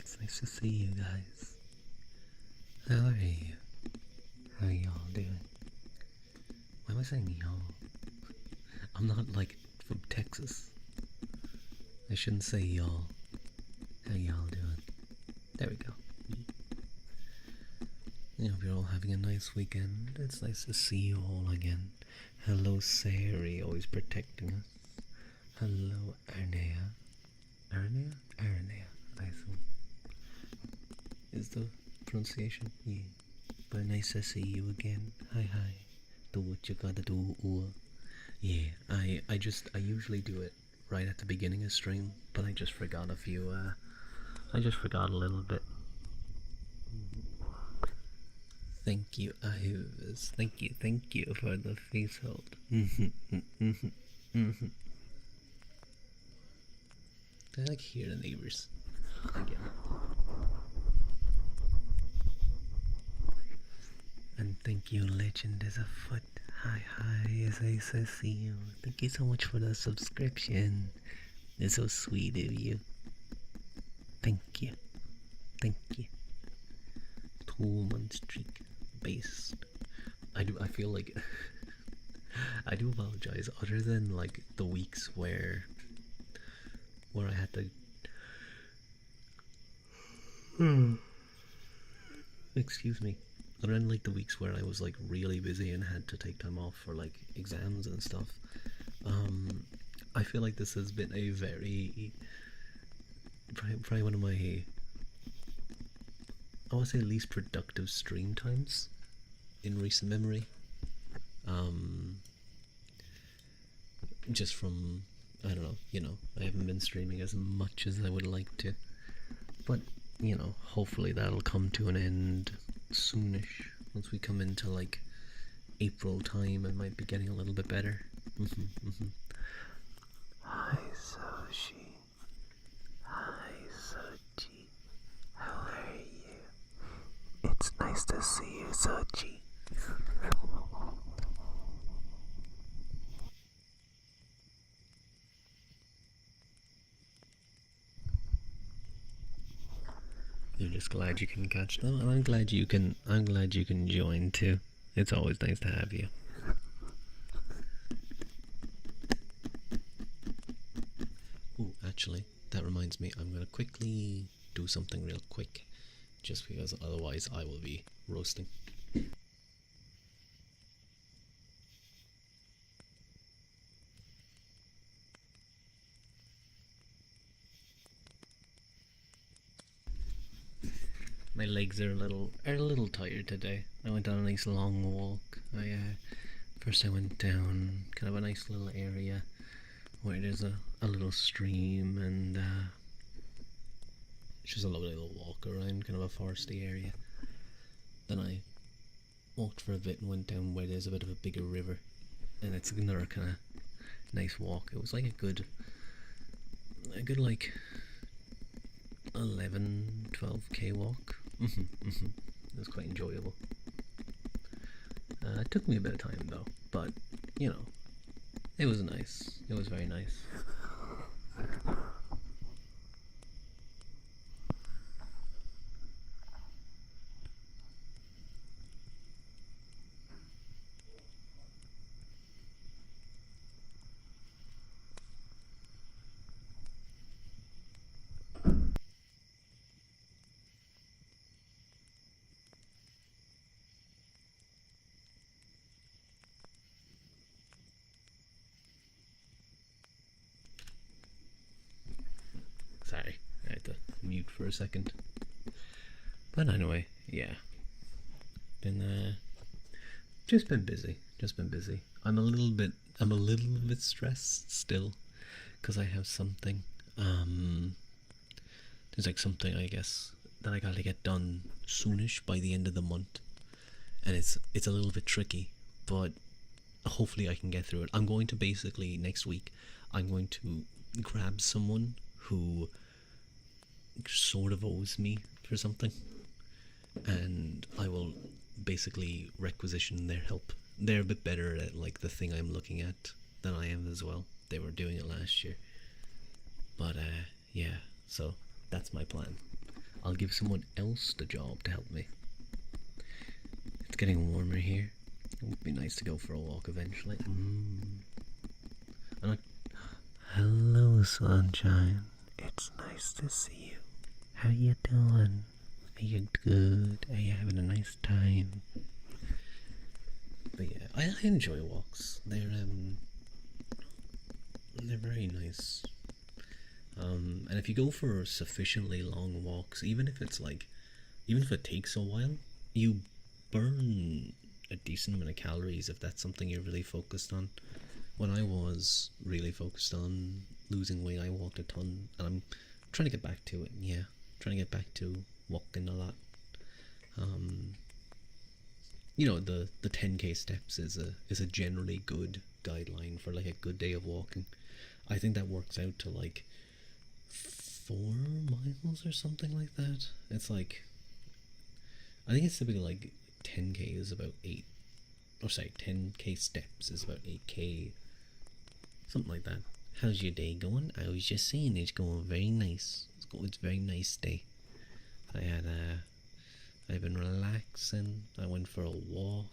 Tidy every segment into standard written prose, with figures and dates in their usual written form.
It's nice to see you guys. How are you? How are y'all doing? Why am I saying y'all? I'm not like from Texas. I shouldn't say y'all. How y'all doing? There we go. I hope you're all having a nice weekend. It's nice to see you all again. Hello, Sari, always protecting us. Hello, Arnea. Arnea? Arnea, I assume. Is the pronunciation? Yeah. But nice to see you again. Hi. Do what you gotta do. Yeah, I usually do it right at the beginning of stream, but I just forgot a few, I just forgot a little bit. Thank you, Ahuz. Thank you for the face hold. I like hear the neighbors again. And thank you, Legend is afoot. Hi, as I see you. Thank you so much for the subscription. It's so sweet of you. Thank you. 2-month streak based. I feel like I do apologize. Other than like the weeks where I had to excuse me. Other than like the weeks where I was like really busy and had to take time off for like exams and stuff. I feel like this has been a very probably one of my, I would say, least productive stream times in recent memory. Just from, I don't know, I haven't been streaming as much as I would like to. But, hopefully that'll come to an end soonish. Once we come into like April time, I might be getting a little bit better. Hi, Soshi. Hi, Sochi. How are you? It's nice to see you, Sochi. You're just glad you can catch them, and I'm glad you can join too. It's always nice to have you. Oh, actually, that reminds me, I'm gonna quickly do something real quick, just because otherwise I will be roasting. My legs are a little tired today. I went on a nice long walk. First I went down kind of a nice little area where there's a little stream, and it's just a lovely little walk around kind of a foresty area. Then I walked for a bit and went down where there's a bit of a bigger river, and it's another kind of nice walk. It was like a good like 11-12k walk. It was quite enjoyable. It took me a bit of time though, but it was nice. It was very nice. Sorry, I had to mute for a second. But anyway, yeah. Just been busy. I'm a little bit stressed still, because I have something. There's like something, I guess, that I gotta get done soonish by the end of the month, and it's a little bit tricky, but hopefully I can get through it. I'm going to basically next week. I'm going to grab someone who sort of owes me for something, and I will basically requisition their help. They're a bit better at like the thing I'm looking at than I am as well. They were doing it last year, but yeah, so that's my plan. I'll give someone else the job to help me. It's getting warmer here. It would be nice to go for a walk eventually. And hello, sunshine. It's nice to see you. How you doing? Are you good? Are you having a nice time? But yeah, I enjoy walks. They're very nice. And if you go for sufficiently long walks, even if it takes a while, you burn a decent amount of calories if that's something you're really focused on. When I was really focused on losing weight, I walked a ton, and I'm trying to get back to it. Yeah, trying to get back to walking a lot. The 10k steps is a generally good guideline for like a good day of walking. I think that works out to like 4 miles or something like that. It's like, I think it's typically like 10k is about 10k steps is about 8k, something like that. How's your day going? I was just saying it's going very nice. It's a very nice day. I've been relaxing. I went for a walk.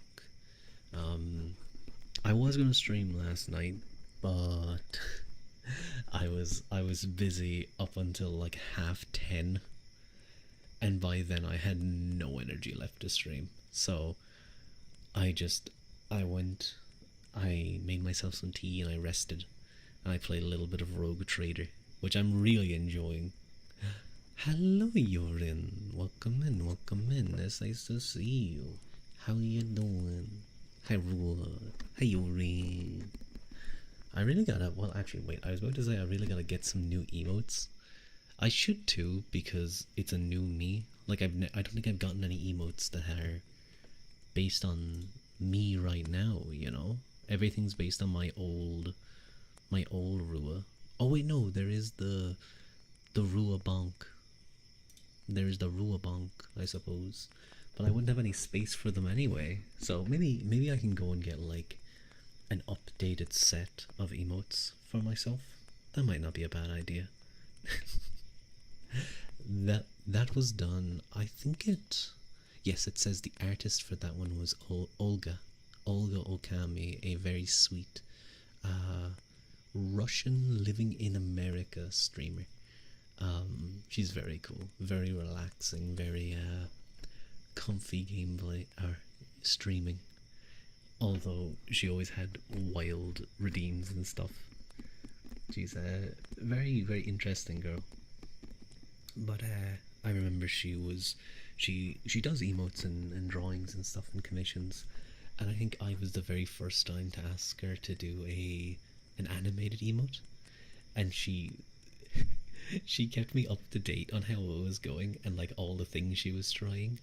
I was gonna stream last night, but I was busy up until like 10:30, and by then I had no energy left to stream. So I went, I made myself some tea and I rested, and I played a little bit of Rogue Trader, which I'm really enjoying. Hello, Yorin. Welcome in, welcome in. It's nice to see you. How you doing? Hi, Ruud. Hi, Yorin. I really gotta, well, actually, wait, I was about to say I really gotta get some new emotes. I should too, because it's a new me. Like, I don't think I've gotten any emotes that are based on me right now, you know? Everything's based on my old Rua. Oh wait, no, there is the Rua Bonk. There's the Rua Bonk, I suppose. But I wouldn't have any space for them anyway. So maybe I can go and get like an updated set of emotes for myself. That might not be a bad idea. that was done. I think yes, it says the artist for that one was Olga Okami, a very sweet Russian living in America streamer. She's very cool, very relaxing, very comfy gameplay or streaming. Although she always had wild redeems and stuff. She's a very, very interesting girl. But I remember she does emotes and drawings and stuff and commissions, and I think I was the very first time to ask her to do an animated emote, and she she kept me up to date on how it was going and like all the things she was trying,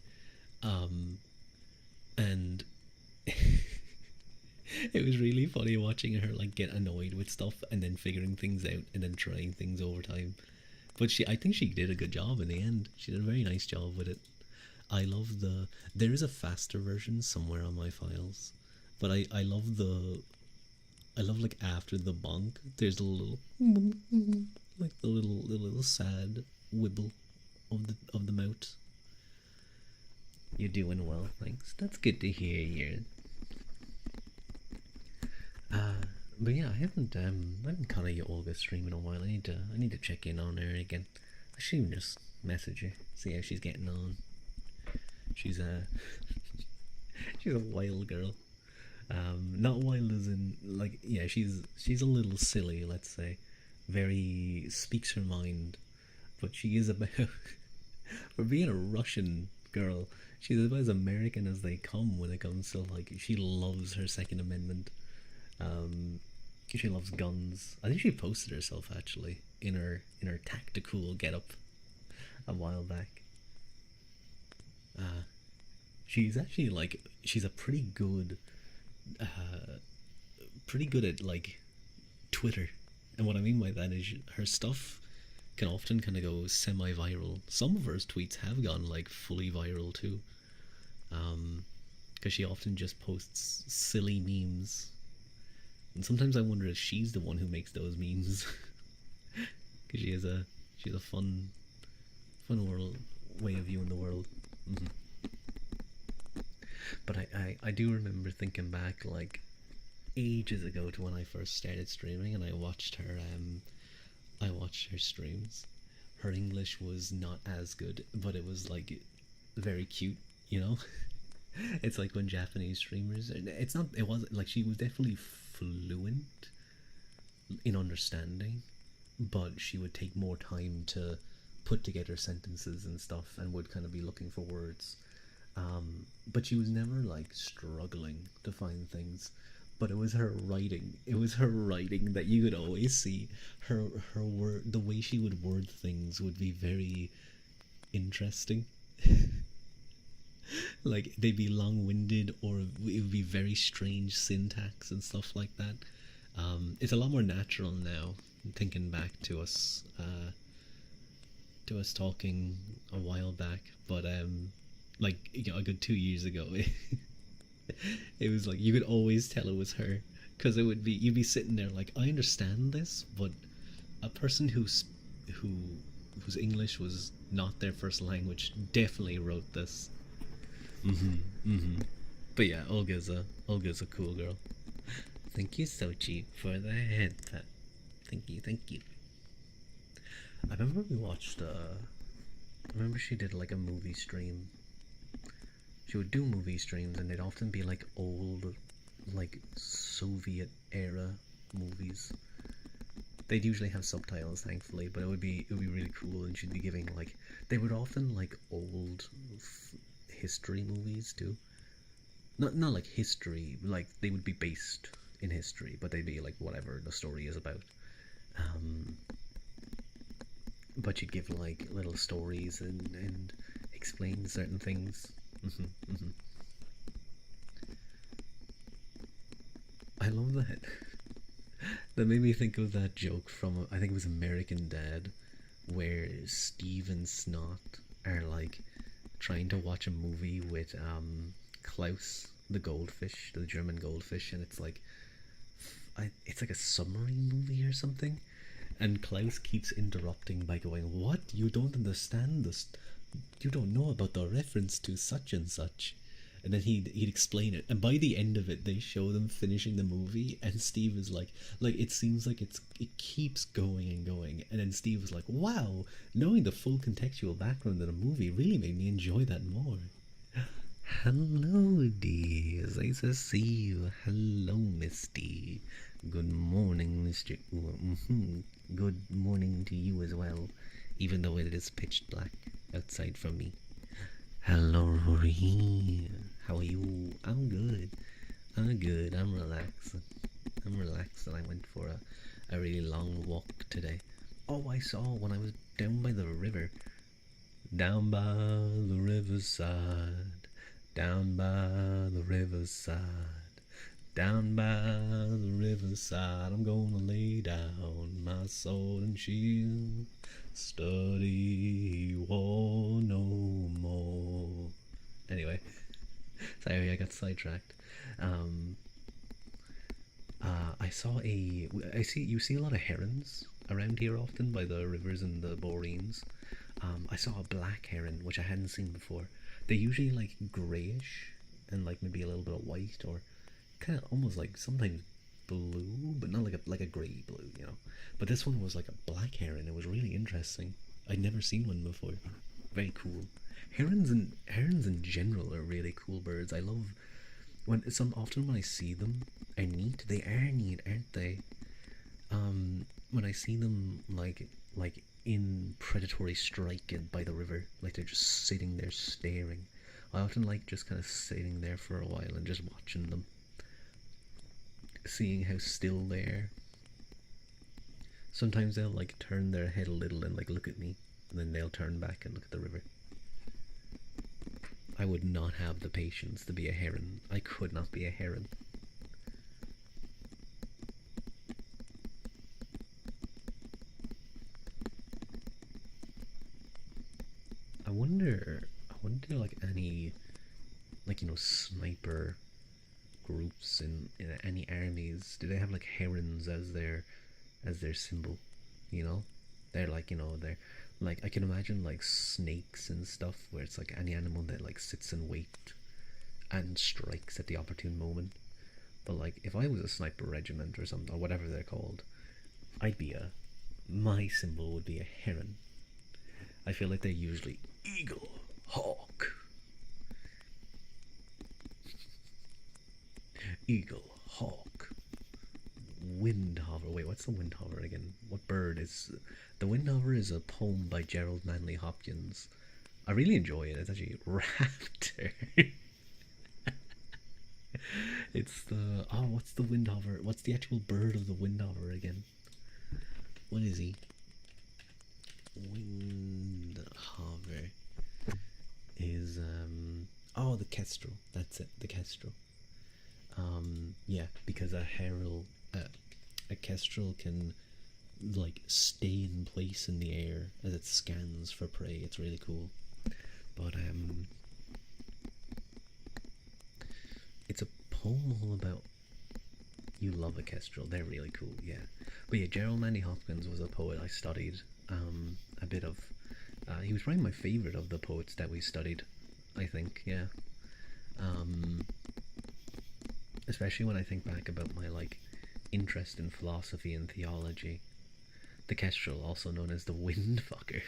and it was really funny watching her like get annoyed with stuff and then figuring things out and then trying things over time. But I think she did a good job in the end. She did a very nice job with it. I love there is a faster version somewhere on my files, but I love like after the bonk, there's a little like the little sad wibble of the mouth. You're doing well, thanks. That's good to hear you. But yeah, I haven't caught a Olga stream in a while. I need to check in on her again. I should even just message her, see how she's getting on. She's she's a wild girl. Not wild as in like, yeah, she's a little silly, let's say. Very speaks her mind, but she is about for being a Russian girl. She's about as American as they come when it comes to like, she loves her Second Amendment. She loves guns. I think she posted herself actually in her tactical getup a while back. She's actually like, she's a pretty good at like Twitter, and what I mean by that is her stuff can often kind of go semi-viral. Some of her tweets have gone like fully viral too, because she often just posts silly memes. And sometimes I wonder if she's the one who makes those memes, because she's a fun way of viewing the world. Hmm. But I do remember thinking back like ages ago to when I first started streaming, and I watched her streams. Her English was not as good, but it was like very cute, you know. It's like when Japanese streamers. It's not. It wasn't like she was definitely fluent in understanding, but she would take more time to put together sentences and stuff, and would kind of be looking for words. But she was never like struggling to find things. But it was her writing. It was her writing that you could always see her word. The way she would word things would be very interesting. Like they'd be long-winded, or it would be very strange syntax and stuff like that. It's a lot more natural now, thinking back to us talking a while back, but like a good 2 years ago, it was like you could always tell it was her, because it would be you'd be sitting there like, I understand this, but a person who whose English was not their first language definitely wrote this. Mhm. Mhm. But yeah, Olga's a cool girl. Thank you, Sochi, for the head tap. Thank you, thank you. I remember we watched. I remember she did like a movie stream. She would do movie streams, and they'd often be like old, like Soviet era movies. They'd usually have subtitles, thankfully, but it would be really cool. And she'd be giving like they would often like old history movies too. Not like history, like they would be based in history, but they'd be like whatever the story is about. Um, but you'd give like little stories and explain certain things. Hmm. Hmm. I love that. That made me think of that joke from I think it was American Dad, where Steve and Snot are like trying to watch a movie with Klaus the goldfish, the German goldfish, and it's like it's like a submarine movie or something, and Klaus keeps interrupting by going, "What? You don't understand this? You don't know about the reference to such and such." And then he'd explain it, and by the end of it, they show them finishing the movie, and Steve is like it seems like it keeps going and going, and then Steve was like, "Wow, knowing the full contextual background of the movie really made me enjoy that more." Hello, dear. It's nice to see you. Hello, Misty. Good morning, Mr. Good morning to you as well, even though it is pitch black outside from me. Hello, Rory. How are you? I'm good. I'm good. I'm relaxed. I'm relaxed, and I went for a really long walk today. Oh, I saw when I was down by the river. Down by the riverside. Down by the riverside. Down by the riverside. I'm gonna lay down my sword and shield. Study war no more. Anyway, sorry, I got sidetracked. Um, I saw a. I see you see a lot of herons around here often by the rivers and the boreens. I saw a black heron which I hadn't seen before. They're usually like grayish and like maybe a little bit of white, or kind of almost like sometimes blue, but not like a grey blue, you know. But this one was like a black heron. It was really interesting. I'd never seen one before. Very cool. Herons in general are really cool birds. I love when I see them are neat. They are neat, aren't they? When I see them like in predatory strike and by the river, like they're just sitting there staring. I often like just kind of sitting there for a while and just watching them, seeing how still they are. Sometimes they'll like turn their head a little and like look at me, and then they'll turn back and look at the river. I would not have the patience to be a heron. I could not be a heron. I wonder like any sniper groups in any armies, do they have like herons as their symbol? You know, they're like they're Like I can imagine like snakes and stuff, where it's like any animal that like sits and wait and strikes at the opportune moment. But like if I was a sniper regiment or something or whatever they're called, I'd be a my symbol would be a heron. I feel like they're usually eagle, hawk, eagle, hawk, windhover. Wait, what's the windhover again? What bird is the windhover? Is a poem by Gerald Manley Hopkins. I really enjoy it. It's actually raptor. It's the what's the windhover? What's the actual bird of the windhover again? What is he? Windhover is the kestrel. That's it, the kestrel. Yeah, because a kestrel can like stay in place in the air as it scans for prey. It's really cool. But it's a poem all about you love a kestrel. They're really cool, yeah. But yeah, Gerald Manley Hopkins was a poet I studied a bit of. He was probably my favorite of the poets that we studied, I think, yeah. Especially when I think back about my like interest in philosophy and theology. The kestrel, also known as the windfucker.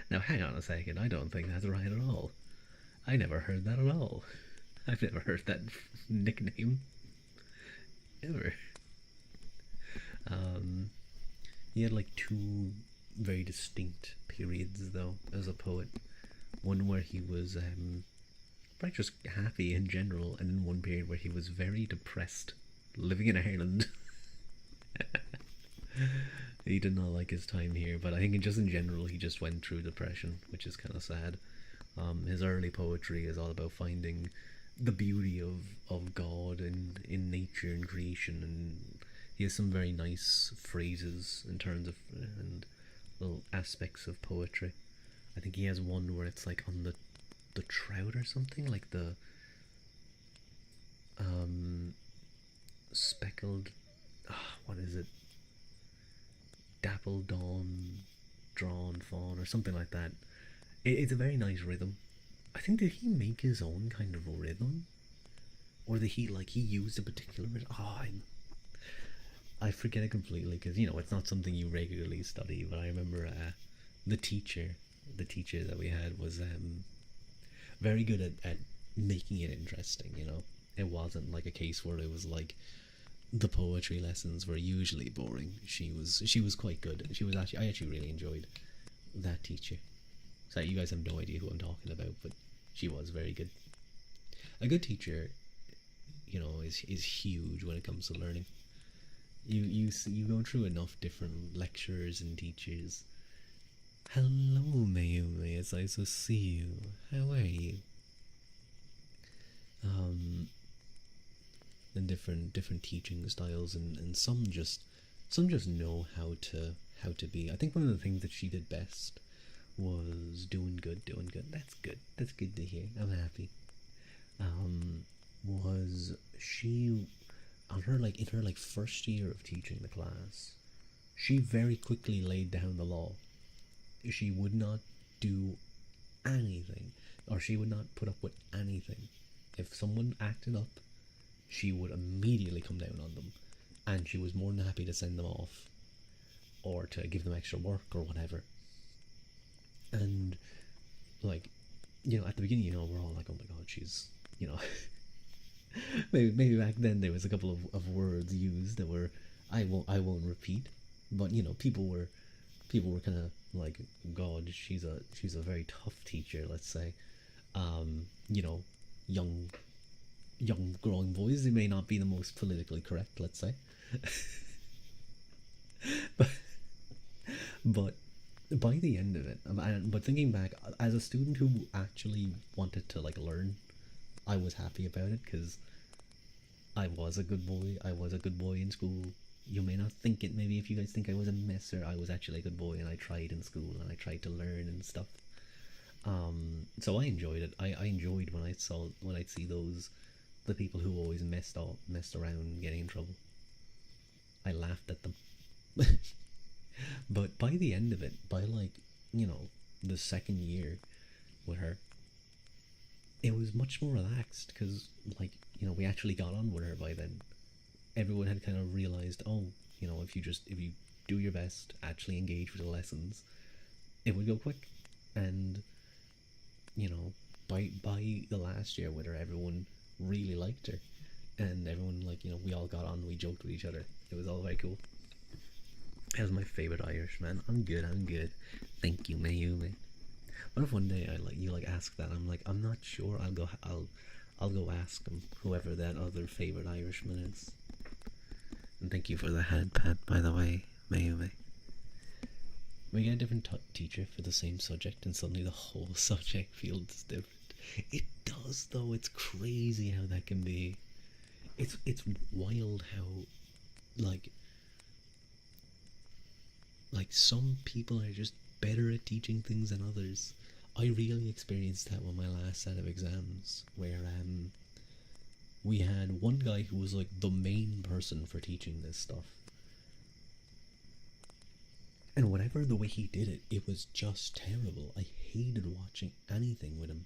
Now hang on a second, I don't think that's right at all. I never heard that at all. I've never heard that nickname ever. He had like two very distinct periods though as a poet. One where he was probably just happy in general, and then one period where he was very depressed, living in Ireland. He did not like his time here, but I think just in general he just went through depression, which is kind of sad. His early poetry is all about finding the beauty of God in nature and creation, and he has some very nice phrases in terms of and little aspects of poetry. I think he has one where it's like on the trout or something, like the speckled what is it, dappled dawn drawn fawn or something like that. It's a very nice rhythm. I think, did he make his own kind of a rhythm, or did he used a particular rhythm? I forget it completely, because it's not something you regularly study. But I remember the teacher the teacher that we had was very good at making it interesting. It wasn't like a case where it was like the poetry lessons were usually boring. She was quite good. I actually really enjoyed that teacher. So you guys have no idea who I'm talking about, but she was very good. A good teacher, is huge when it comes to learning. You go through enough different lecturers and teachers. Hello, Mayumi. It's nice to see you. How are you? Um, and different teaching styles, and some just know how to be. I think one of the things that she did best was doing good, doing good. That's good. That's good to hear. I'm happy. Was she on her in her first year of teaching the class? She very quickly laid down the law. She would not do anything, or she would not put up with anything. If someone acted up, she would immediately come down on them, and she was more than happy to send them off or to give them extra work or whatever. And at the beginning, we're all like, oh my god, she's maybe back then there was a couple of words used that were I won't repeat, but people were kind of like, god, she's a very tough teacher, let's say. Young growing boys, they may not be the most politically correct, let's say. but but by the end of it, but thinking back, as a student who actually wanted to learn, I was happy about it, because I was a good boy. I was a good boy in school. You may not think it, maybe, if you guys think I was a messer. I was actually a good boy, and I tried in school, and I tried to learn and stuff. So I enjoyed it. I enjoyed when I'd see the people who always messed around, getting in trouble. I laughed at them. But by the end of it, by you know, the second year with her, it was much more relaxed because, like, we actually got on with her by then. Everyone had kind of realized, oh, if you do your best, actually engage with the lessons, it would go quick. And by the last year with her, everyone really liked her, and everyone, like, we all got on, we joked with each other. It was all very cool. That was my favorite Irish, man. I'm good. I'm good. Thank you, Mayumi. What if one day you ask that? I'm like, I'm not sure. I'll go ask him, whoever that other favorite Irishman is. And thank you for the head pat, by the way, Mayumi. We get a different teacher for the same subject, and suddenly the whole subject feels different. It does, though. It's crazy how that can be. It's wild how, like some people are just better at teaching things than others. I really experienced that with my last set of exams, where we had one guy who was like the main person for teaching this stuff. And whatever the way he did it, it was just terrible. I hated watching anything with him.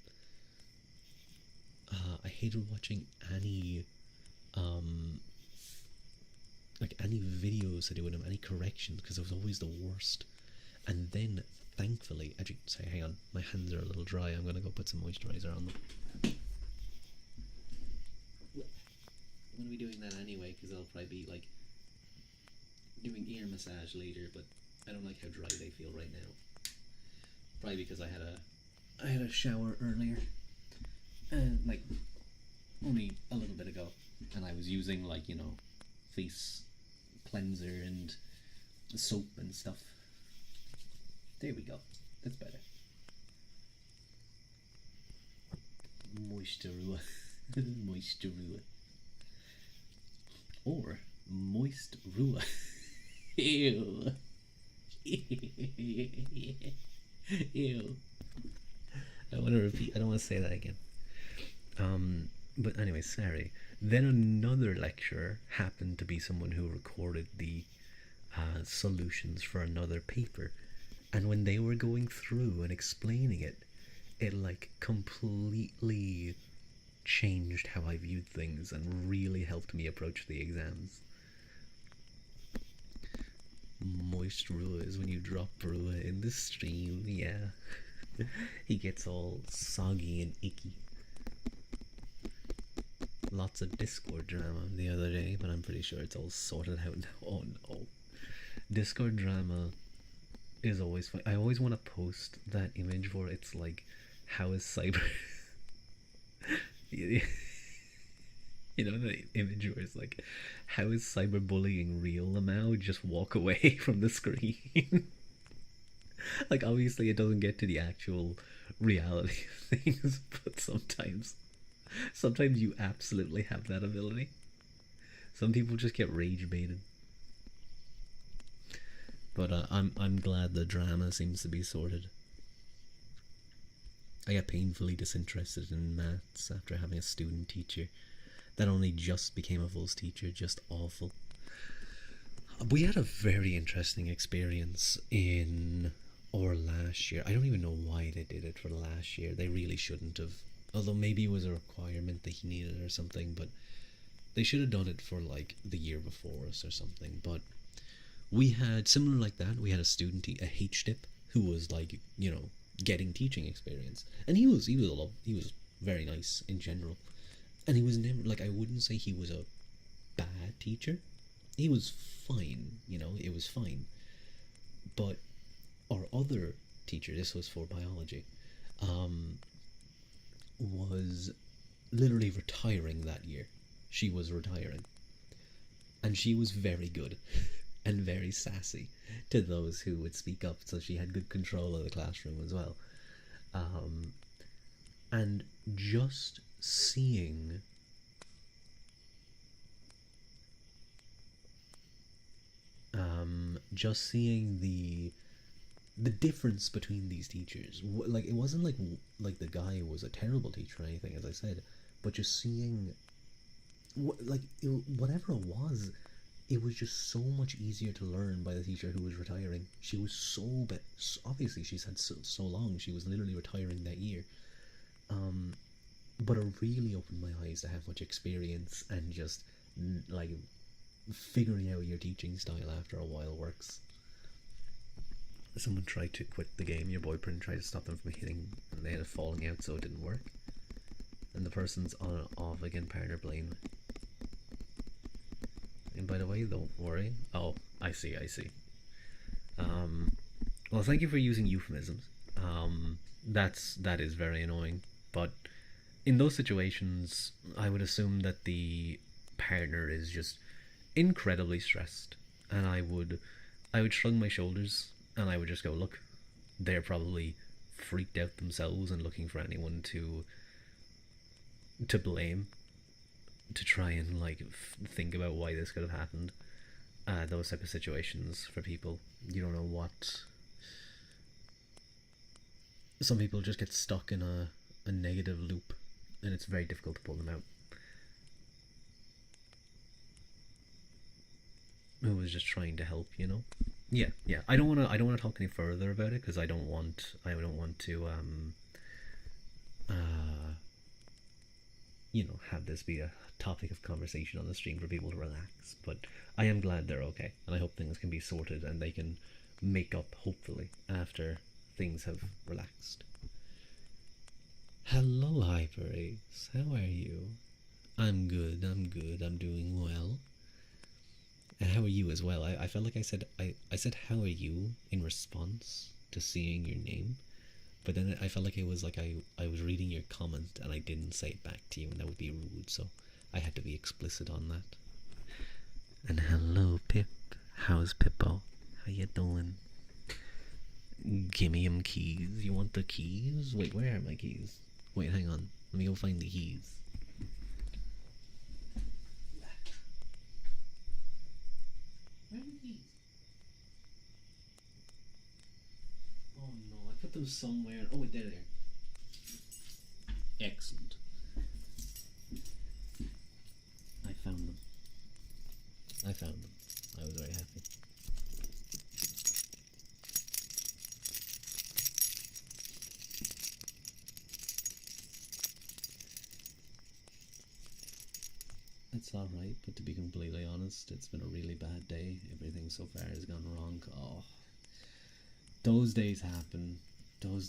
I hated watching any any videos I do with him, any corrections, because it was always the worst. And then, thankfully, actually, sorry, hang on, my hands are a little dry. I'm gonna go put some moisturizer on them. I'm gonna be doing that anyway, because I'll probably be like doing ear massage later, but I don't like how dry they feel right now. Probably because I had a shower earlier, and like only a little bit ago, and I was using face cleanser and soap and stuff. There we go. That's better. Moisturua. Moisturua. Or moist rua. Ew. Ew. I want to repeat. I don't want to say that again. But anyway, sorry. Then another lecturer happened to be someone who recorded the solutions for another paper, and when they were going through and explaining it, it like completely changed how I viewed things and really helped me approach the exams. Moist Rua is when you drop Rua in the stream, yeah. He gets all soggy and icky. Lots of Discord drama the other day, but I'm pretty sure it's all sorted out now. Oh no. Discord drama is always fun. I always want to post that image where it's like, how is cyber... You know the image where it's like, how is cyberbullying real, Lamau? Just walk away from the screen. Like, obviously it doesn't get to the actual reality of things, but sometimes you absolutely have that ability. Some people just get rage baited. But I'm glad the drama seems to be sorted. I got painfully disinterested in maths after having a student teacher that only just became a full teacher. Just awful. We had a very interesting experience in our last year. I don't even know why they did it for the last year. They really shouldn't have. Although maybe it was a requirement that he needed or something, but they should have done it for like the year before us or something. But we had similar like that. We had a student, a H-dip, who was like, getting teaching experience, and he was very nice in general, and he was never like, I wouldn't say he was a bad teacher. He was fine, it was fine. But our other teacher, this was for biology, was literally retiring that year. She was retiring, and she was very good and very sassy to those who would speak up, so she had good control of the classroom as well. And just seeing the difference between these teachers, like, it wasn't like the guy was a terrible teacher or anything, as I said, but just seeing whatever it was, it was just so much easier to learn by the teacher who was retiring. She was obviously she's had so long. She was literally retiring that year. But it really opened my eyes to how much experience and just like figuring out your teaching style after a while works. Someone tried to quit the game. Your boyfriend tried to stop them from hitting, and they had a falling out, so it didn't work. And the person's on off again, partner blame. And by the way, don't worry. Oh, I see. Well, thank you for using euphemisms. That is very annoying. But in those situations, I would assume that the partner is just incredibly stressed, and I would shrug my shoulders, and I would just go, look, they're probably freaked out themselves and looking for anyone to blame, to try and like think about why this could have happened. Those type of situations for people, you don't know what. Some people just get stuck in a negative loop, and it's very difficult to pull them out. Who was just trying to help, you know? Yeah. I don't want to talk any further about it because I don't want to have this be a topic of conversation on the stream for people to relax. But I am glad they're okay, and I hope things can be sorted and they can make up, hopefully, after things have relaxed. Hello, HyperAce. How are you? I'm good. I'm doing well. And how are you as well? I felt like I said how are you in response to seeing your name, but then I felt like it was like I was reading your comment and I didn't say it back to you, and that would be rude, so I had to be explicit on that. And hello, Pip. How's Pippo? How you doing? Gimme him keys. You want the keys? Wait, where are my keys? Wait, hang on. Let me go find the keys. Where are the keys? Oh no, I put them somewhere. Oh wait, there they are. Excellent. I found them. I was very happy. It's alright, but to be completely honest, it's been a really bad day. Everything so far has gone wrong. Oh, those days happen. I'm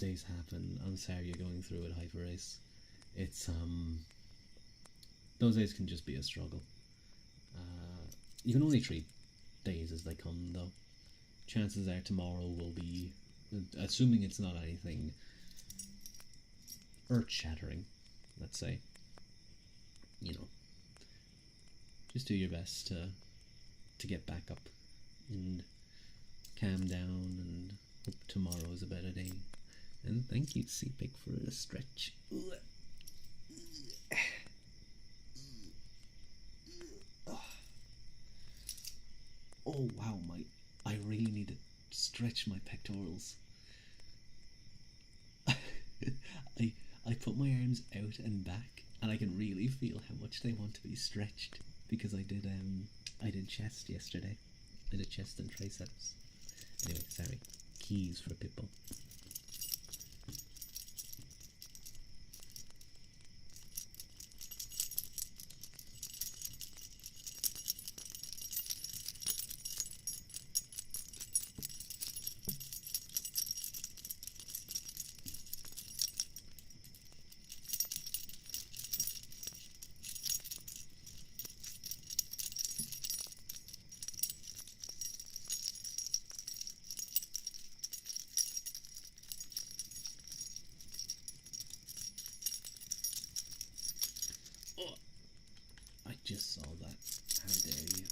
sorry you're going through it, HyperAce. It's, those days can just be a struggle. You can only treat days as they come, though. Chances are tomorrow will be, assuming it's not anything earth-shattering, let's say, just do your best to get back up and calm down, and hope tomorrow is a better day. And thank you, Seapick, for the stretch. Oh wow, I really need to stretch my pectorals. I put my arms out and back, and I can really feel how much they want to be stretched, because I did chest yesterday. I did chest and triceps. Anyway, sorry. Keys for Pippo. I just saw that. How dare you?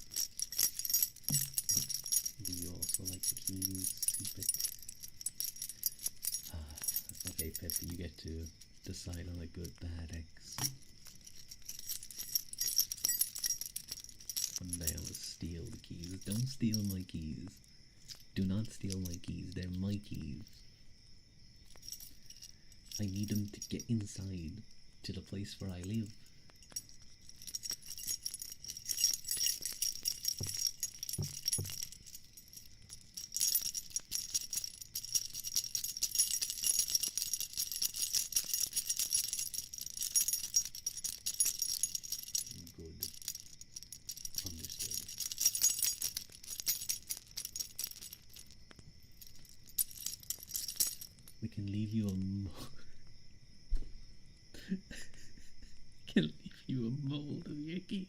Do you also like the keys, Pip? Okay, Pip, you get to decide on a good bad X. One day I will steal the keys. Don't steal my keys. Do not steal my keys. They're my keys. I need them to get inside to the place where I live. Can leave you a mold of your key.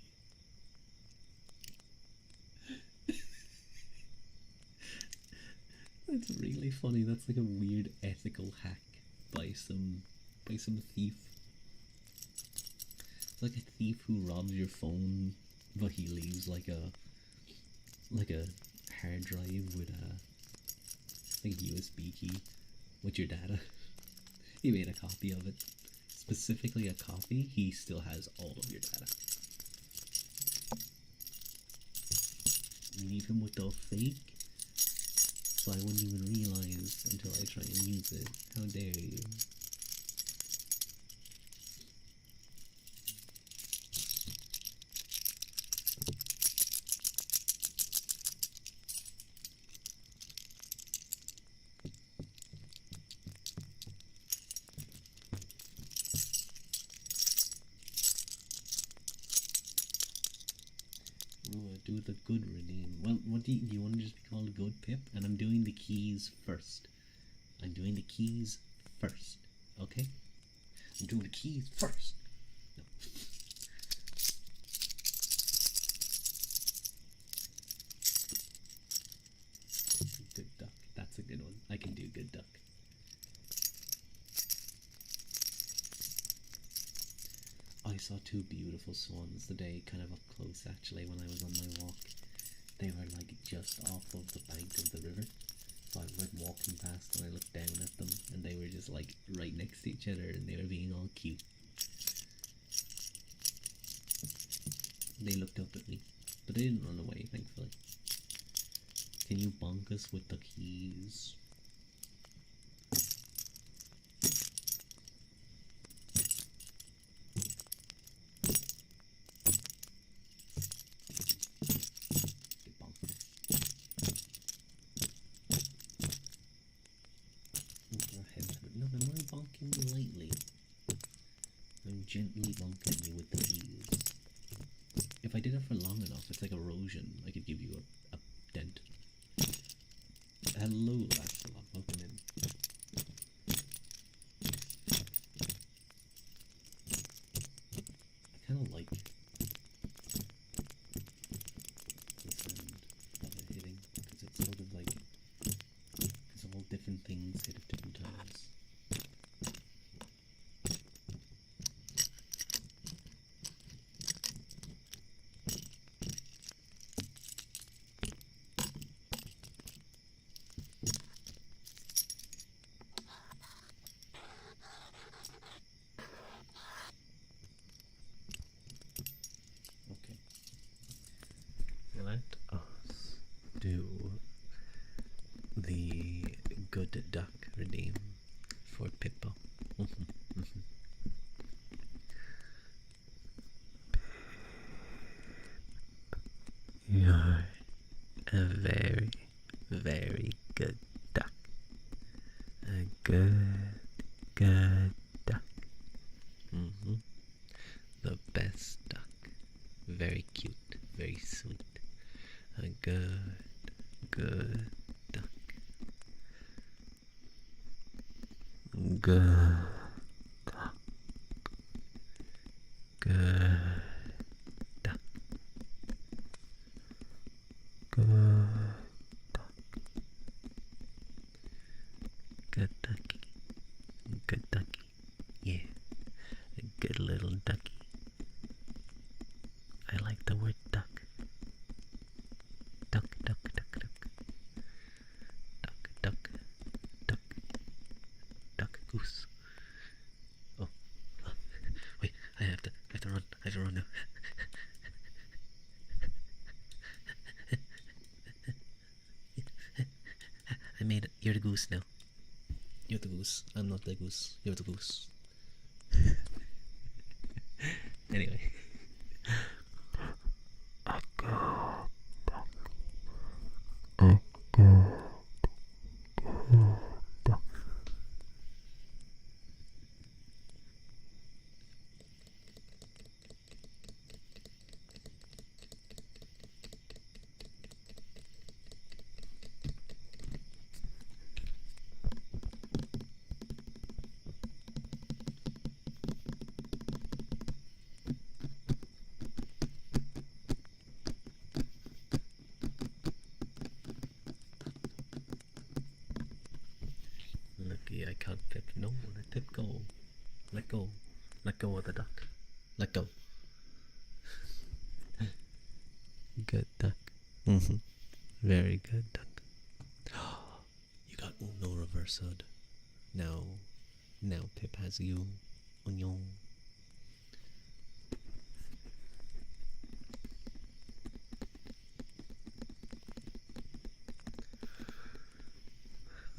That's really funny. That's like a weird ethical hack by some thief. It's like a thief who robs your phone, but he leaves like a hard drive with a USB key with your data. He made a copy of it. Specifically a copy, he still has all of your data. Leave him with the fake, so I wouldn't even realize until I try and use it. How dare you? Do the good redeem. Well, what do you want to just be called Good Pip? And I'm doing the keys first. I'm doing the keys first. Okay? I'm doing the keys first. No. Good duck. That's a good one. I can do good duck. I saw two beautiful swans today, kind of up close actually, when I was on my walk. They were like just off of the bank of the river. So I was like walking past and I looked down at them and they were just like right next to each other and they were being all cute. They looked up at me, but they didn't run away, thankfully. Can you bonk us with the keys? Gently bonking you with the keys. If I did it for long enough, it's like erosion. I could give you a dent. Hello, Lancelot. Welcome in. I kind of like the sound of it hitting because it's sort of like it's all different things hit at different times. Let us do the good duck redeem for Pippo. You're a very, very good duck. A good duck. The best duck. Very cute, very sweet. A good duck. Good duck. Good duck. Good duck. Good ducky. Good ducky. Yeah. A good little ducky. I like the word duck. Duck, duck, duck, duck. Duck, duck, duck. Duck, goose. Oh. Wait, I have to run. I have to run now. I made it. You're the goose now. You're the goose. I'm not the goose. You're the goose. Anyway. Pip, go. Let go. Let go of the duck. Let go. Good duck. Very good duck. You got uno reversoed. Now Pip has you. Onion.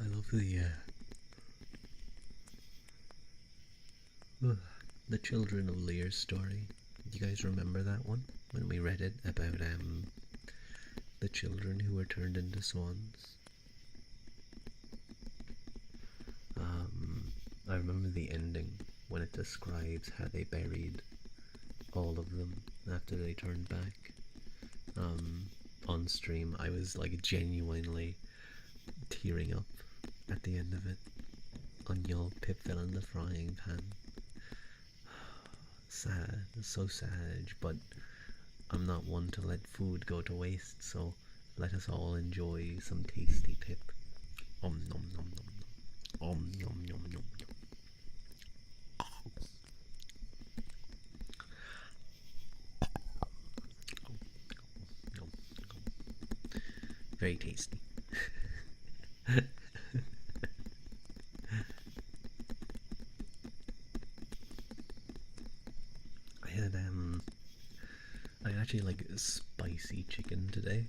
I love the Children of Lear story. Do you guys remember that one when we read it about the children who were turned into swans? I remember the ending when it describes how they buried all of them after they turned back. On stream, I was like genuinely tearing up at the end of it. On your Pip fell in the frying pan. Sad, so sad, but I'm not one to let food go to waste, so let us all enjoy some tasty Pip. Nom nom nom nom. Nom nom nom nom nom. Very tasty. I actually like spicy chicken today,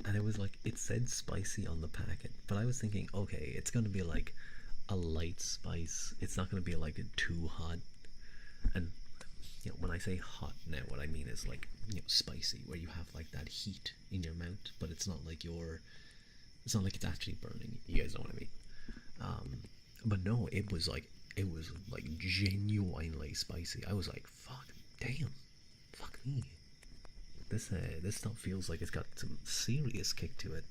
and it was like, it said spicy on the packet, but I was thinking, okay, it's gonna be like a light spice. It's not gonna be like too hot. And when I say hot now, what I mean is like, spicy, where you have like that heat in your mouth, but it's not like it's not like it's actually burning. You guys know what I mean? But no, it was like genuinely spicy. I was like, fuck, damn, fuck me. This stuff feels like it's got some serious kick to it.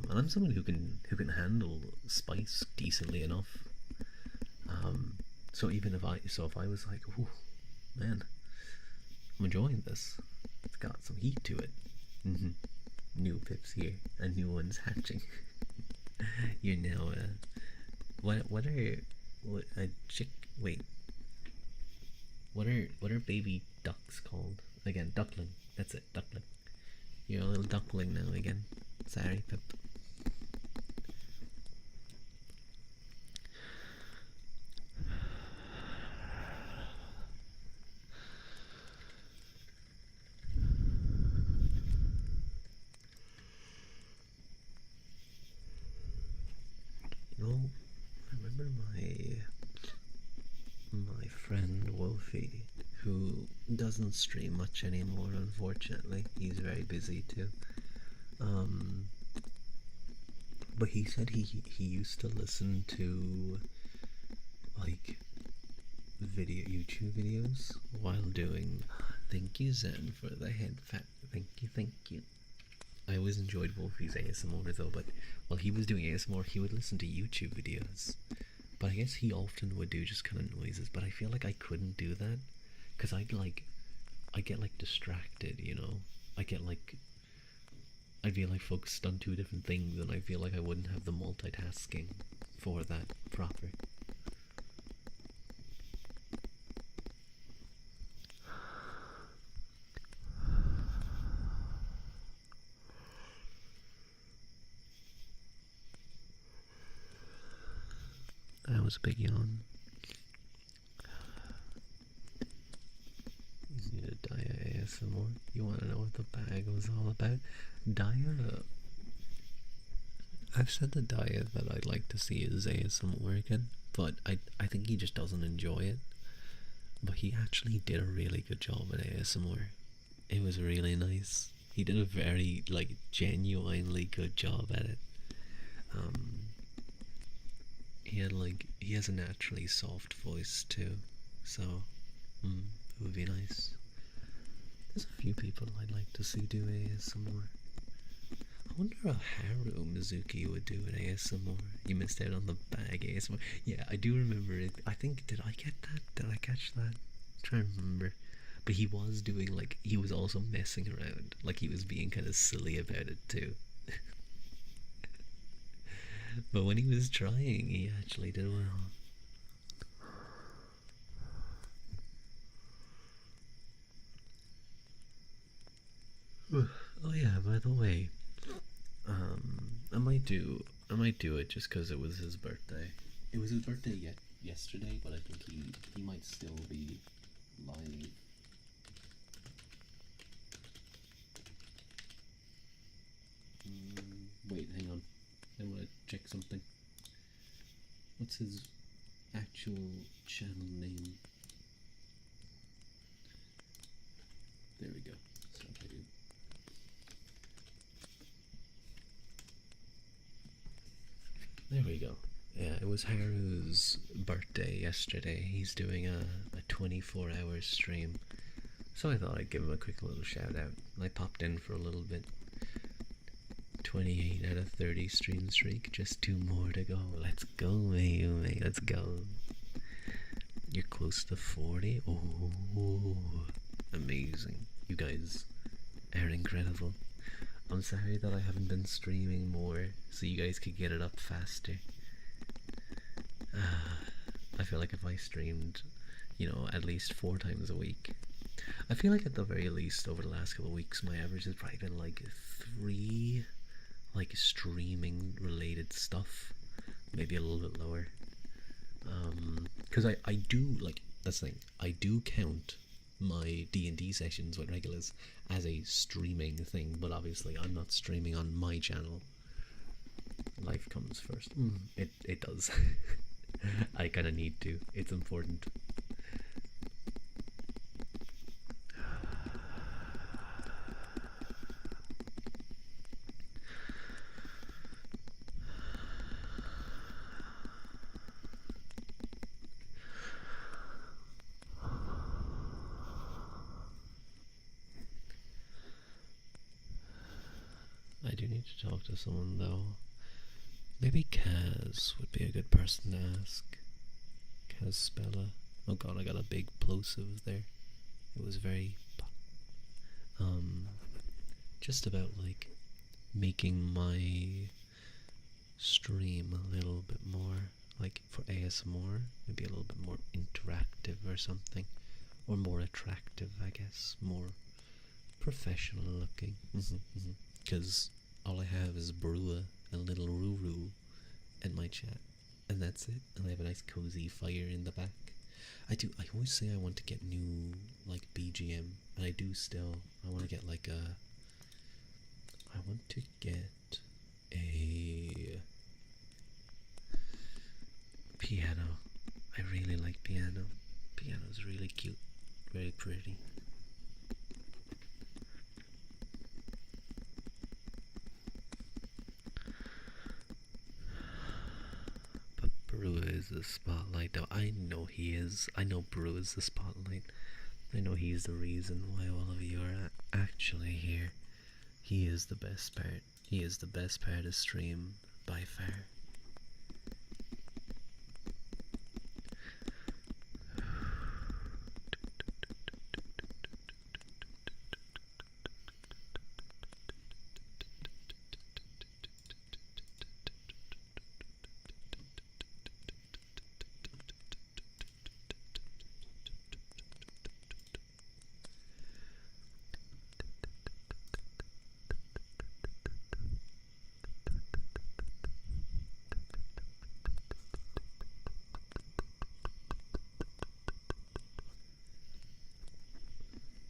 And I'm someone who can handle spice decently enough. So even if I was like, ooh, man, I'm enjoying this. It's got some heat to it. New Pips here, a new one's hatching. You're now what are baby ducks called again? Duckling. That's it, duckling. You're a little duckling now again. Sorry, Pip. I remember my friend Wolfie, who doesn't stream much anymore, unfortunately. He's very busy too. But he said he used to listen to like YouTube videos while doing. Thank you, Zen, for the head fat. Thank you. I always enjoyed Wolfie's ASMR though, but while he was doing ASMR, he would listen to YouTube videos. But I guess he often would do just kind of noises. But I feel like I couldn't do that because I get like distracted, I'd be like focused on two different things, and I feel like I wouldn't have the multitasking for that proper. That was a big yawn. You need a Daya ASMR. You want to know what the bag was all about? Daya. I've said to Daya that I'd like to see his ASMR again, but I think he just doesn't enjoy it. But he actually did a really good job at ASMR. It was really nice. He did a very genuinely good job at it. He has a naturally soft voice too, so it would be nice. There's a few people I'd like to see do ASMR. I wonder how Haru Mizuki would do an ASMR. You missed out on the bag ASMR. Yeah, I do remember it. I think, did I get that? Did I catch that? I'm trying to remember. But he was doing, he was also messing around. He was being kind of silly about it too. But when he was trying, he actually did well. Oh yeah, by the way, I might do it just because it was his birthday. It was his birthday yet yesterday, but I think he might still be live. Wait, hang on. I want to check something. What's his actual channel name? There we go. So there we go. Yeah, it was Haru's birthday yesterday. He's doing a 24-hour stream. So I thought I'd give him a quick little shout out. I popped in for a little bit. 28 out of 30 stream streak. Just 2 more to go. Let's go, mate. Let's go. You're close to 40? Oh, amazing. You guys are incredible. I'm sorry that I haven't been streaming more so you guys could get it up faster. I feel like if I streamed, at least 4 times a week, I feel like at the very least over the last couple of weeks my average has probably been like 3 like streaming related stuff, maybe a little bit lower, because I do, like, that's the thing, I do count my D&D sessions with regulars as a streaming thing, but obviously I'm not streaming on my channel. Life comes first. It does. I kind of need to. It's important. I do need to talk to someone though. Maybe Kaz would be a good person to ask. Kaz Spella. Oh god, I got a big plosive there. It was very just about like making my stream a little bit more like for ASMR, maybe a little bit more interactive or something, or more attractive, I guess, more professional looking. Because all I have is Brua and little Ruru in my chat, and that's it. And I have a nice cozy fire in the back. I always say I want to get new like BGM, and I do still. I want to get like a. I want to get a piano. I really like piano. Piano's really cute, very pretty. But Brew is the spotlight, though. I know he is. I know Brew is the spotlight. I know he's the reason why all of you are actually here. He is the best part. He is the best part of stream by far.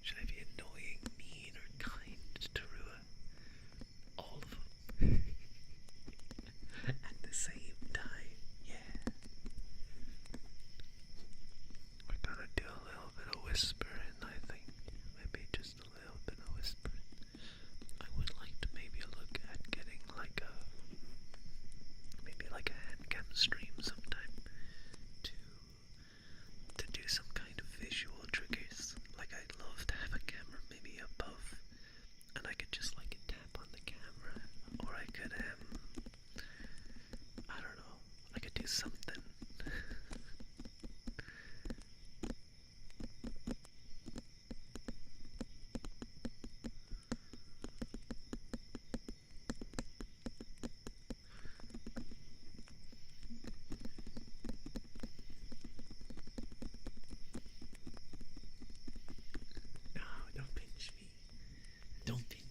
Should I be annoying, mean, or kind to Rua? All of them. At the same time, yeah. We're gonna do a little bit of whispering, I think. Maybe just a little bit of whispering. I would like to maybe look at getting like a handcam stream sometime to do some kind of visual triggers. Like, I'd love to have a camera maybe above, and I could just like tap on the camera, or I could I don't know, I could do something.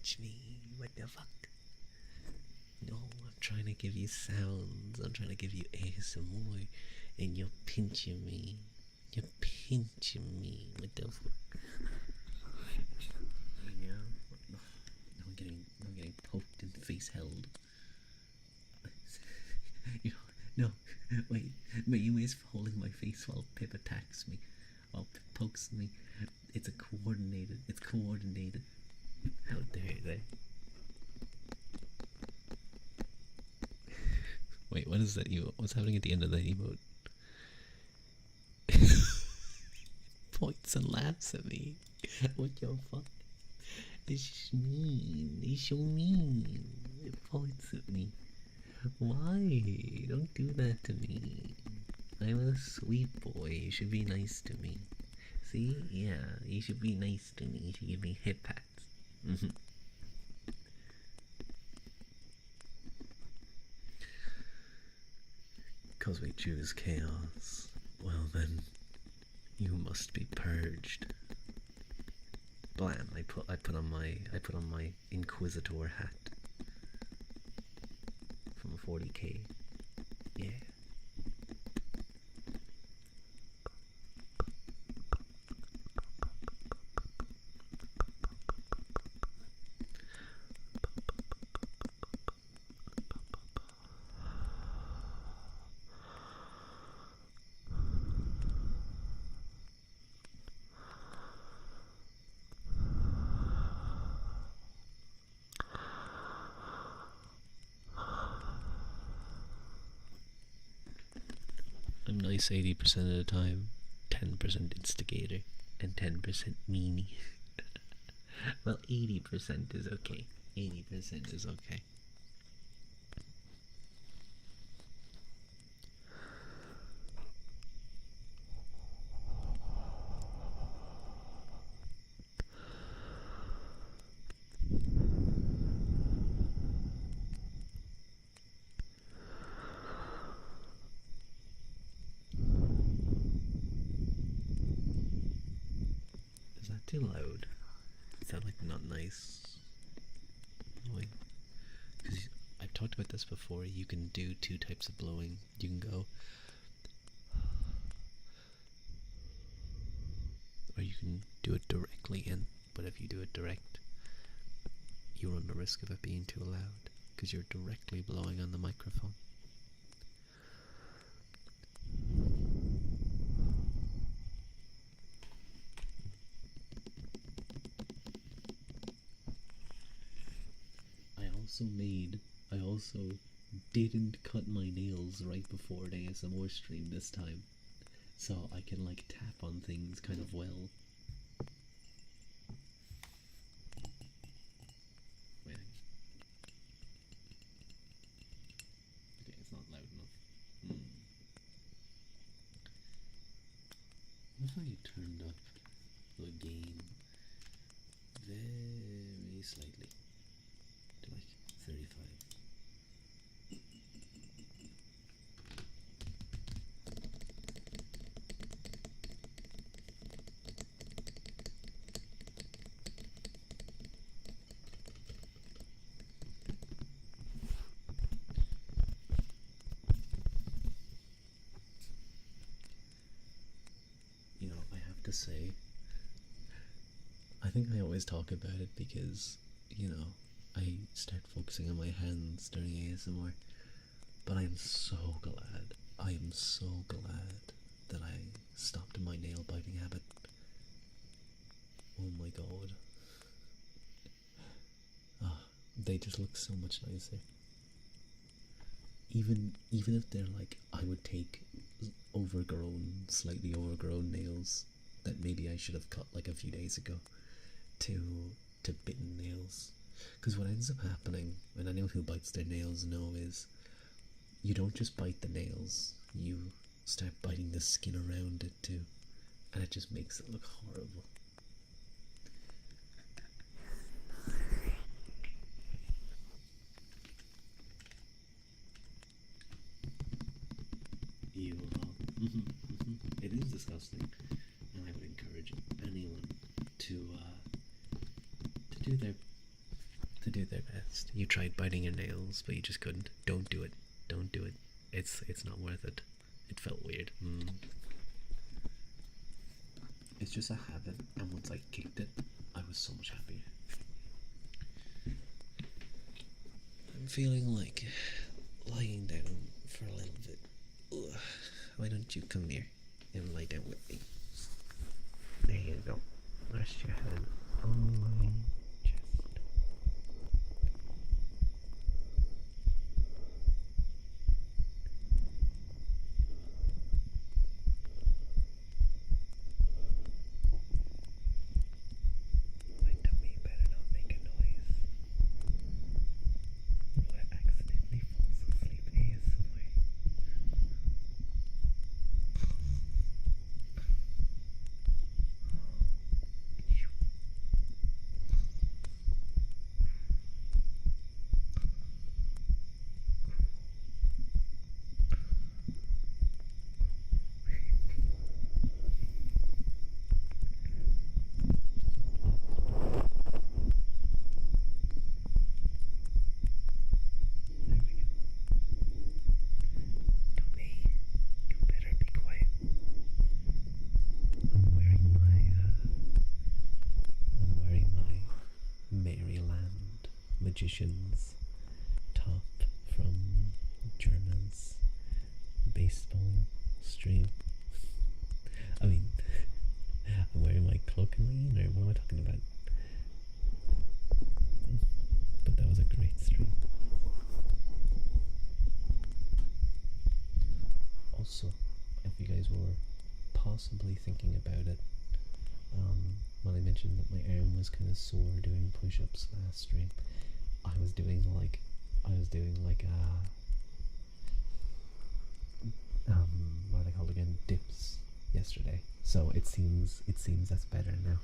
pinch me. What the fuck? No, I'm trying to give you sounds. I'm trying to give you ASMR, and you're pinching me. You're pinching me. What the fuck? Yeah. No, I'm getting poked and face held. No, wait. Mayumi is holding my face while Pip attacks me. While Pip pokes me. It's coordinated. How dare they? Wait, what is that emote? What's happening at the end of that emote? Points and laughs at me. What your fuck? It's just mean. It's so mean. It points at me. Why? Don't do that to me. I'm a sweet boy. You should be nice to me. See? Yeah, you should be nice to me. You should give me hip pats. Because we choose chaos. Well then, you must be purged. Blam! I put on my Inquisitor hat from 40k. Yeah. I'm nice 80% of the time, 10% instigator, and 10% meanie. Well, 80% is okay. 80% is okay. Is that too loud? Is that like not nice? Annoying. Because I've talked about this before. You can do two types of blowing. You can go, or you can do it directly in. But if you do it direct, you run the risk of it being too loud because you're directly blowing on the microphone. I also didn't cut my nails right before the ASMR stream this time, so I can like tap on things kind of well. Wait. Okay, it's not loud enough. What if I turned up the gain very slightly to like 35? You know, I have to say, I think I always talk about it because, you know, I start focusing on my hands during ASMR, but I'm so glad, I am so glad that I stopped my nail biting habit. Oh my god. Ah, they just look so much nicer. Even if they're like, I would take overgrown, slightly overgrown nails that maybe I should have cut like a few days ago to bitten nails. Because what ends up happening, and I know who bites their nails know, is you don't just bite the nails, you start biting the skin around it too, and it just makes it look horrible. You it is disgusting, and I would encourage anyone to do their to do their best. You tried biting your nails, but you just couldn't. Don't do it. Don't do it. It's not worth it. It felt weird. It's just a habit, and once I kicked it, I was so much happier. I'm feeling like lying down for a little bit. Ugh. Why don't you come here and lie down with me? There you go. Rest your head on my chest. My tummy better not make a noise. Or I accidentally falls asleep ASMR. There we go. Tommy, you better be quiet. I'm wearing my Maryland Magicians top from German's baseball stream. I mean, I'm wearing my cloak and lean, or what am I talking about? But that was a great stream. Also, if you guys were possibly thinking about it, when I mentioned that my arm was kind of sore doing push-ups last stream, I was doing like what are they called again? Dips yesterday. So it seems that's better now.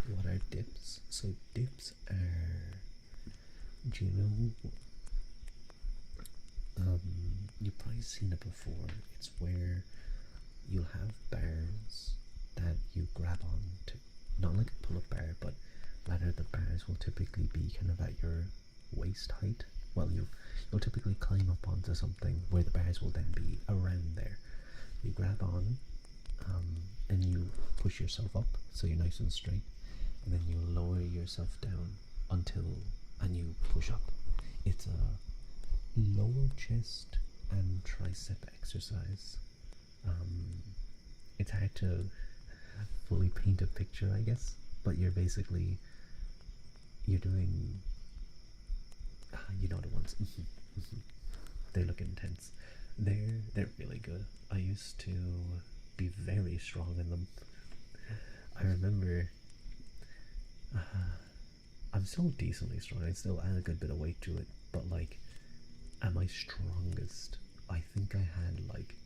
What are dips? So dips are, do you know, you've probably seen it before. It's where you'll have bars that you grab on to, not like a pull-up bar, but rather the bars will typically be kind of at your waist height. Well, you'll typically climb up onto something where the bars will then be around there. You grab on, and you push yourself up so you're nice and straight, and then you lower yourself down and you push up. It's a lower chest and tricep exercise. It's hard to fully paint a picture, I guess, but you're doing, you know the ones. They look intense. They're really good. I used to be very strong in them. I remember I'm still decently strong. I still add a good bit of weight to it, but like at my strongest, I think I had like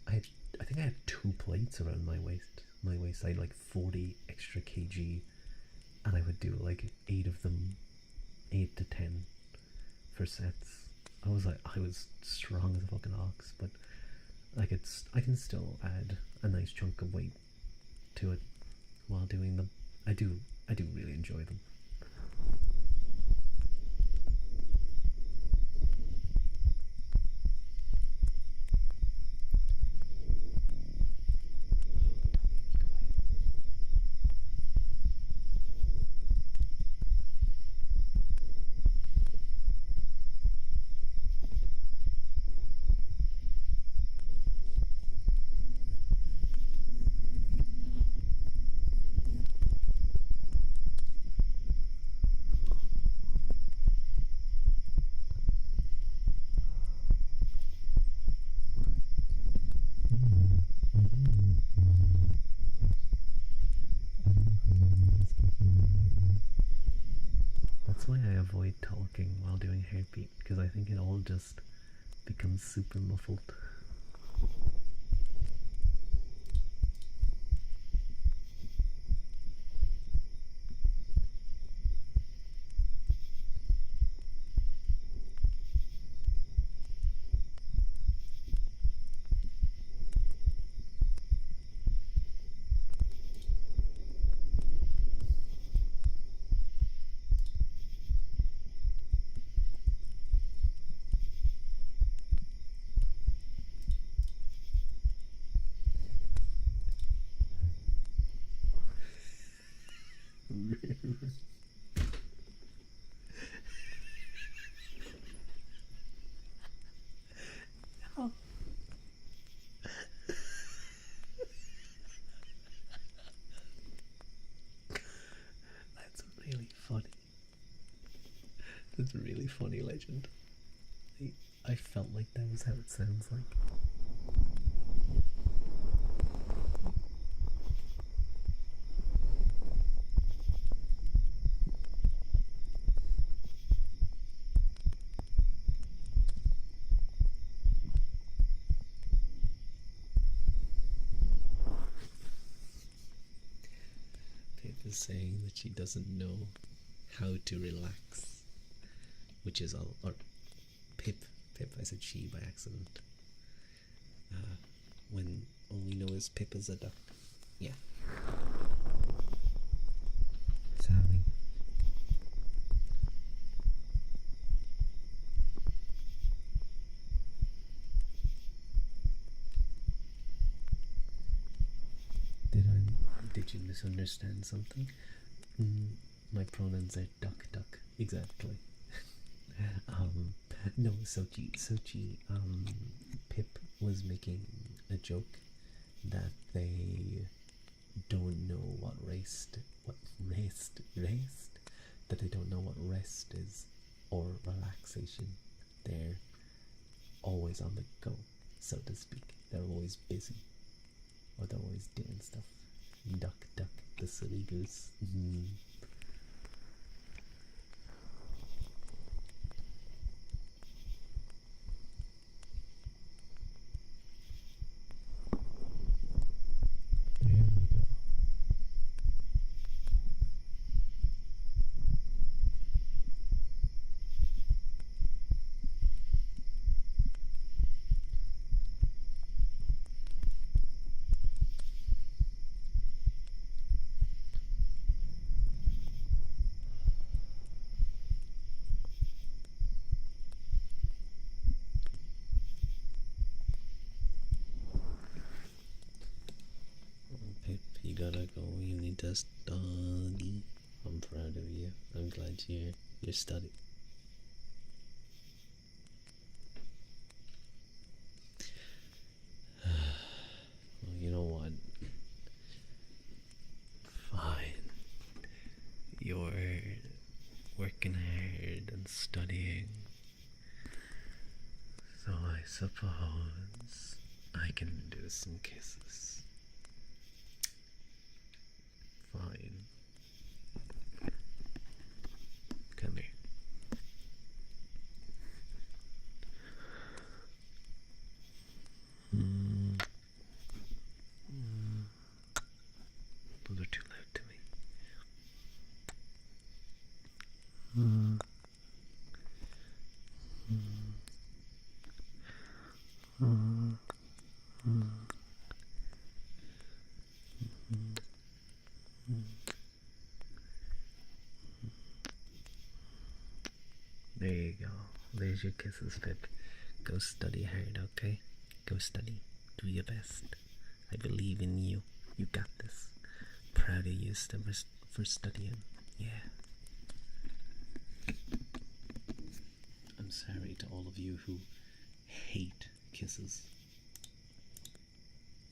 I think I had 2 plates around my waist. My waist, I had like 40 extra kg, and I would do like 8 of them, 8 to 10 for sets. I was strong as a fucking ox, but I can still add a nice chunk of weight to it while doing them. I do really enjoy them. avoid talking while doing heartbeat because I think it all just becomes super muffled. That's really funny. That's really funny, Legend. I felt like that was how it sounds like. Pip is saying that she doesn't know how to relax, which is all. Or Pip, I said she by accident. When all we know is Pip is a duck. Yeah. Sorry. Did you misunderstand something? My pronouns are duck, duck. Exactly. No, Sochi, Pip was making a joke that they don't know what that they don't know what rest is or relaxation. They're always on the go, so to speak. They're always busy, or they're always doing stuff. Duck, duck, the silly goose. There we go. Pip, you gotta go. You need to study. I'm proud of you. I'm glad you're studying. Well, you know what? Fine. You're working hard and studying. So I suppose I can do some kisses. Fine. Come here. Those are too loud to me. There you go. There's your kisses, Pip. Go study hard, okay? Go study. Do your best. I believe in you. You got this. Proud of you for studying. Yeah. I'm sorry to all of you who hate kisses.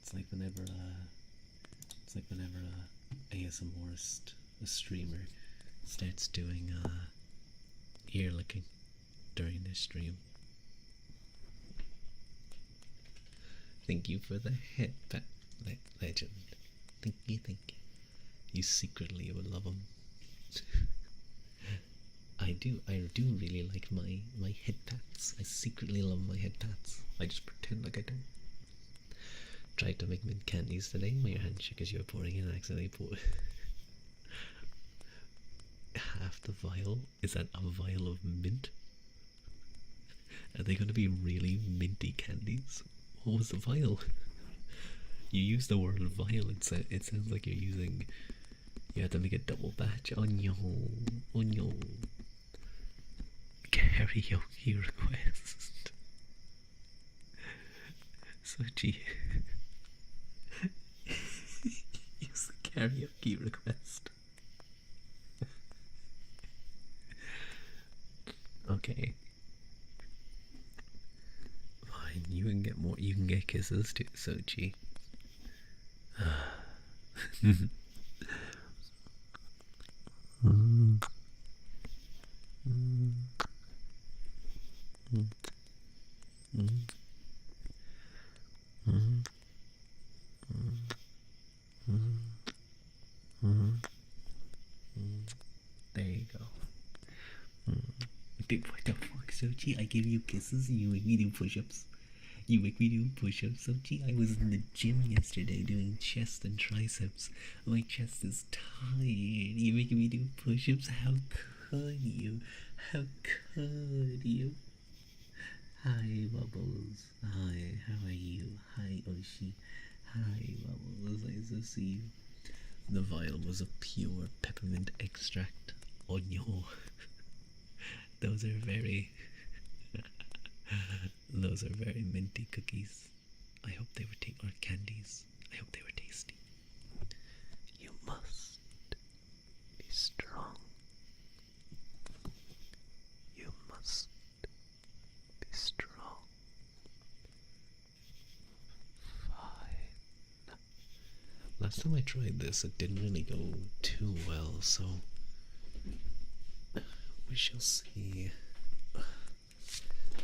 It's like whenever a ASMRist, a streamer, starts doing ear licking during their stream. Thank you for the hit, Legend. Thank you. You secretly would love them. I do really like my head pats. I secretly love my head pats. I just pretend like I don't. Tried to make mint candies today. My hand shook as you were pouring in and accidentally poured half the vial. Is that a vial of mint? Are they going to be really minty candies? What was the vial? You used the word vial. It sounds like you're using. You have to make a double batch on your karaoke request. So gee. Use the karaoke request. Okay. Fine, you can get more. You can get kisses too, Sochi. There you go. Dude, what the fuck, Sochi? I give you kisses and you make me do push-ups. You make me do push-ups, Sochi. I was in the gym yesterday doing chest and triceps. My chest is tired. You making me do push-ups? How could you? How could you? Hi, Bubbles. Hi, how are you? Hi, Oshi. Hi, Bubbles. Nice to see you. The vial was of pure peppermint extract. Onyo. Those are very those are very minty cookies. I hope they were or candies. I hope they were tasty. You must be strong. You must be strong. Fine. Last time I tried this, it didn't really go too well, so we shall see.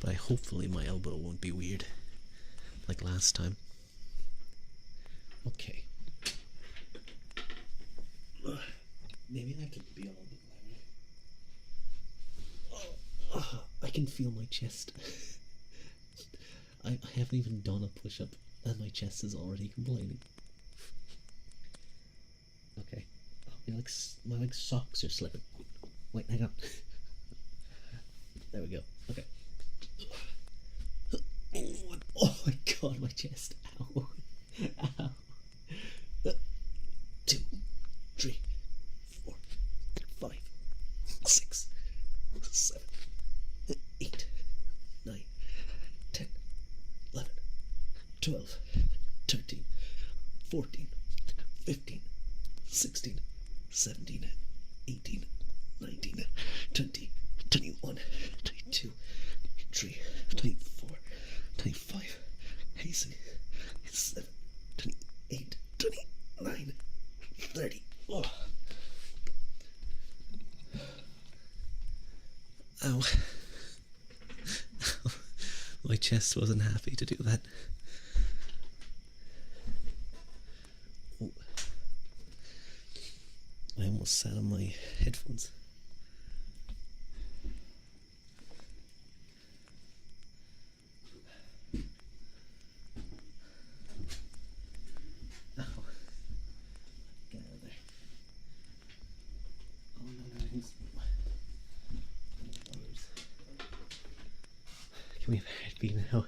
But hopefully my elbow won't be weird like last time. Okay. Maybe I have to be a little bit louder. I can feel my chest. I haven't even done a push-up and my chest is already complaining. Okay. My like socks are slipping. Wait, hang on. There we go. Okay. Oh my god, my chest. Ow. Ow. 2, 3, 4, 5, 6, 7, 8, 9, 10, 11, 12, 13, 14, 15, 16, 17, 18, 19, 20, 21, 22, 23, 24, 25, 26, 27, 28, 29, 30. Oh. Ow. Ow. My chest wasn't happy to do that. Oh. I almost sat on my headphones. Can we have a heartbeat now?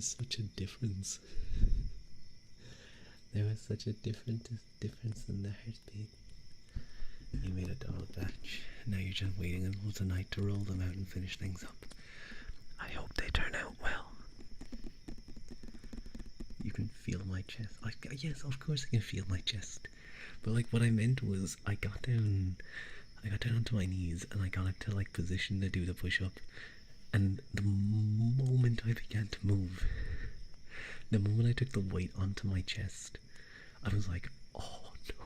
was such a difference. There was such a difference in the heartbeat. You made a double batch. Now you're just waiting until tonight to roll them out and finish things up. I hope they turn out well. You can feel my chest. Yes, of course I can feel my chest. But like what I meant was I got down onto my knees and I got into like position to do the push-up. And the moment I began to move, the moment I took the weight onto my chest, I was like, oh no.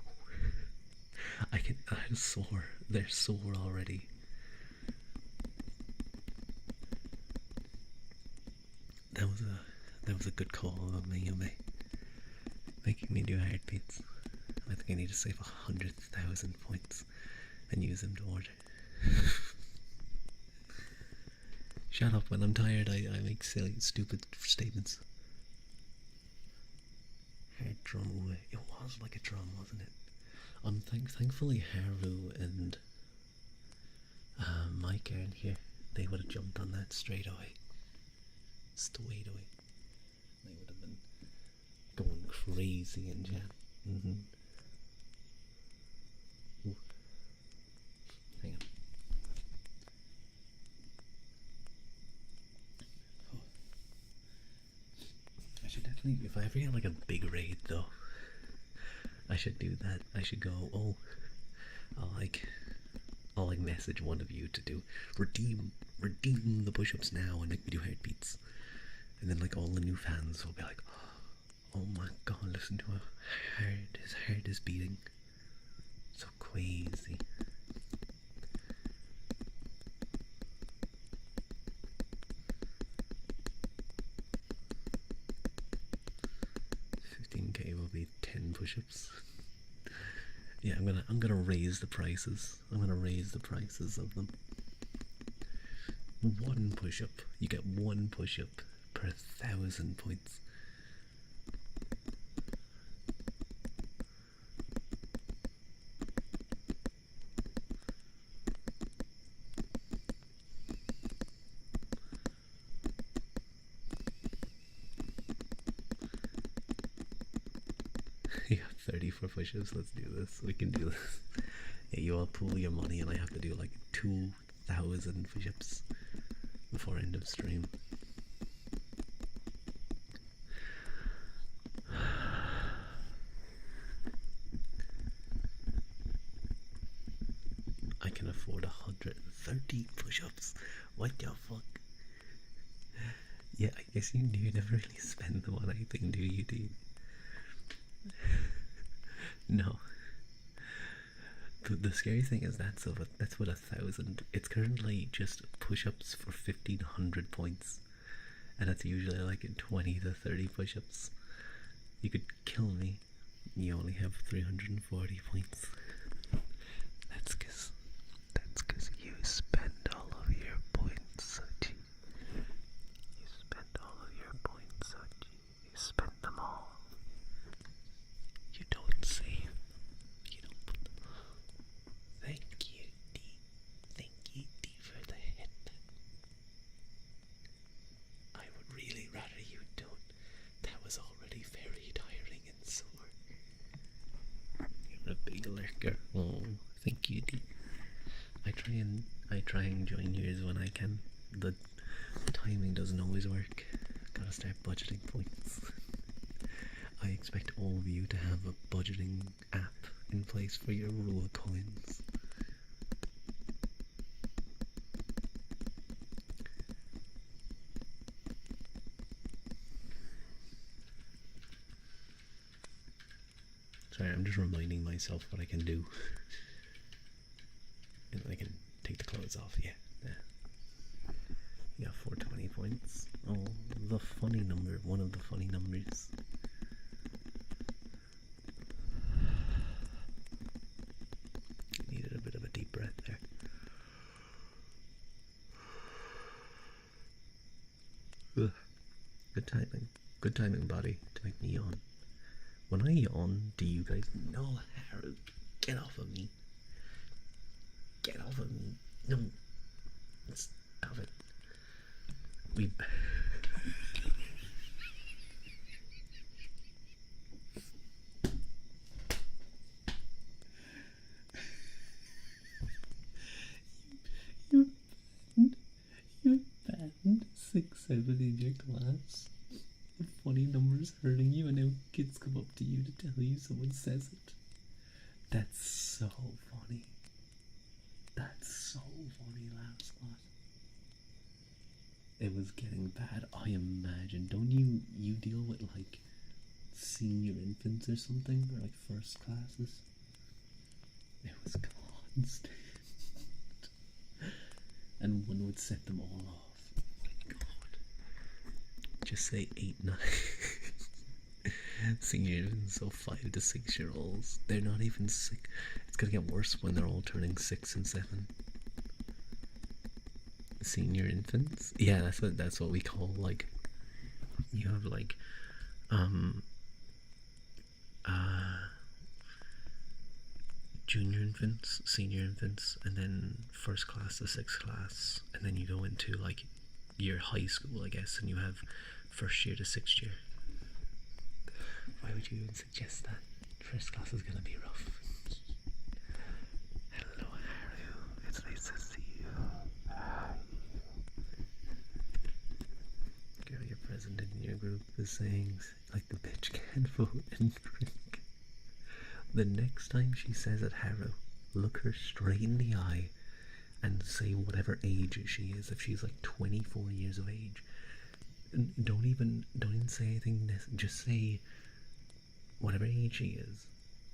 I'm sore. They're sore already. That was a good call of me, Yume. Making me do heartbeats. I think I need to save 100,000 points and use them to order. Shut up, when I'm tired I make silly, stupid statements. Heart drum, it was like a drum, wasn't it? Thankfully Haru and Mike aren't here. They would have jumped on that straight away. Straight away. They would have been going crazy in chat. Hang on. Oh. I should definitely, if I ever get like a big raid though, I should do that. I should go, oh, I'll like message one of you to do redeem the push-ups now and make me do heartbeats. And then like all the new fans will be like, oh my god, listen to how hard his heart is beating. So crazy. $15K will be 10 push-ups. Yeah, I'm gonna raise the prices. I'm gonna raise the prices of them. One push-up. You get one push-up per 1,000 points. Yeah, 34 push-ups. Let's do this. We can do this. Yeah, you all pool your money and I have to do like 2,000 push-ups before end of stream. I can afford 130 push-ups. What the fuck? Yeah, I guess you never really spend them on anything, do you, dude? No. The scary thing is that's what 1,000. It's currently just push-ups for 1,500 points, and it's usually like 20 to 30 push-ups. You could kill me. You only have 340 points. That's cause you spend all of your points, Sochi. You spend all of your points, Sochi. You spend them all. You don't save them. You don't put them. Thank you, D. Thank you, D, for the hit. I would really rather you don't. That was already very tiring and sore. You're a big lurker. Oh, thank you, D. I try and join yours when I can. The timing doesn't always work. Gotta start budgeting points. I expect all of you to have a budgeting app in place for your rule coins. Sorry, I'm just reminding myself what I can do. And I can take the clothes off, yeah. You got 420 points. Oh, the funny number, one of the funny numbers. Needed a bit of a deep breath there. Ugh. Good timing, body, to make me yawn. When I yawn, do you guys know, Harold? Get off of me. Get off of me. No. Stop it. 6, 7 in your class. The funny numbers hurting you, and now kids come up to you to tell you someone says it. That's so funny. That's so funny, last class. It was getting bad. I imagine. Don't you deal with like senior infants or something, or like first classes? It was constant. And one would set them all off. My God. Just say 8, 9. Senior infants, so 5 to 6 year olds. They're not even 6. It's gonna get worse when they're all turning 6 and 7. Senior infants? Yeah, that's what we call, like, you have like junior infants, senior infants, and then first class to sixth class, and then you go into like your high school, I guess, and you have first year to sixth year. Why would you even suggest that? First class is gonna be rough. Hello, Haru. It's nice to see you. Girl, your president in your group is saying, like, the bitch can't vote and drink. The next time she says it, Haru, look her straight in the eye and say whatever age she is. If she's like 24 years of age, don't even say anything. Just say whatever age she is.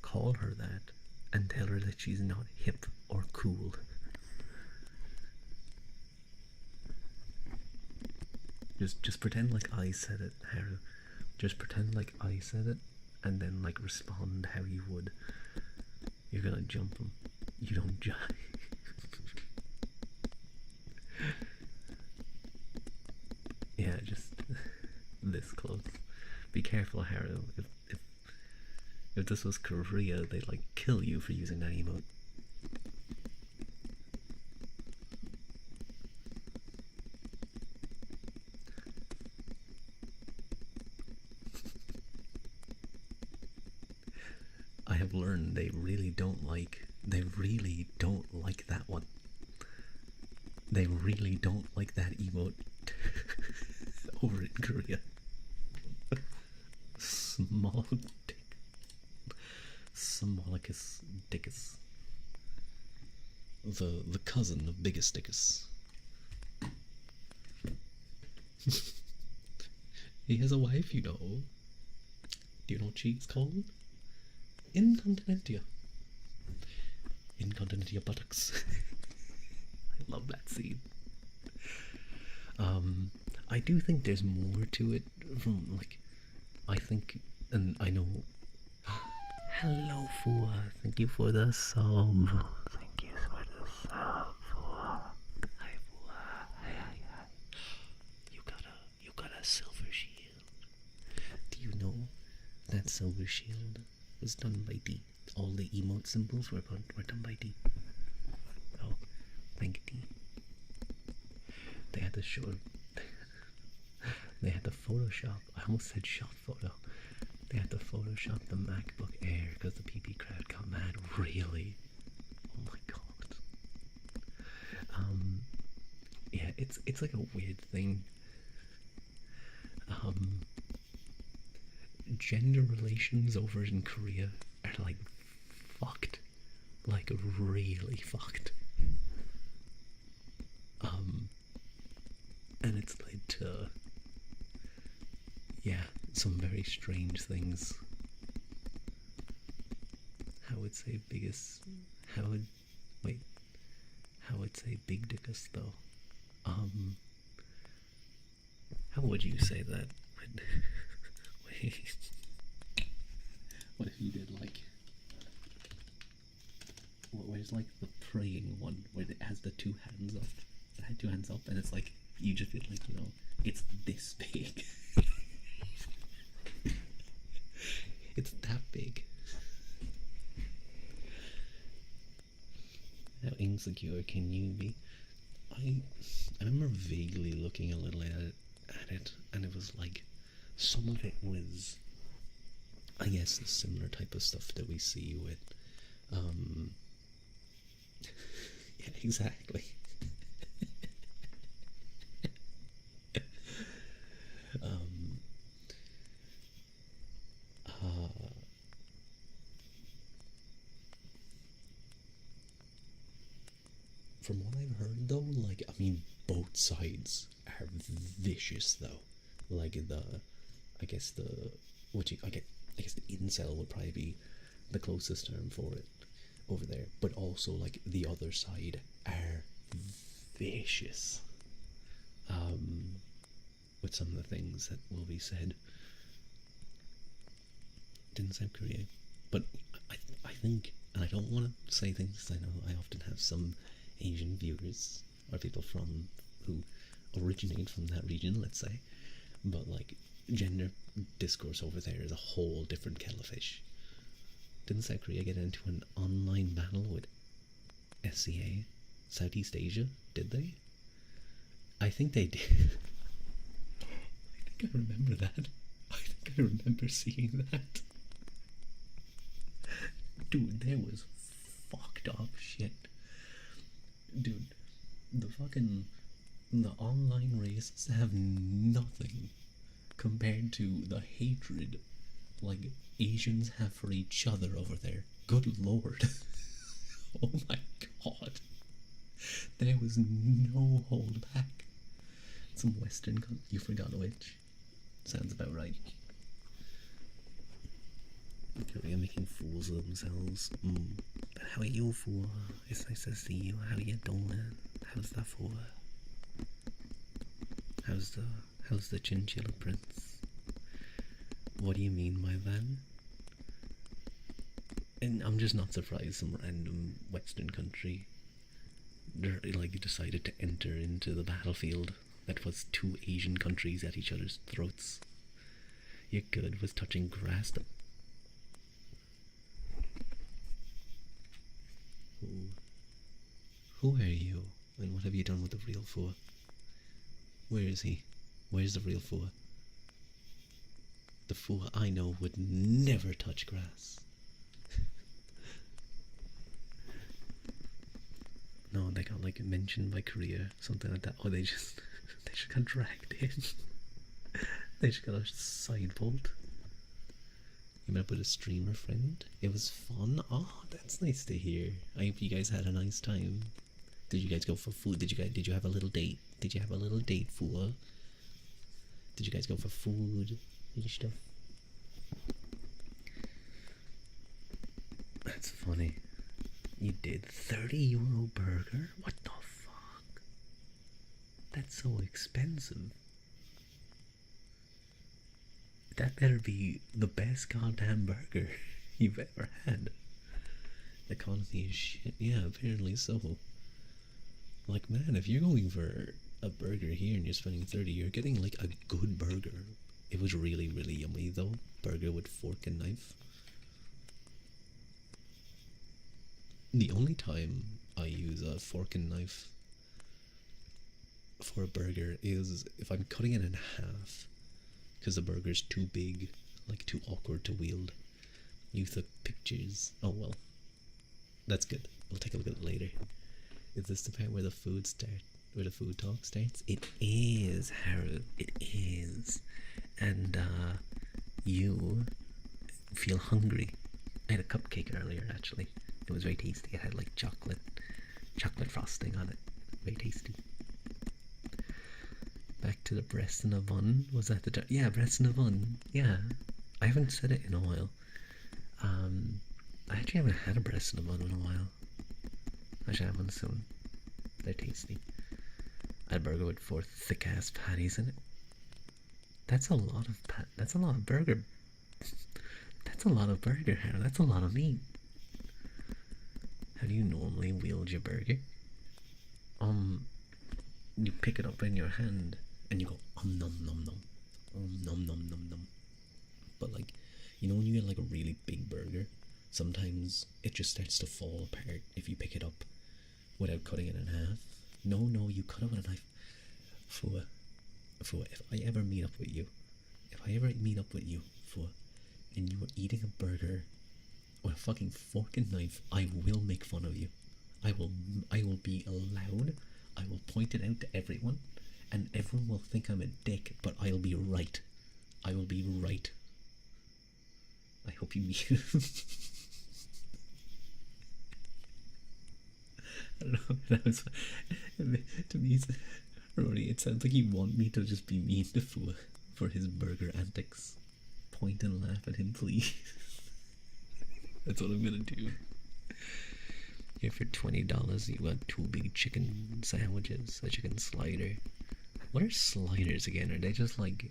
Call her that and tell her that she's not hip or cool. Just pretend like I said it, Haru. Just pretend like I said it, and then like respond how you would. You're gonna jump him. You don't jump. Yeah, just this close. Be careful, Haru. If this was Korea, they'd like kill you for using that emote. I have learned they really don't like that one. They really don't like that emote over in Korea. Small dick. Smolicus dickus. The cousin of biggest dickus. He has a wife, you know. Do you know what she's called? Incontinentia. Incontinentia buttocks. I love that scene. I do think there's more to it from, like, I think, and I know. Hello, Fua. Thank you for the sub. Thank you for the sub, Fua. Hi, Fua. Hi. You got a silver shield. Do you know that silver shield was done by D? All the emote symbols were done by D. Oh, thank D. They had to show. They had to Photoshop. I almost said shot photo. They had to Photoshop the MacBook Air because the PP crowd got mad. Really? Oh my god. Yeah, it's like a weird thing. Gender relations over in Korea are like fucked. Like really fucked. And it's led to, yeah, some very strange things. How would say biggest? How would say big dickus though? How would you say that? Wait. What if you did like? Where's like the praying one where it has the 2 hands up? It had 2 hands up, and it's like you just feel like, you know, it's this big. It's that big. How insecure can you be? I remember vaguely looking a little at it, and it was like some of it was, I guess, the similar type of stuff that we see with, yeah, exactly. from what I've heard though, like I mean, both sides are vicious though. Like I guess the I guess the incel would probably be the closest term for it over there. But also like the other side are vicious. With some of the things that will be said. Didn't South Korea, but I think, and I don't want to say things. I know I often have some Asian viewers or people from who originate from that region, let's say, but like gender discourse over there is a whole different kettle of fish. Didn't South Korea get into an online battle with SCA, Southeast Asia? Did they? I think they did. I think I remember that. I think I remember seeing that. Dude, there was fucked up shit. Dude, the online races have nothing compared to the hatred like Asians have for each other over there. Good lord. Oh my god. There was no hold back. Some Western you forgot which. Sounds about right. Korea making fools of themselves. But how are you, fool? It's nice to see you. How are you doing? How's that for? How's the chinchilla prince? What do you mean by that? And I'm just not surprised some random Western country like decided to enter into the battlefield that was two Asian countries at each other's throats. You're good with touching grass. Who are you? And what have you done with the real Fua? Where is he? Where's the real Fua? The Fua I know would never touch grass. No, they got like mentioned by Korea, something like that. Oh, they just got dragged in. They just got a side bolt. You met up with a streamer friend. It was fun. Oh, that's nice to hear. I hope you guys had a nice time. Did you guys go for food? Did you have a little date? Did you have a little date, Fua? Did you guys go for food and stuff? That's funny. You did €30 burger? What the fuck? That's so expensive. That better be the best goddamn burger you've ever had. The quality is shit. Yeah, apparently so. Like, man, if you're going for a burger here and you're spending 30, you're getting like a good burger. It was really, really yummy though. Burger with fork and knife. The only time I use a fork and knife for a burger is if I'm cutting it in half because the burger's too big, like too awkward to wield. You took pictures. Oh well, that's good. We'll take a look at it later. Is this the part where the food where the food talk starts? It is, Harold. It is. And you feel hungry. I had a cupcake earlier actually. It was very tasty. It had like chocolate frosting on it. Very tasty. Back to the breast in a bun. Was that the yeah, breast in a bun? Yeah. I haven't said it in a while. I actually haven't had a breast in a bun in a while. I should have one soon. They're tasty. I had a burger with 4 thick ass patties in it. That's a lot of that's a lot of burger. That's a lot of burger, Hannah. That's a lot of meat. How do you normally wield your burger? You pick it up in your hand and you go nom nom nom, nom nom nom nom. But like, you know when you get like a really big burger, sometimes it just starts to fall apart if you pick it up without cutting it in half. No, you cut it with a knife. Fua, if I ever meet up with you, Fua, and you are eating a burger with a fucking fork and knife, I will make fun of you. I will be loud. I will point it out to everyone, and everyone will think I'm a dick, but I'll be right. I will be right. I hope you meet I don't know. That was to me. Rory, it sounds like you want me to just be mean to Fua for his burger antics. Point and laugh at him, please. That's what I'm gonna do. Here for $20, you got two big chicken sandwiches, a chicken slider. What are sliders again? Are they just like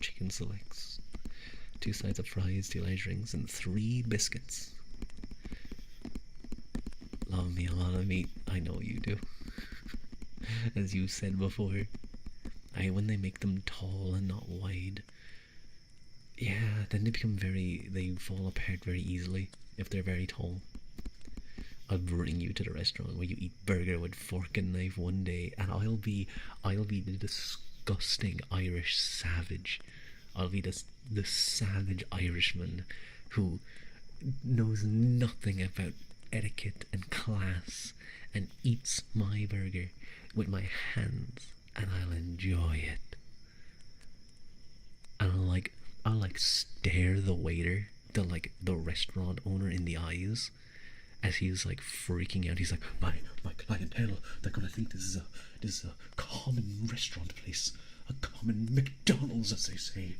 chicken selects? Two sides of fries, two large drinks, and three biscuits. Love me a lot of meat. I know you do. As you said before, when they make them tall and not wide, yeah, then they fall apart very easily if they're very tall. I'll bring you to the restaurant where you eat burger with fork and knife one day, and I'll be the disgusting Irish savage. I'll be the savage Irishman who knows nothing about etiquette and class and eats my burger with my hands, and I'll enjoy it. And I'll stare the waiter, the restaurant owner in the eyes as he's like freaking out. He's like, my clientele, they're gonna think this is a common restaurant place, a common McDonald's, as they say.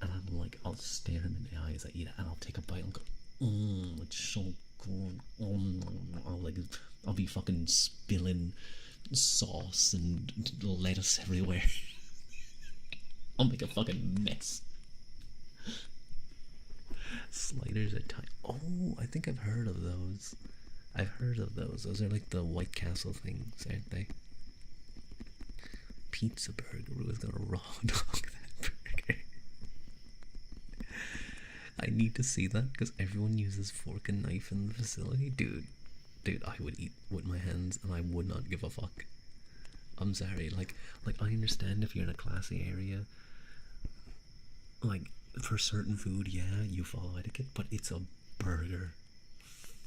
And I'm like, I'll stare him in the eyes, I eat it, and I'll take a bite and go, it's so good. I'll be fucking spilling sauce and lettuce everywhere. I'll make a fucking mess. Sliders are tiny. Oh, I think I've heard of those. Those are like the White Castle things, aren't they? Pizza Burger was gonna raw dog that burger. I need to see that because everyone uses fork and knife in the facility. Dude, I would eat with my hands and I would not give a fuck. I'm sorry. Like I understand if you're in a classy area, like for certain food, yeah, you follow etiquette, but it's a burger.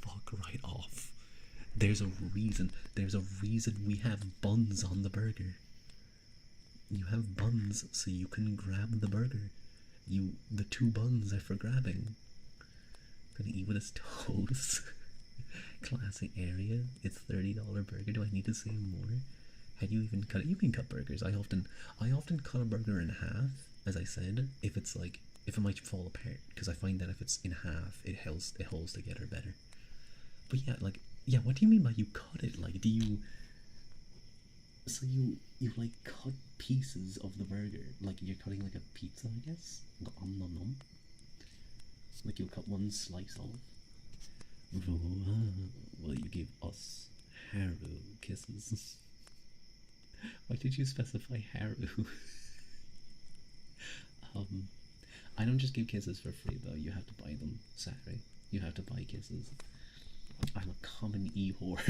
Fuck right off. There's a reason we have buns on the burger. You have buns so you can grab the burger. The two buns are for grabbing. Gonna eat with his toes. Classic area. It's $30 burger. Do I need to say more? Had you even cut it? You can cut burgers. I often cut a burger in half, as I said, if it might fall apart, because I find that if it's in half, it holds together better. But yeah, what do you mean by you cut it? Like, do you? So you like cut pieces of the burger, like you're cutting like a pizza, I guess. Nom. Like you'll cut one slice off. Well, you give us Haru kisses. Why did you specify Haru? I don't just give kisses for free though. You have to buy them. Sorry, you have to buy kisses. I'm a common e-whore.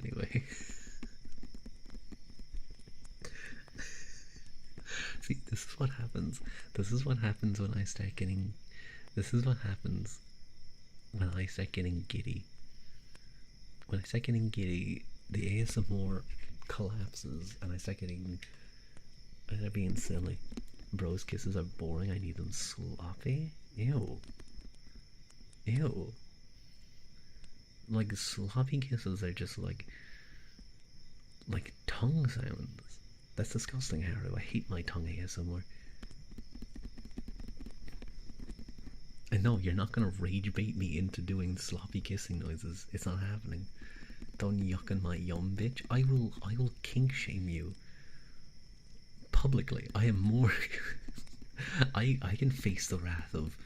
Anyway. See, this is what happens. This is what happens when I start getting. This is what happens when I start getting giddy. When I start getting giddy, the ASMR collapses, and I start being silly. Bros kisses are boring. I need them sloppy. Ew. Like sloppy kisses are just like tongue sounds. That's disgusting, Haru. I hate my tongue ASMR. And no, you're not gonna rage bait me into doing sloppy kissing noises. It's not happening. Don't yuck on my yum, bitch. I will kink shame you publicly. I am more. I can face the wrath of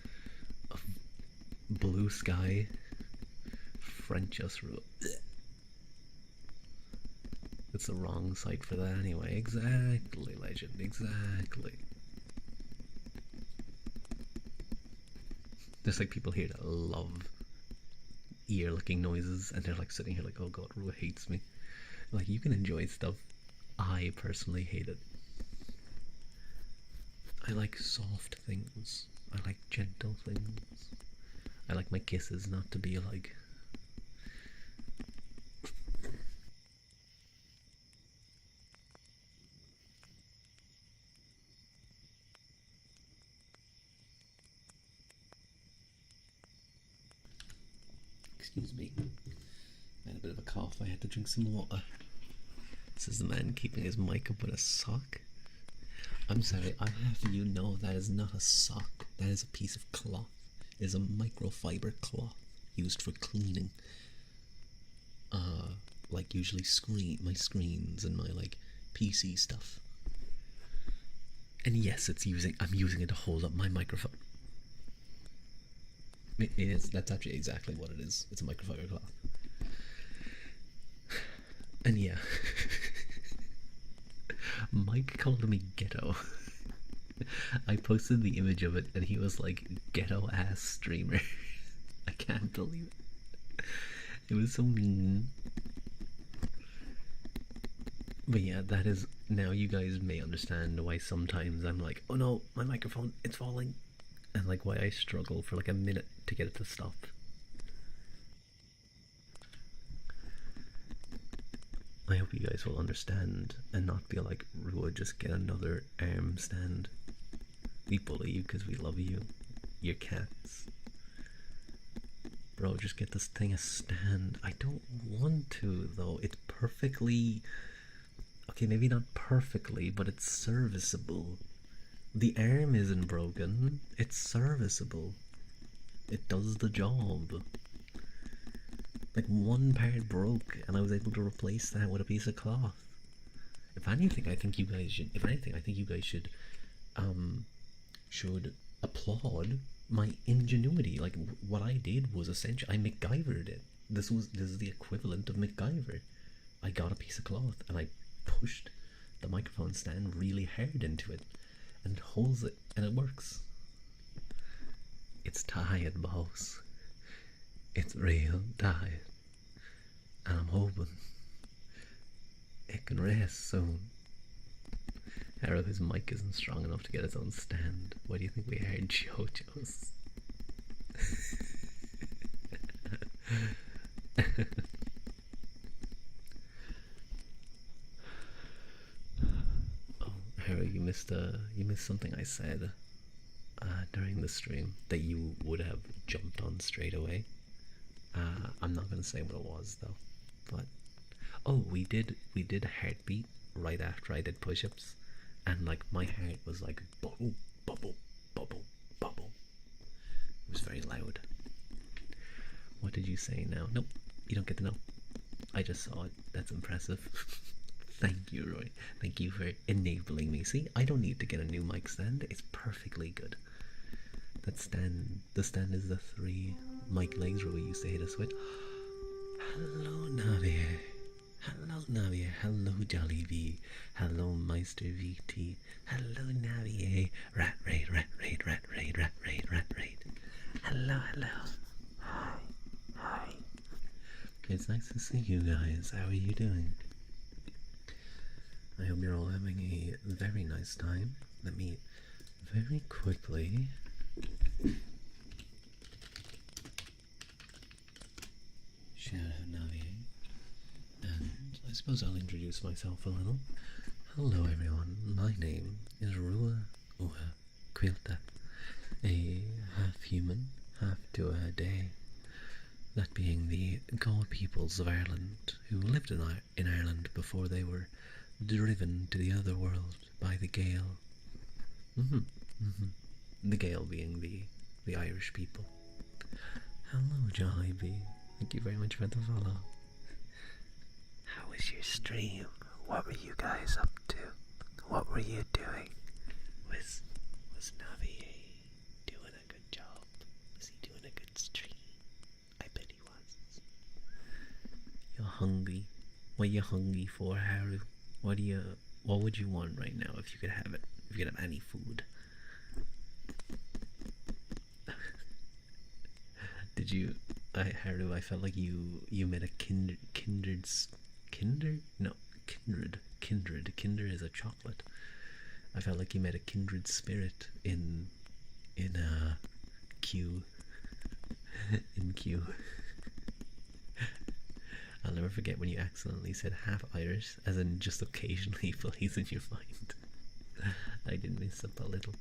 Blue Sky, French us rule. It's the wrong site for that anyway. Exactly, legend. Exactly. There's like people here that love ear-licking noises, and they're like sitting here like, oh god, Rua hates me. Like, you can enjoy stuff. I personally hate it. I like soft things. I like gentle things. I like my kisses not to be like Excuse me. I had a bit of a cough. I had to drink some water. This is the man keeping his mic up with a sock. I'm sorry, I have you know that is not a sock. That is a piece of cloth. It is a microfiber cloth used for cleaning. Like usually my screens and my like PC stuff. And yes, I'm using it to hold up my microphone. It is. That's actually exactly what it is. It's a microfiber cloth. And yeah. Mike called me ghetto. I posted the image of it and he was like, ghetto ass streamer. I can't believe it. It was so mean. But yeah, that is, now you guys may understand why sometimes I'm like, oh no, my microphone, it's falling. And like why I struggle for like a minute to get it to stop. I hope you guys will understand and not be like, Rua, just get another arm stand. We bully you because we love you. You're cats. Bro, just get this thing a stand. I don't want to though. It's perfectly... Okay, maybe not perfectly, but it's serviceable. The arm isn't broken. It's serviceable. It does the job. Like one part broke, and I was able to replace that with a piece of cloth. If anything, I think you guys should. If anything, I think you guys should applaud my ingenuity. Like what I did was essentially I MacGyvered it. This is the equivalent of MacGyver. I got a piece of cloth and I pushed the microphone stand really hard into it and it holds it and it works. It's tired, boss. It's real tired. And I'm hoping it can rest soon. Arrow, his mic isn't strong enough to get its own stand. Why do you think we hired JoJo's? Oh, Harry, you missed something I said during the stream that you would have jumped on straight away. I'm not gonna say what it was though, but oh, we did heartbeat right after I did push-ups, and like my heart was like bubble, bubble, bubble, bubble. It was very loud. What did you say now? Nope, you don't get to know. I just saw it. That's impressive. Thank you, Roy. Thank you for enabling me. See, I don't need to get a new mic stand. It's perfectly good. The stand is the 3 mic legs where we used to hit us with. Hello, Navier. Hello, Navier. Hello, Jollibee. Hello, Meister VT. Hello, Navier. Rat raid, rat raid, rat raid, rat raid, rat raid. Hello, hello. Hi, hi. It's nice to see you guys. How are you doing? I hope you're all having a very nice time. Let me very quickly shout out Navier, and I suppose I'll introduce myself a little. Hello everyone, my name is Rua Uha Quilta, a half human, half Tuatha, that being the God peoples of Ireland who lived in Ireland before they were driven to the other world by the Gael. The Gael being the Irish people. Hello, Jollibee. Thank you very much for the follow. How was your stream? What were you guys up to? What were you doing? Was Navier doing a good job? Was he doing a good stream? I bet he was. You're hungry. What are you hungry for, Haru? What would you want right now if you could have it? If you could have any food? Did you, Haru? I felt like you met a kindred. Kinder is a chocolate. I felt like you met a kindred spirit in Q. In Q. I'll never forget when you accidentally said half Irish, as in just occasionally plays in your mind. I did miss up a little.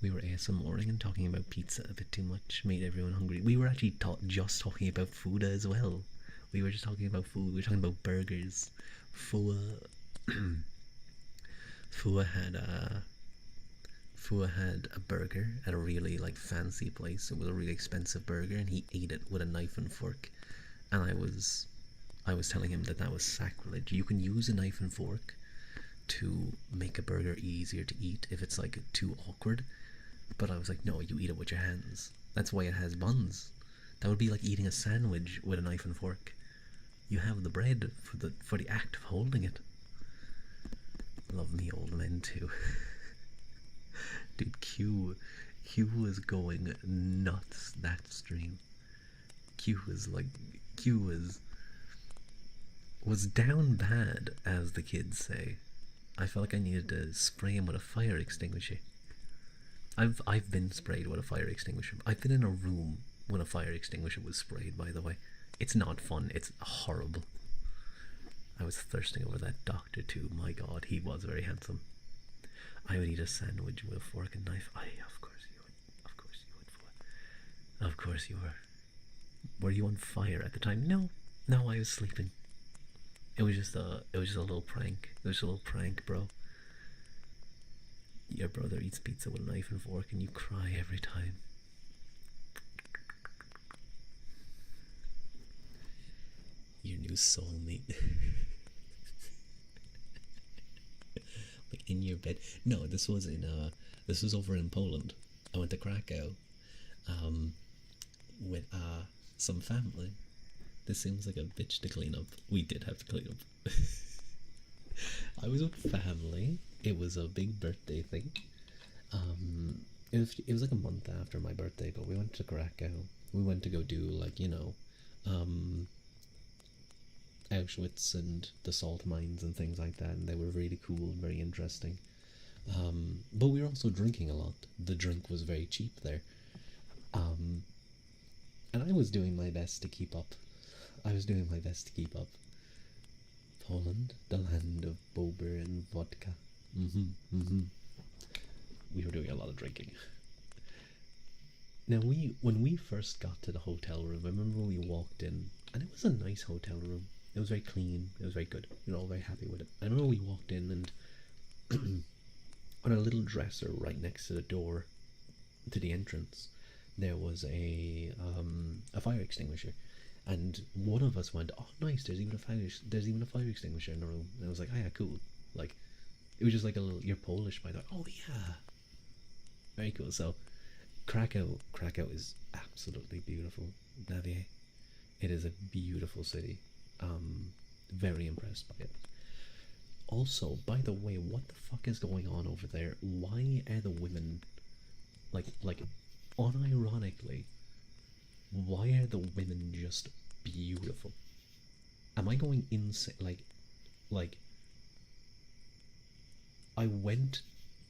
We were ASMRing and talking about pizza a bit too much, made everyone hungry. We were actually just talking about food as well. We were just talking about food. We were talking about burgers. Fua, Fua had a Fua had a burger at a really like fancy place. It was a really expensive burger, and he ate it with a knife and fork. And I was telling him that that was sacrilege. You can use a knife and fork to make a burger easier to eat if it's like too awkward. But I was like, no, you eat it with your hands. That's why it has buns. That would be like eating a sandwich with a knife and fork. You have the bread for the act of holding it. Love me old men too. Dude, Q was going nuts that stream. Q was down bad, as the kids say. I felt like I needed to spray him with a fire extinguisher. I've been sprayed with a fire extinguisher. I've been in a room when a fire extinguisher was sprayed, by the way. It's not fun, it's horrible. I was thirsting over that doctor too. My god, he was very handsome. I would eat a sandwich with a fork and knife. Of course you would. Of course you would. Of course you were. Were you on fire at the time? No, I was sleeping. It was just a little prank. It was a little prank, bro. Your brother eats pizza with a knife and fork, and you cry every time. Your new soulmate. Like in your bed. No, this was over in Poland. I went to Krakow, with some family. This seems like a bitch to clean up. We did have to clean up. I was with family. It was a big birthday thing. It was like a month after my birthday, but we went to Krakow. We went to go do like Auschwitz and the salt mines and things like that, and they were really cool, very interesting. But we were also drinking a lot. The drink was very cheap there. And I was doing my best to keep up. Poland, the land of bober and vodka. We were doing a lot of drinking. Now when we first got to the hotel room, I remember when we walked in, and it was a nice hotel room. It was very clean. It was very good. We were all very happy with it. I remember we walked in, and on a little dresser right next to the door to the entrance, there was a fire extinguisher, and one of us went, "Oh, nice! There's even a fire extinguisher in the room." And I was like, "Oh yeah, cool." Like, it was just like a little. You're Polish, by the way. Oh yeah, very cool. So, Krakow is absolutely beautiful, Navier. It is a beautiful city. Very impressed by it. Also, by the way, what the fuck is going on over there? Why are the women like unironically, why are the women just beautiful? Am I going insane? Like I went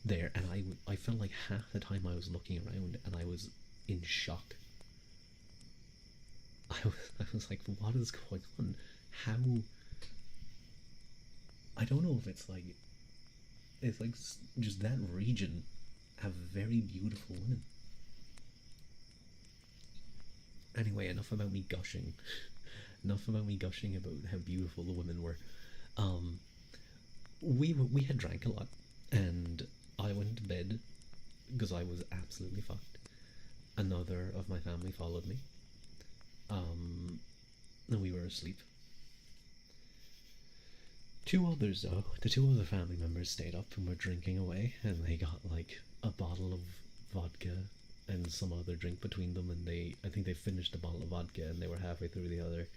there and I felt like half the time I was looking around and I was in shock. I was like, what is going on? How? I don't know if it's like just that region have very beautiful women. Anyway, enough about me gushing. Enough about me gushing about how beautiful the women were. We had drank a lot, and I went to bed because I was absolutely fucked. Another of my family followed me. And we were asleep. The two other family members stayed up and were drinking away, and they got like a bottle of vodka and some other drink between them, and I think they finished the bottle of vodka and they were halfway through the other.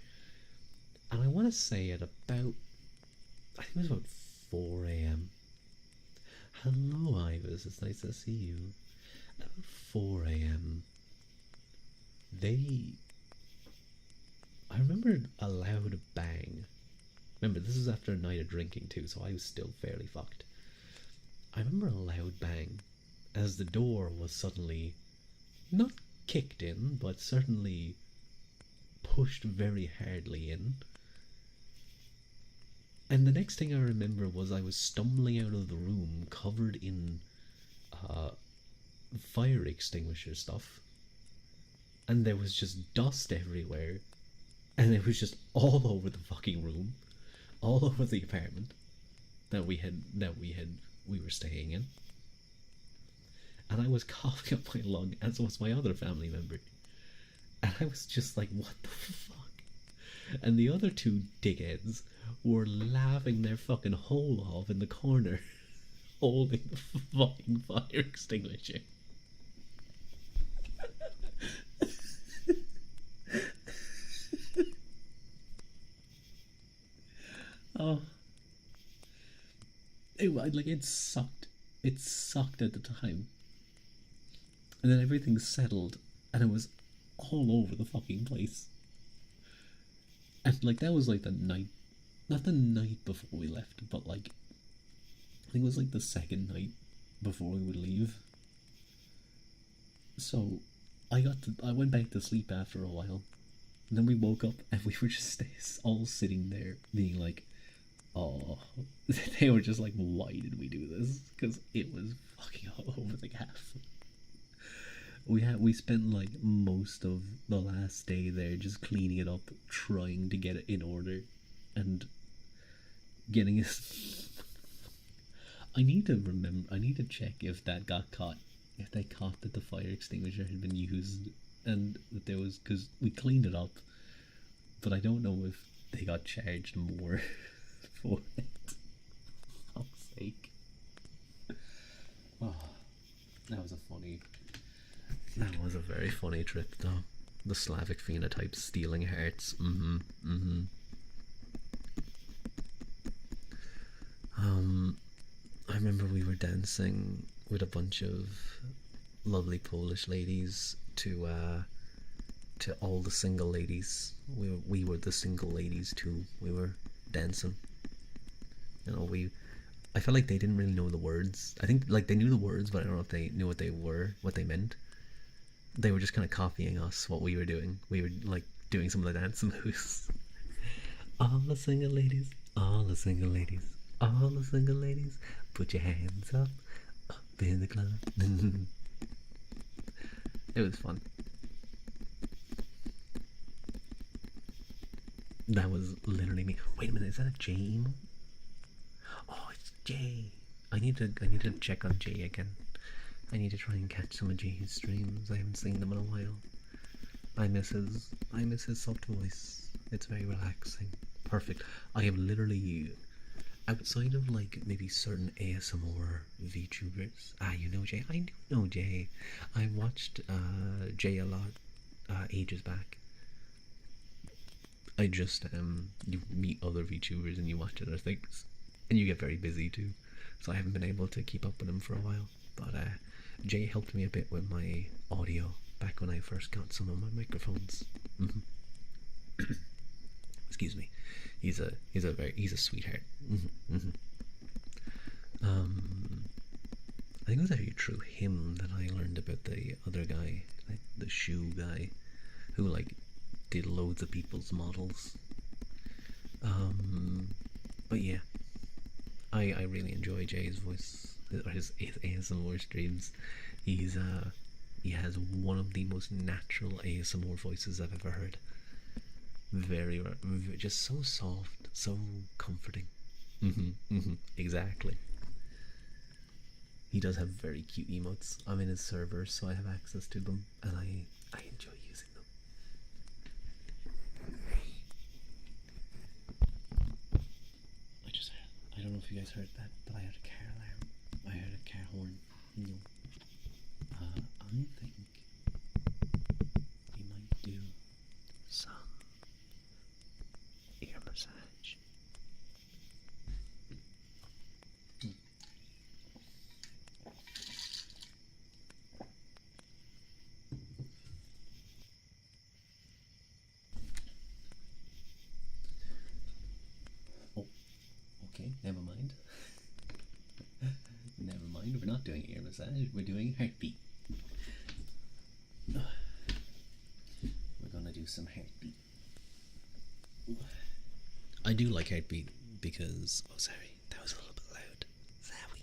And I want to say at about, I think it was about 4 a.m. Hello, Ivis. It's nice to see you. At 4 a.m. I remember a loud bang. Remember, this is after a night of drinking too, so I was still fairly fucked. I remember a loud bang as the door was suddenly not kicked in, but certainly pushed very hardly in. And the next thing I remember was I was stumbling out of the room covered in fire extinguisher stuff, and there was just dust everywhere, and it was just all over the fucking room, all over the apartment we were staying in. And I was coughing up my lung, as was my other family member. And I was just like, what the fuck? And the other two dickheads were laughing their fucking hole off in the corner, holding the fucking fire extinguisher. Oh, it sucked. It sucked at the time, and then everything settled, and it was all over the fucking place. And like that was like the night, not the night before we left, but like I think it was like the second night before we would leave. So I went back to sleep after a while. And then we woke up and we were just all sitting there being like, oh, they were just like, why did we do this? Because it was fucking all over the gaff. We spent like most of the last day there just cleaning it up, trying to get it in order, and getting it. I need to remember. I need to check if that got caught. If they caught that the fire extinguisher had been used, and that there was, because we cleaned it up, but I don't know if they got charged more for it. For fuck's sake. Oh, that was a funny. That was a very funny trip, though. The Slavic phenotype stealing hearts. I remember we were dancing with a bunch of lovely Polish ladies to all the single ladies. We were the single ladies too. We were dancing. You know, I felt like they didn't really know the words. I think like they knew the words, but I don't know if they knew what they meant. They were just kind of copying us, what we were doing. We were like doing some of the dance moves. All the single ladies, all the single ladies, all the single ladies, put your hands up in the club. It was fun. That was literally me. Wait a minute, is that a J emo? Oh, it's Jay. I need to check on Jay again. I need to try and catch some of Jay's streams. I haven't seen them in a while. I miss his soft voice. It's very relaxing. Perfect. I have literally, outside of like maybe certain ASMR VTubers. You know Jay? I do know Jay. I watched Jay a lot ages back. I just you meet other VTubers and you watch other things, and you get very busy too. So I haven't been able to keep up with them for a while. But Jay helped me a bit with my audio back when I first got some of my microphones. Excuse me. He's a sweetheart. I think it was actually through him that I learned about the other guy, like the shoe guy, who like did loads of people's models. But yeah, I really enjoy Jay's voice, or his ASMR streams. He has one of the most natural ASMR voices I've ever heard. Just so soft, so comforting. Exactly. He does have very cute emotes. I'm in his server, so I have access to them, and I enjoy using them. I don't know if you guys heard that, but I heard a car alarm. I heard a car horn. No. I think we might do some ear massage. Oh, okay, never mind. Never mind, we're not doing ear massage, we're doing heartbeat. We're gonna do some heartbeat. I do like heartbeat because, oh sorry, that was a little bit loud. Sorry.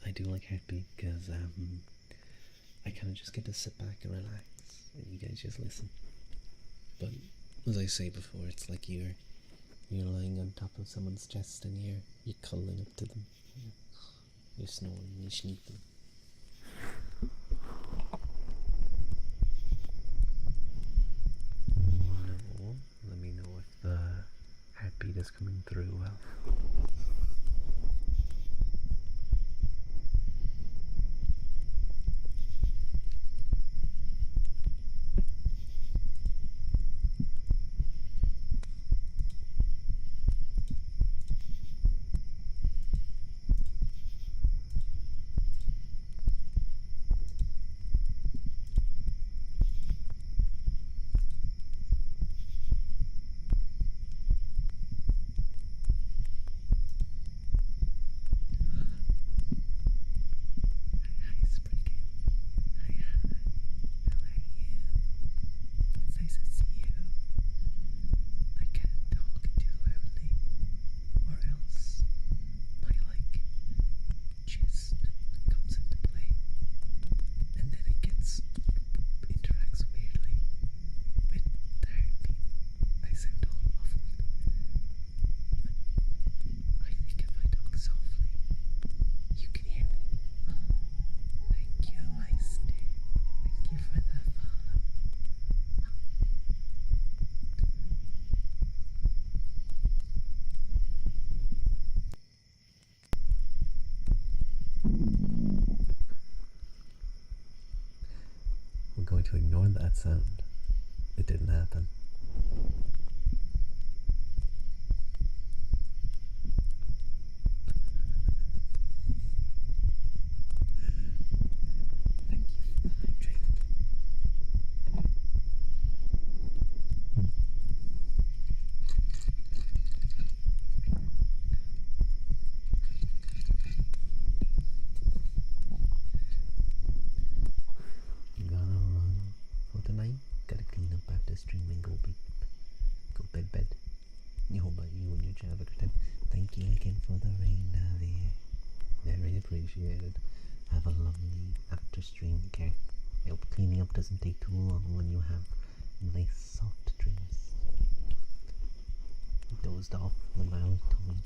I do like Heartbeat because I kind of just get to sit back and relax, and you guys just listen. But as I say before, it's like you're lying on top of someone's chest and you're cuddling up to them. You're snoring, you're sleeping. No, let me know if the heartbeat is coming through well. It's pretty good. Hi, how are you? It's nice to see you. I can't talk too loudly, or else my chest comes into play, and then it interacts weirdly with the heartbeat. I sound all muffled, but I think if I talk softly, you can hear me. Thank you, Meister. Thank you for the follow. We're going to ignore that sound. It didn't happen. Thank you for the drink. Gonna run for tonight. Gotta clean up after streaming. Go bed. You hold about you and your child every time. Thank you again for the rain, Navi. Very appreciated. Have a lovely after stream care. I hope cleaning up doesn't take too long when you have nice soft dreams. Dozed off the mouth tongue.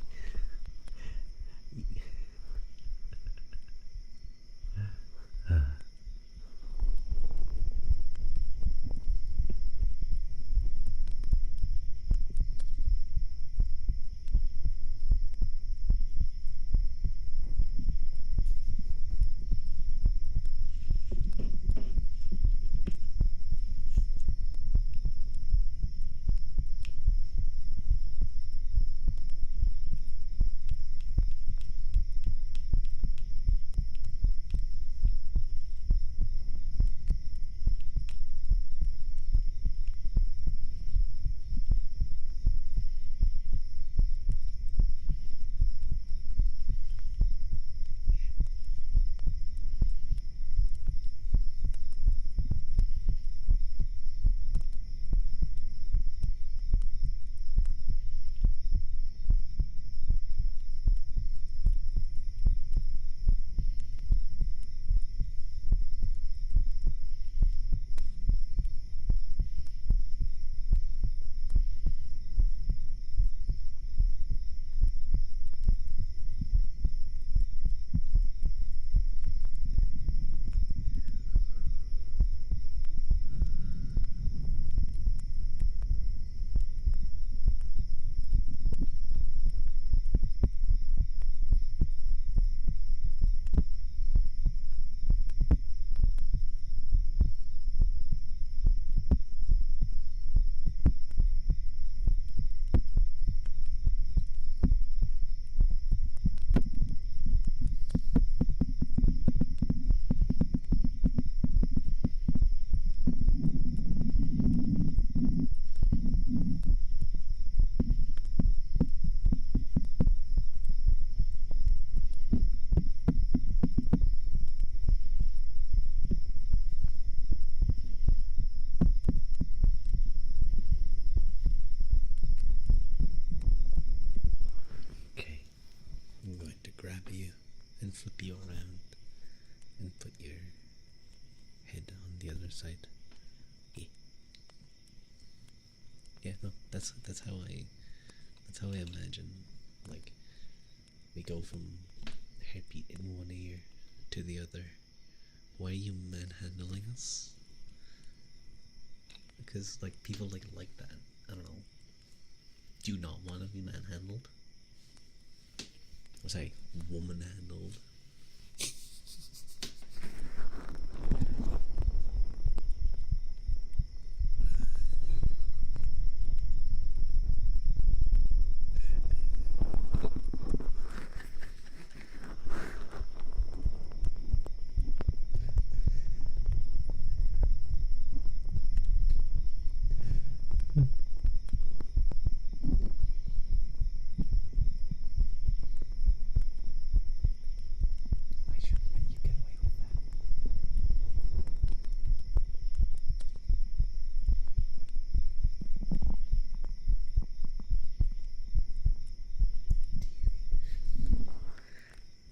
side. Yeah. Yeah, no, that's how I imagine. Like, we go from heartbeat in one ear to the other. Why are you manhandling us? Because like people like that. I don't know. Do you not want to be manhandled? Or sorry, woman handled. I should let you get away with that.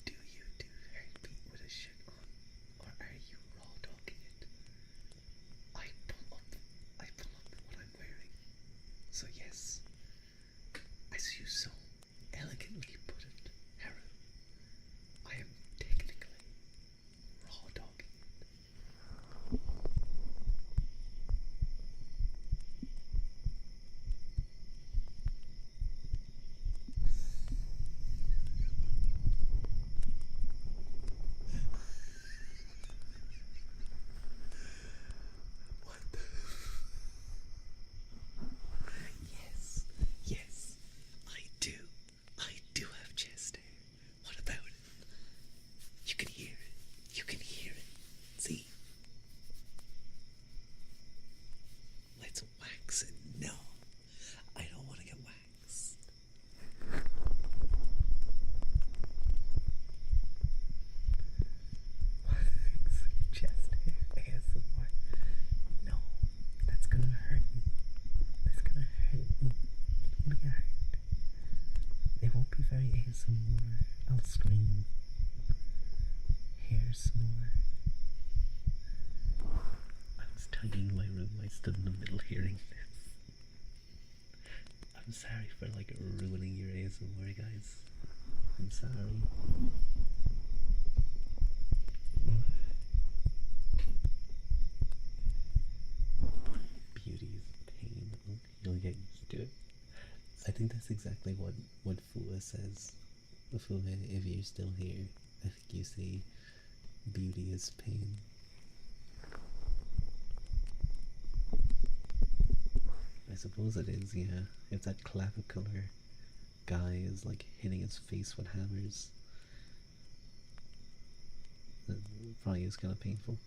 Do you do heartbeat with a shit on, or are you raw dogging it? I pull up what I'm wearing. So yes, as you so elegantly put it, Haru, I am technically raw dogging it. What the? Yes, yes, I do. I do have chest hair. What about it? You can hear it. You can hear it. See? Let's wax it. No, I don't want to get waxed. Wax chest hair ASMR. No, that's gonna hurt me. That's gonna hurt me. It won't hurt. It won't be very ASMR. I'll scream. Hair some more. I was tidying my room. I stood in the middle hearing this. I'm sorry for like ruining your ASMR, guys. I'm sorry. Beauty is pain. You'll get used to it. I think that's exactly what Fua says. Fua, if you're still here, I think you say beauty is pain. I suppose it is, yeah. If that clavicular guy is like hitting his face with hammers, it probably is kind of painful.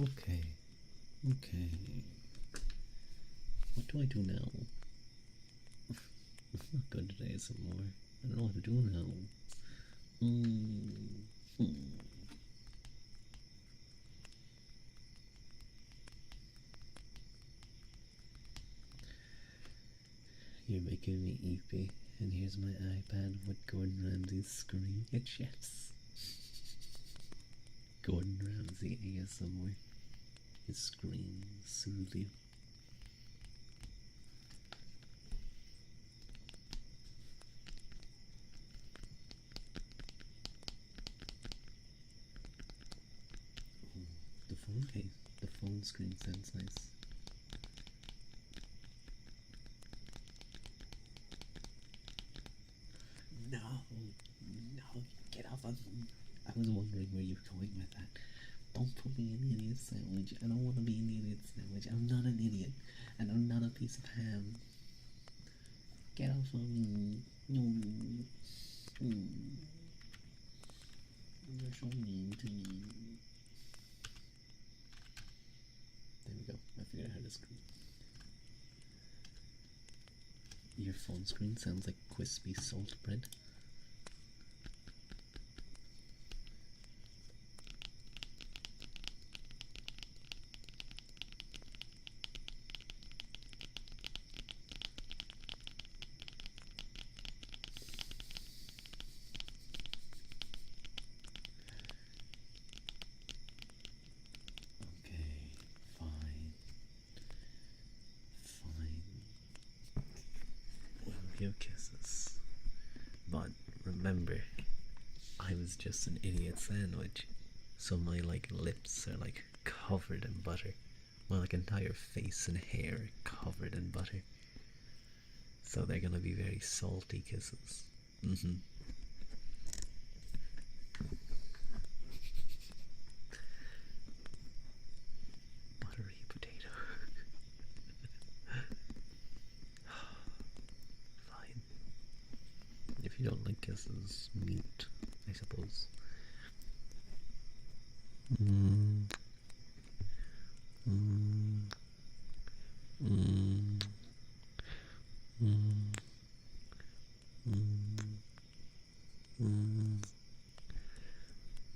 Okay, okay. What do I do now? I'm not good today some more. I don't know what to do now. You're making me eepy, and here's my iPad with Gordon Ramsay's screen. Yes. Gordon Ramsay ASMR. His screams soothe you. Oh, the phone case, the phone screen sounds nice. No, no, get off of me. I was wondering where you were going with that. Don't put me in the idiot sandwich. I don't want to be in the idiot sandwich. I'm not an idiot. And I'm not a piece of ham. Get off of me. No. You're so mean to me. There we go. I figured out how to the screen. Your phone screen sounds like crispy salt bread. Okay, fine. Fine. We'll give kisses. But remember, I was just an idiot sandwich. So my lips are covered in butter. My entire face and hair are covered in butter. So they're gonna be very salty kisses. Buttery potato. Fine. If you don't like kisses, meat, I suppose. Mm. Mm. Mm. Mm. Mm. Mm.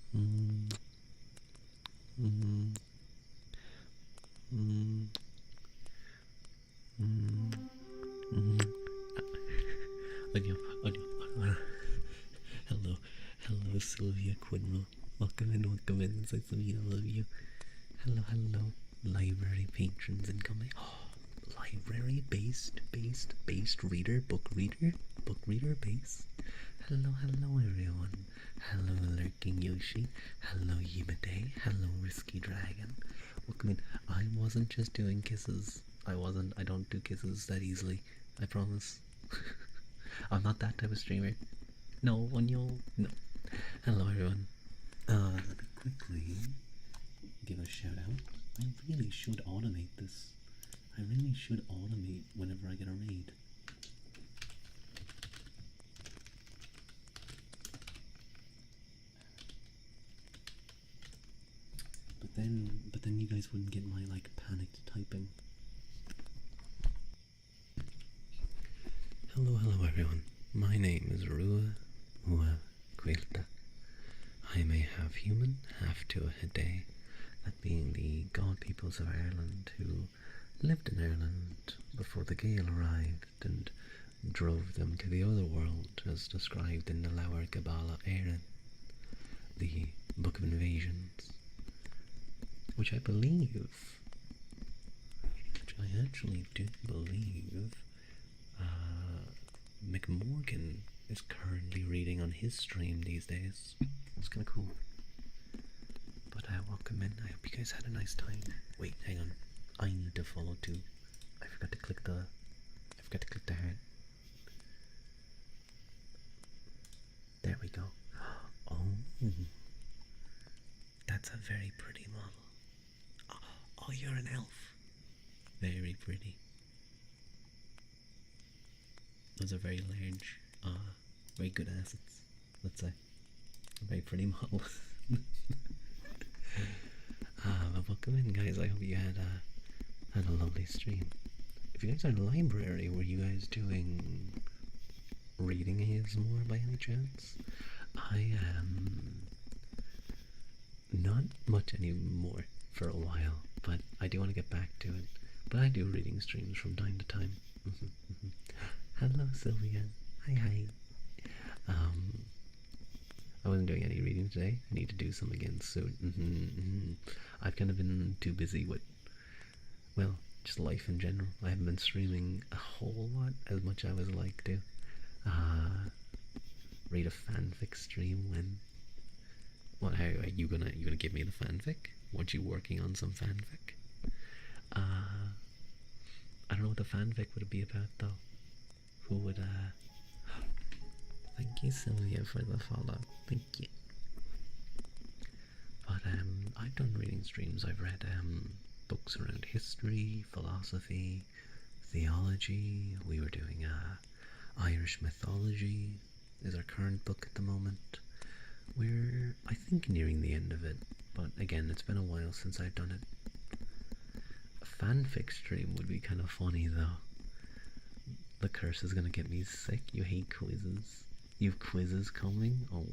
Mm. Mm. Mm. Mm. Mm. Anya, Anya. Hello, hello, Sylvia Quinwell. Welcome in. It's like Sylvia, I love you. Hello, hello, library patrons incoming. Library based reader, book reader base. Hello, hello, everyone. Hello, lurking Yoshi. Hello, Yimade. Hello, Risky Dragon. Welcome in. I wasn't just doing kisses. I don't do kisses that easily. I promise. I'm not that type of streamer. No, one you'll. No. Hello, everyone. Let me quickly give a shout out. I really should automate this. I really should automate whenever I get a raid. But then you guys wouldn't get my panicked typing. Hello, hello everyone. My name is Rua Ua Quilta. I am a half human, half Tuatha, that being the god peoples of Ireland who lived in Ireland before the Gale arrived and drove them to the other world, as described in the Lower Gabala Éireann, the Book of Invasions, which I actually do believe McMorgan is currently reading on his stream these days. It's kind of cool. But welcome in. I hope you guys had a nice time. Wait, hang on. I need to follow too. I forgot to click the heart. There we go. Oh, that's a very pretty model. Oh, you're an elf. Very pretty. Those are very large, very good assets, let's say. A very pretty model. But welcome in, guys. I hope you had a lovely stream. If you guys are in a library, were you guys doing reading ASMR by any chance? I am not much anymore for a while, but I do want to get back to it. But I do reading streams from time to time. Hello, Sylvia. Hi. I wasn't doing any reading today. I need to do some again soon. I've kind of been too busy with, well, just life in general. I haven't been streaming a whole lot as much as I would like to. Read a fanfic stream when. What? How are you gonna give me the fanfic? Weren't you working on some fanfic? I don't know what the fanfic would be about though. Who would Thank you, Sylvia, for the follow. Thank you. But I've done reading streams. I've read books around history, philosophy, theology. We were doing Irish mythology is our current book at the moment. We're, I think, nearing the end of it, but again, it's been a while since I've done it. fanfic stream would be kind of funny though. The curse is gonna get me sick. You hate quizzes. You have quizzes coming? Oh,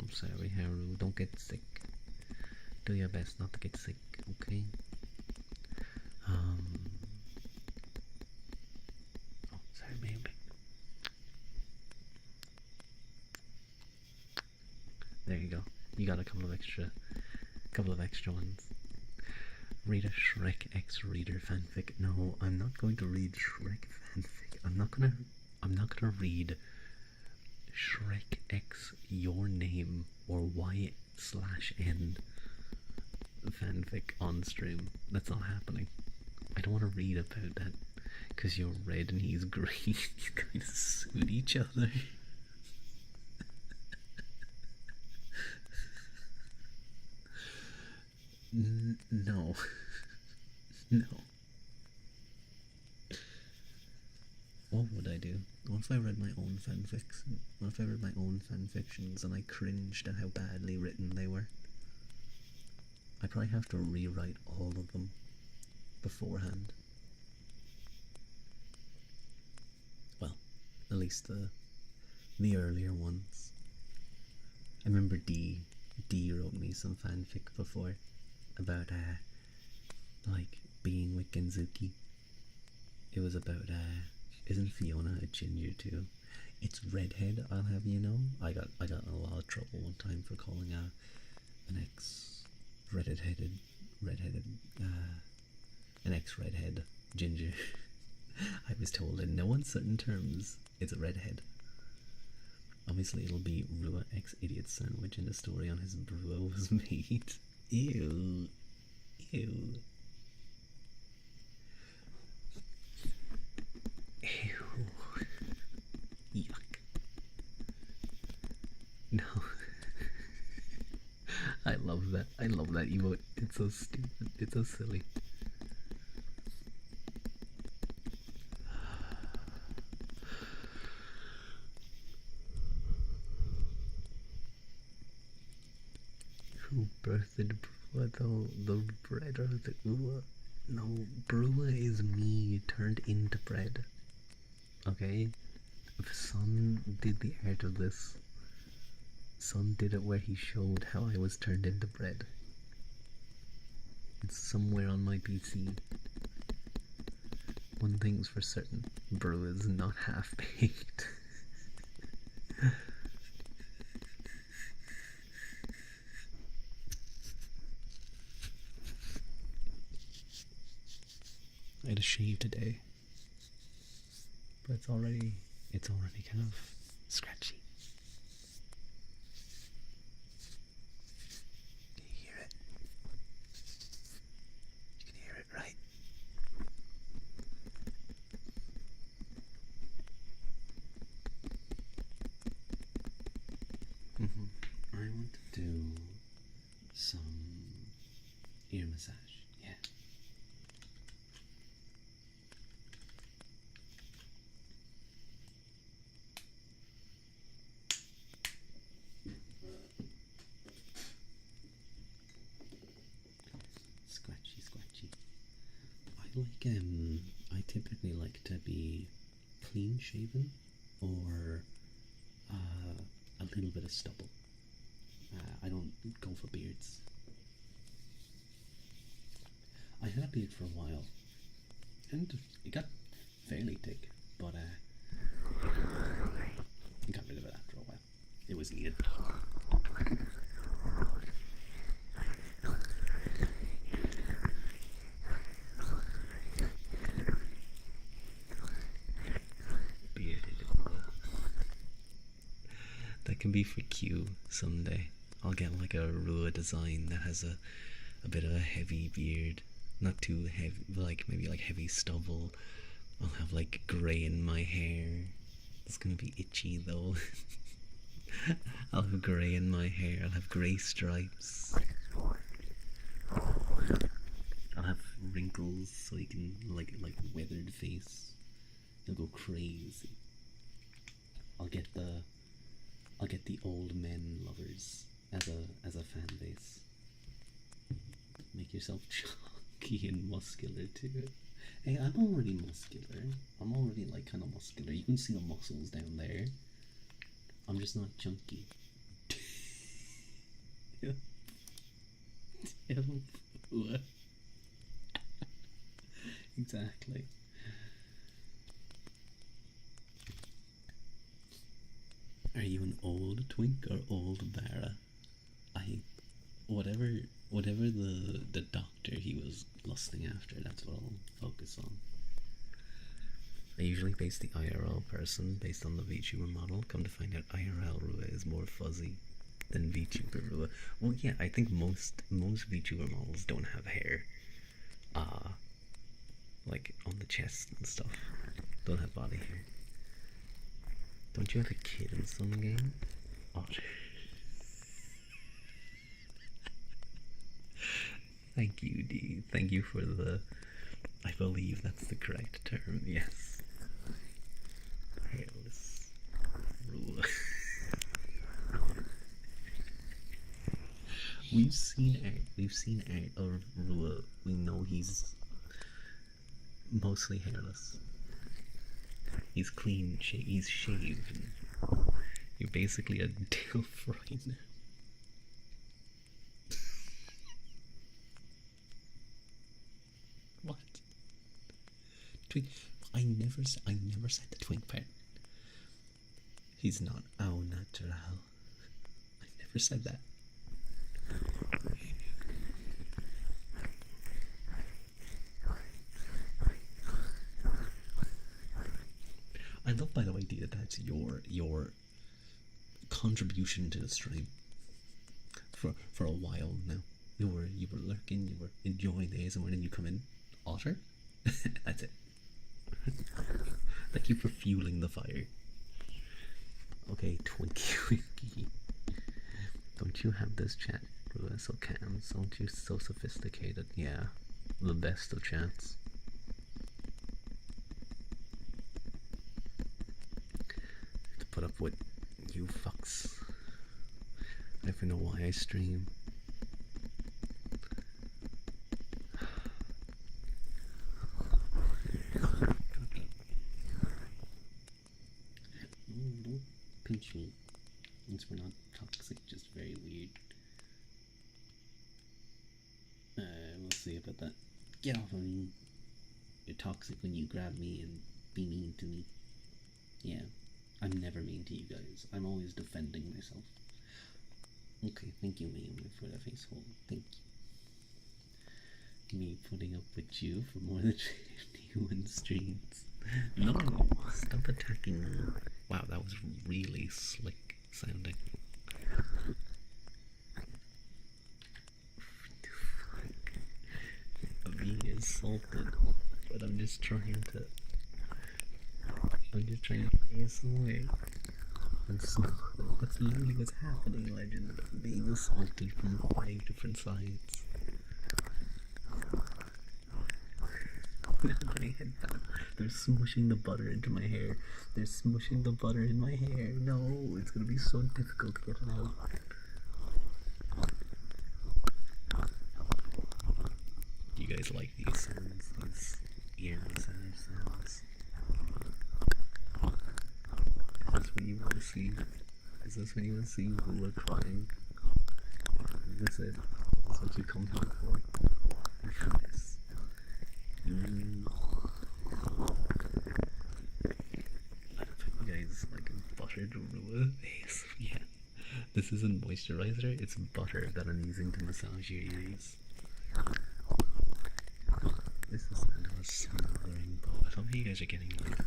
I'm sorry, Haru. Don't get sick. Do your best not to get sick, okay? Oh, sorry, baby. There you go. You got a couple of extra ones. Read a Shrek X Reader fanfic. No, I'm not going to read Shrek fanfic. I'm not gonna read Shrek X Your Name or Y/N fanfic on stream. That's not happening. I don't want to read about that because you're red and he's green. You kind of suit each other. No. No. What would I do? What if I read my own fanfics? What if I read my own fanfictions and I cringed at how badly written they were? I'd probably have to rewrite all of them beforehand. Well, at least the earlier ones. I remember D wrote me some fanfic before about like being with Genzuki. It was about isn't Fiona a ginger too? It's redhead, I'll have you know. I got in a lot of trouble one time for calling an ex redheaded an ex redhead ginger. I was told in no uncertain terms it's a redhead. Obviously it'll be Rua X Idiot Sandwich in the story on his brew was made. Ew. Ew. Ew. Yuck. No. I love that. I love that emote. It's so stupid. It's so silly. Who birthed Brua though? The bread or the Ua? No, Brua is me turned into bread. Okay? If Sun did the art of this, Sun did it where he showed how I was turned into bread. It's somewhere on my PC. One thing's for certain, Brew is not half-baked. I had a shave today, but it's already kind of scratchy. Can you hear it? You can hear it, right? I want to do some ear massage. Yeah. Scratchy, scratchy. I typically like to be clean shaven or a little bit of stubble. I don't go for beards. I had a beard for a while, and it got fairly thick, but I got rid of it after a while. It was needed. Bearded. That can be for Q someday. I'll get like a Rua design that has a bit of a heavy beard. Not too heavy, but like maybe like heavy stubble. I'll have like grey in my hair. It's gonna be itchy though. I'll have grey in my hair. I'll have grey stripes. I'll have wrinkles so you can like weathered face. You'll go crazy. I'll get the old men lovers as a fan base. Make yourself chunk. chunky and muscular too. Hey, I'm already muscular. I'm already like kind of muscular. You can see the muscles down there. I'm just not chunky. Yeah. What? Exactly. Are you an old twink or old Barra? I whatever whatever the doctor he was lusting after, that's what I'll focus on. I usually base the IRL person based on the VTuber model. Come to find out, IRL Rua is more fuzzy than VTuber Rua. Well, yeah, I think most VTuber models don't have hair, like on the chest and stuff. Don't have body hair. Don't you have a kid in some game? Oh. Thank you, D. Thank you for the. I believe that's the correct term. Yes. Hairless Rua. We've seen art. We've seen art of Rua. We know he's mostly hairless. He's clean. He's shaved. You're basically a dilf right now. What? Twink? I never said the twink part. He's not au natural. I never said that. I love, by the way, Dia, that's your contribution to the stream for a while now. You were lurking, you were enjoying the ASMR, and then you come in, Otter. That's it. Thank you for fueling the fire. Okay, Twinkie Winky. Don't you have this chat, so cams? Aren't you so sophisticated? Yeah, the best of chats. To put up with you fucks. I don't even know why I stream. Don't pinch me. Since we're not toxic, just very weird. We'll see about that. Get off of me. You're toxic when you grab me and be mean to me. Yeah, I'm never mean to you guys. I'm always defending myself. Okay, thank you, Naomi, for that face hold. Thank you. Me putting up with you for more than 51 streams. No, stop attacking me. Wow, that was really slick sounding. I'm being insulted, but I'm just trying to ASMR. And so, that's literally what's happening, Legend. I'm being assaulted from 5 different sides. They're smushing the butter into my hair. They're smushing the butter in my hair. No, it's gonna be so difficult to get it out. Do you guys like these sounds? These ear massage sounds? Is this what you want to see? Is this what you want to see? People are crying. Is this it? Is this what you come here for? Yes. I don't think you guys like buttered Rua face. Yeah. This isn't moisturizer, it's butter that I'm using to massage your ears. This is kind of a smothering, but I love how you guys are getting like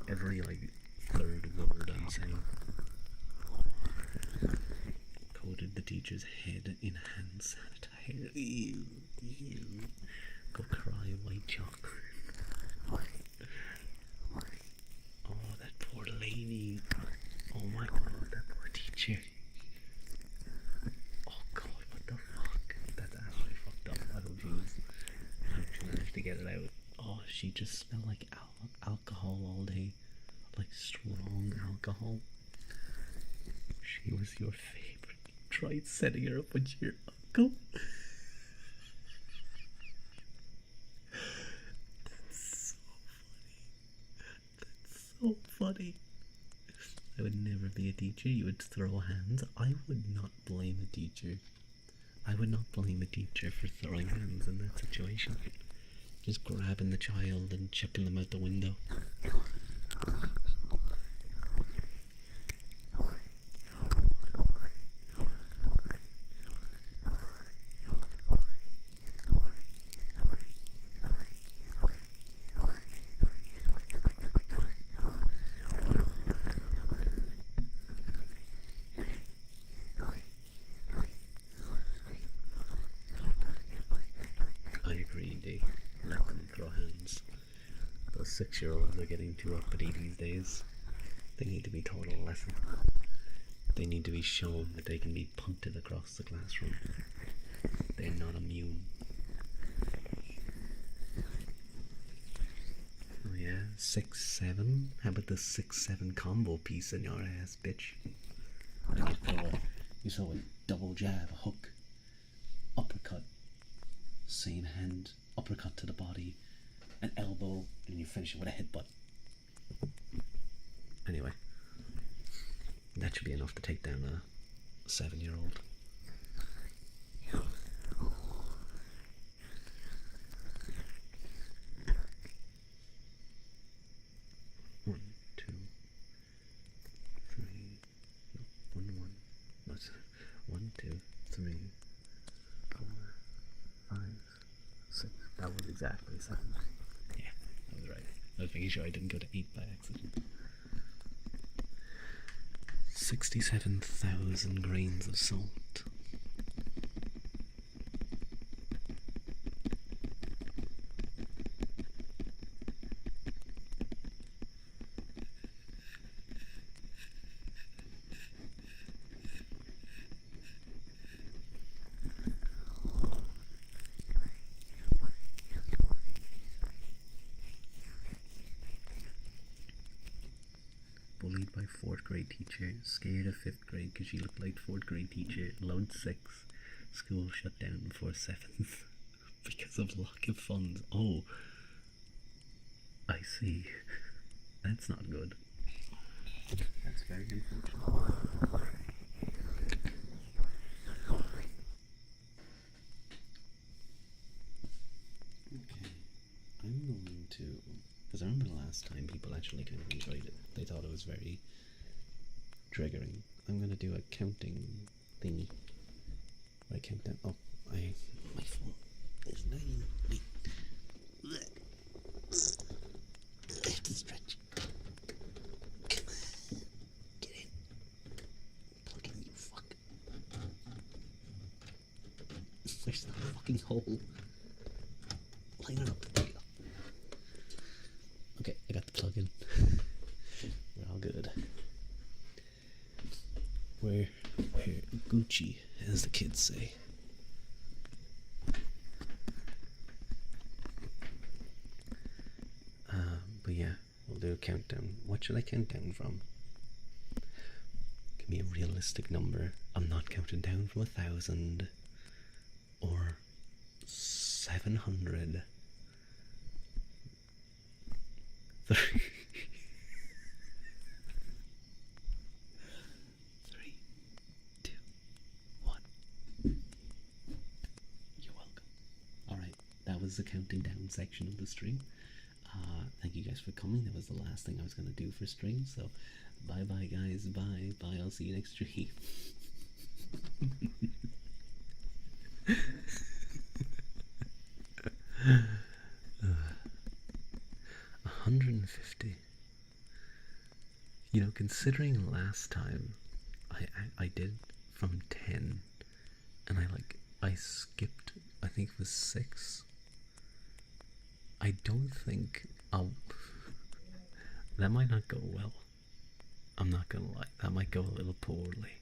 every like third word I'm saying. Coated the teacher's head in hand sanitizer. Ew, ew. Go cry, white chocolate. Oh, that poor lady. Oh my god, that poor teacher. Oh god, what the fuck? That's actually fucked up. I hope she managed to get it out. Oh, she just smelled like alcohol all day. Like strong alcohol. She was your favorite. You tried setting her up with your uncle. funny. I would never be a teacher. You would throw hands. I would not blame a teacher. I would not blame a teacher for throwing hands in that situation. Just grabbing the child and chucking them out the window. I agree, Dee. Let them throw hands. Those 6-year-olds are getting too uppity these days. They need to be taught a lesson. They need to be shown that they can be punted across the classroom. They're not immune. Oh yeah, 6-7? How about the 6-7 combo piece in your ass, bitch? You throw a double jab, a hook, uppercut, same hand, uppercut to the body, an elbow, and you finish it with a headbutt. Anyway, that should be enough to take down a 7-year-old. One, two, three, no, one. That's 1, 2, 3, 4, 5, 6. That was exactly 7. Yeah, that was right. I was making sure I didn't go to 8 by accident. 67,000 grains of salt. Bullied by 4th grade teacher, scared of 5th grade because she looked like 4th grade teacher, load 6, school shut down before 7th because of lack of funds. Oh, I see. That's not good. That's very unfortunate. Okay, I'm going to, because I remember the last time people actually kind of enjoyed it. They thought it was very triggering. I'm going to do a counting thingy. I count down. Oh, my phone is dying. Wait. I have to stretch. Come on. Get in. Plug in, you fuck. There's no fucking hole. Line it up. There you go. Okay, I got the plug in. We're all good. We're Gucci, as the kids say. But yeah, we'll do a countdown. What should I count down from? Give me a realistic number. I'm not counting down from 1,000 or 700. 3, 2, 1. You're welcome. Alright, that was the counting down section of the stream. Thank you guys for coming. That was the last thing I was going to do for stream. So, bye bye, guys. Bye. Bye. I'll see you next stream. 150. You know, considering last time I did from 10 and I skipped, I think it was 6. I don't think that might not go well. I'm not gonna lie, that might go a little poorly.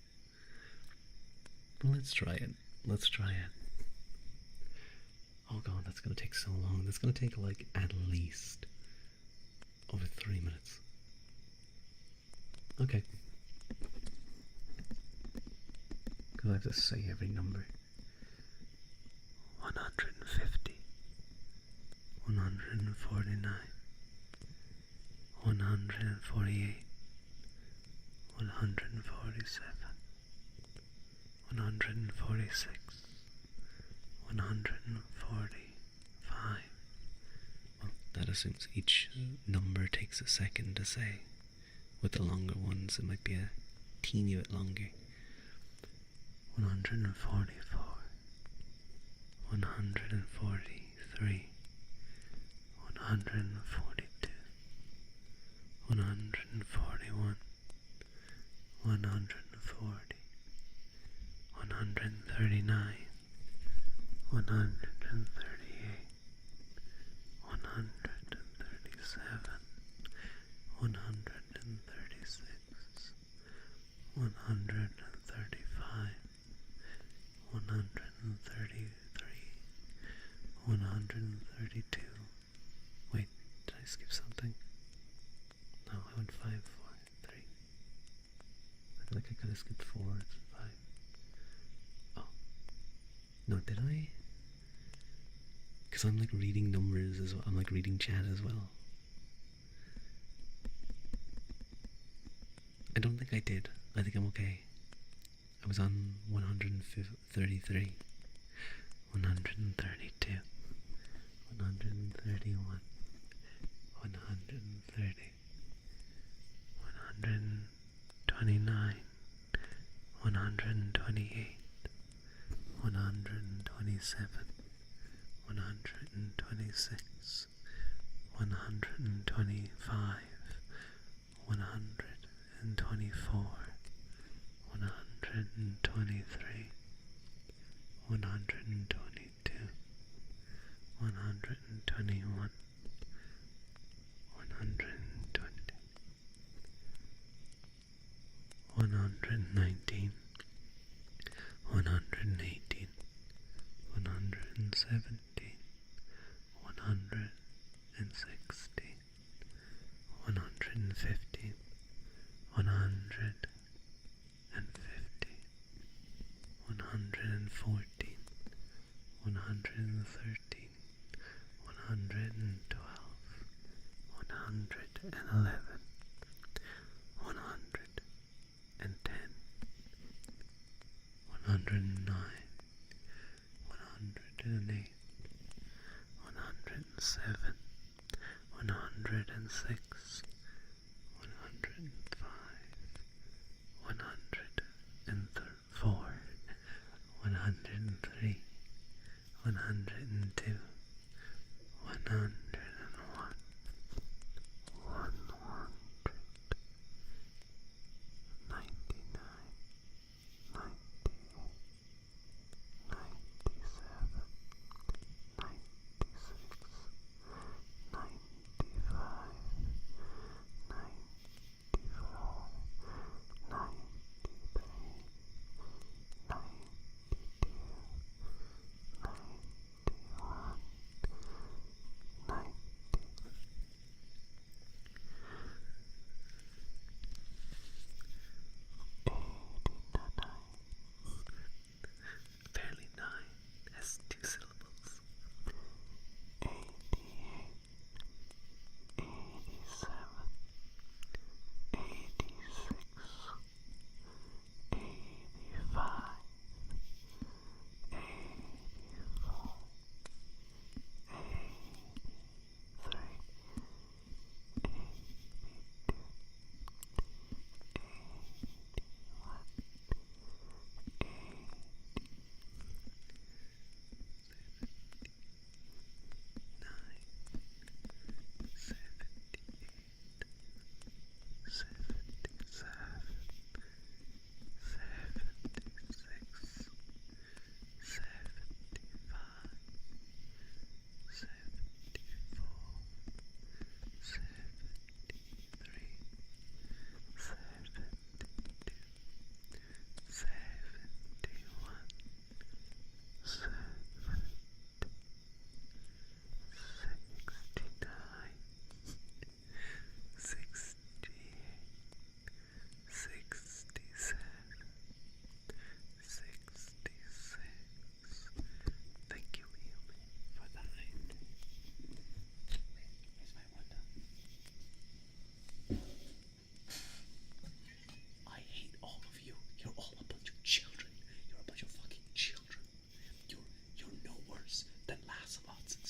But let's try it. Let's try it. Oh god, that's gonna take so long. That's gonna take like at least over 3 minutes. Okay. Because I have to say every number. 150. 149. 148, 147, 146, 145. Well, that assumes each number takes a second to say. With the longer ones, it might be a teeny bit longer. 144, 143, 142, 141, 140, 139, 138, 137, 136, 135, 133, 132. Wait, did I skip something? No, I went 5, 4, 3. I feel like I could have skipped 4, 5. Oh. No, did I? Because I'm like reading numbers as well. I'm like reading chat as well. I don't think I did. I think I'm okay. I was on 133, 132, 131, 130, 129, 128, 127, 126, 125, 124, 123, 122, 121, 120, 119, 118, 117, 116, 115, 150, 114, 113, 112, 111, 110, 109, 108, 107, 106, 105, 104, 103, 102, 101, 100, 99, 90, 91, 92, 93, 94, 95,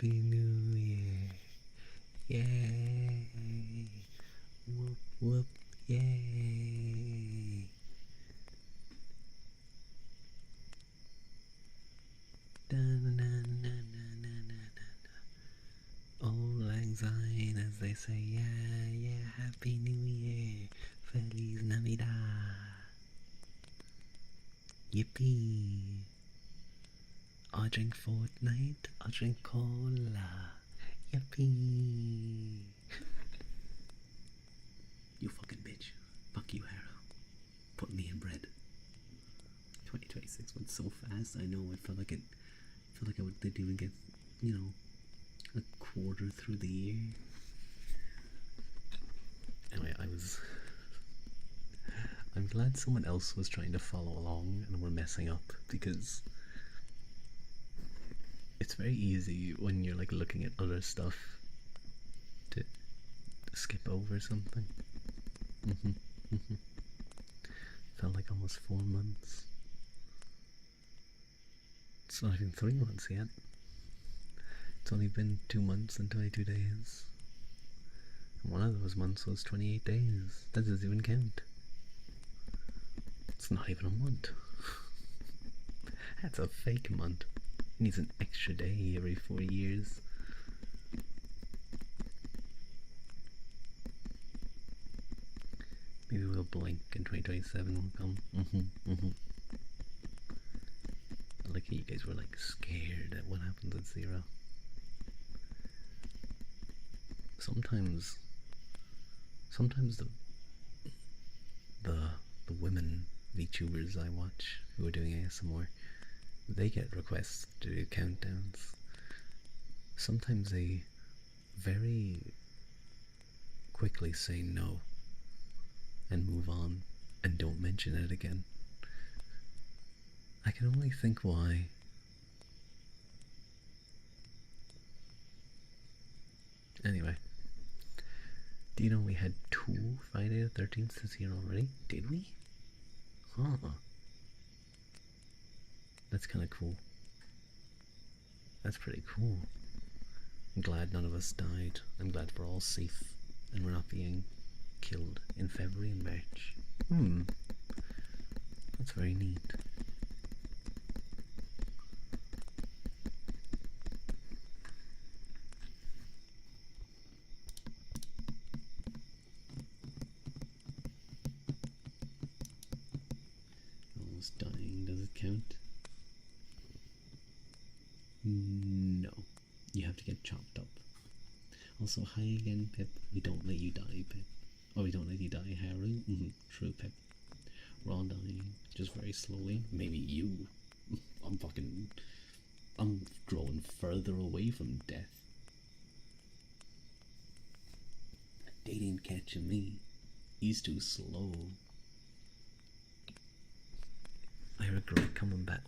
Happy New Year. Yay. Whoop whoop. Yay. Old Lang Syne, as they say, yeah, yeah, Happy New Year, Feliz Navidad, yippee. I drink Fortnite, I drink cola, yippee. You fucking bitch. Fuck you, Harrow. Put me in bread. 2026 went so fast. I know. I felt like I didn't even get, a quarter through the year. Anyway, I'm glad someone else was trying to follow along and we're messing up, because it's very easy when you're like looking at other stuff to skip over something. Felt like almost 4 months. It's not even 3 months yet. It's only been 2 months and 22 days. And one of those months was 28 days. That doesn't even count. It's not even a month. That's a fake month. It needs an extra day every 4 years. Maybe we'll blink and 2027 will come. I like how you guys were like scared at what happens at 0. Sometimes the women VTubers I watch who are doing ASMR, they get requests to do countdowns. Sometimes they very quickly say no and move on and don't mention it again. I can only think why. Anyway, do you know we had 2 Friday the 13th this year already? Did we? Huh. That's kind of cool. That's pretty cool. I'm glad none of us died. I'm glad we're all safe and we're not being killed in February and March. That's very neat. Almost dying, does it count? No. You have to get chopped up. Also, hi again, Pip. We don't let you die, Pip. Oh, we don't let you die, Haru? True, Pip. We're all dying, just very slowly. Maybe you. I'm growing further away from death. They didn't catch me. He's too slow. I regret coming back.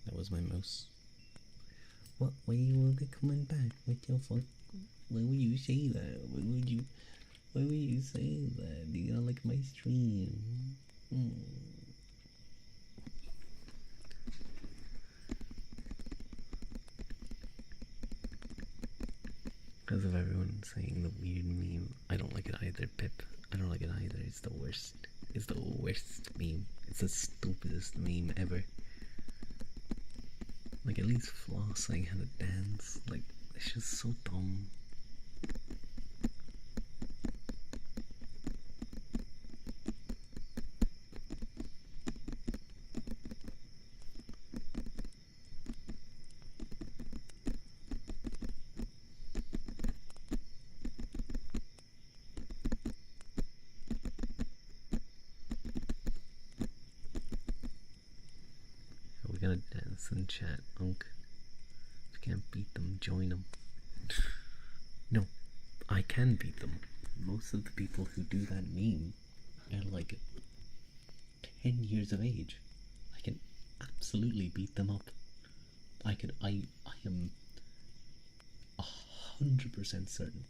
That was my mouse. What? Why you will be coming back with your phone? Why would you say that? Why would you say that? Do you not like my stream? Because of everyone saying the weird meme. I don't like it either, Pip. I don't like it either. It's the worst. It's the worst meme. It's the stupidest meme ever. Like, at least flossing had a dance. Like, it's just so dumb. We're gonna dance and chat, Unk. If you can't beat them, join them. No, I can beat them. Most of the people who do that meme are like 10 years of age. I can absolutely beat them up. I am 100% certain.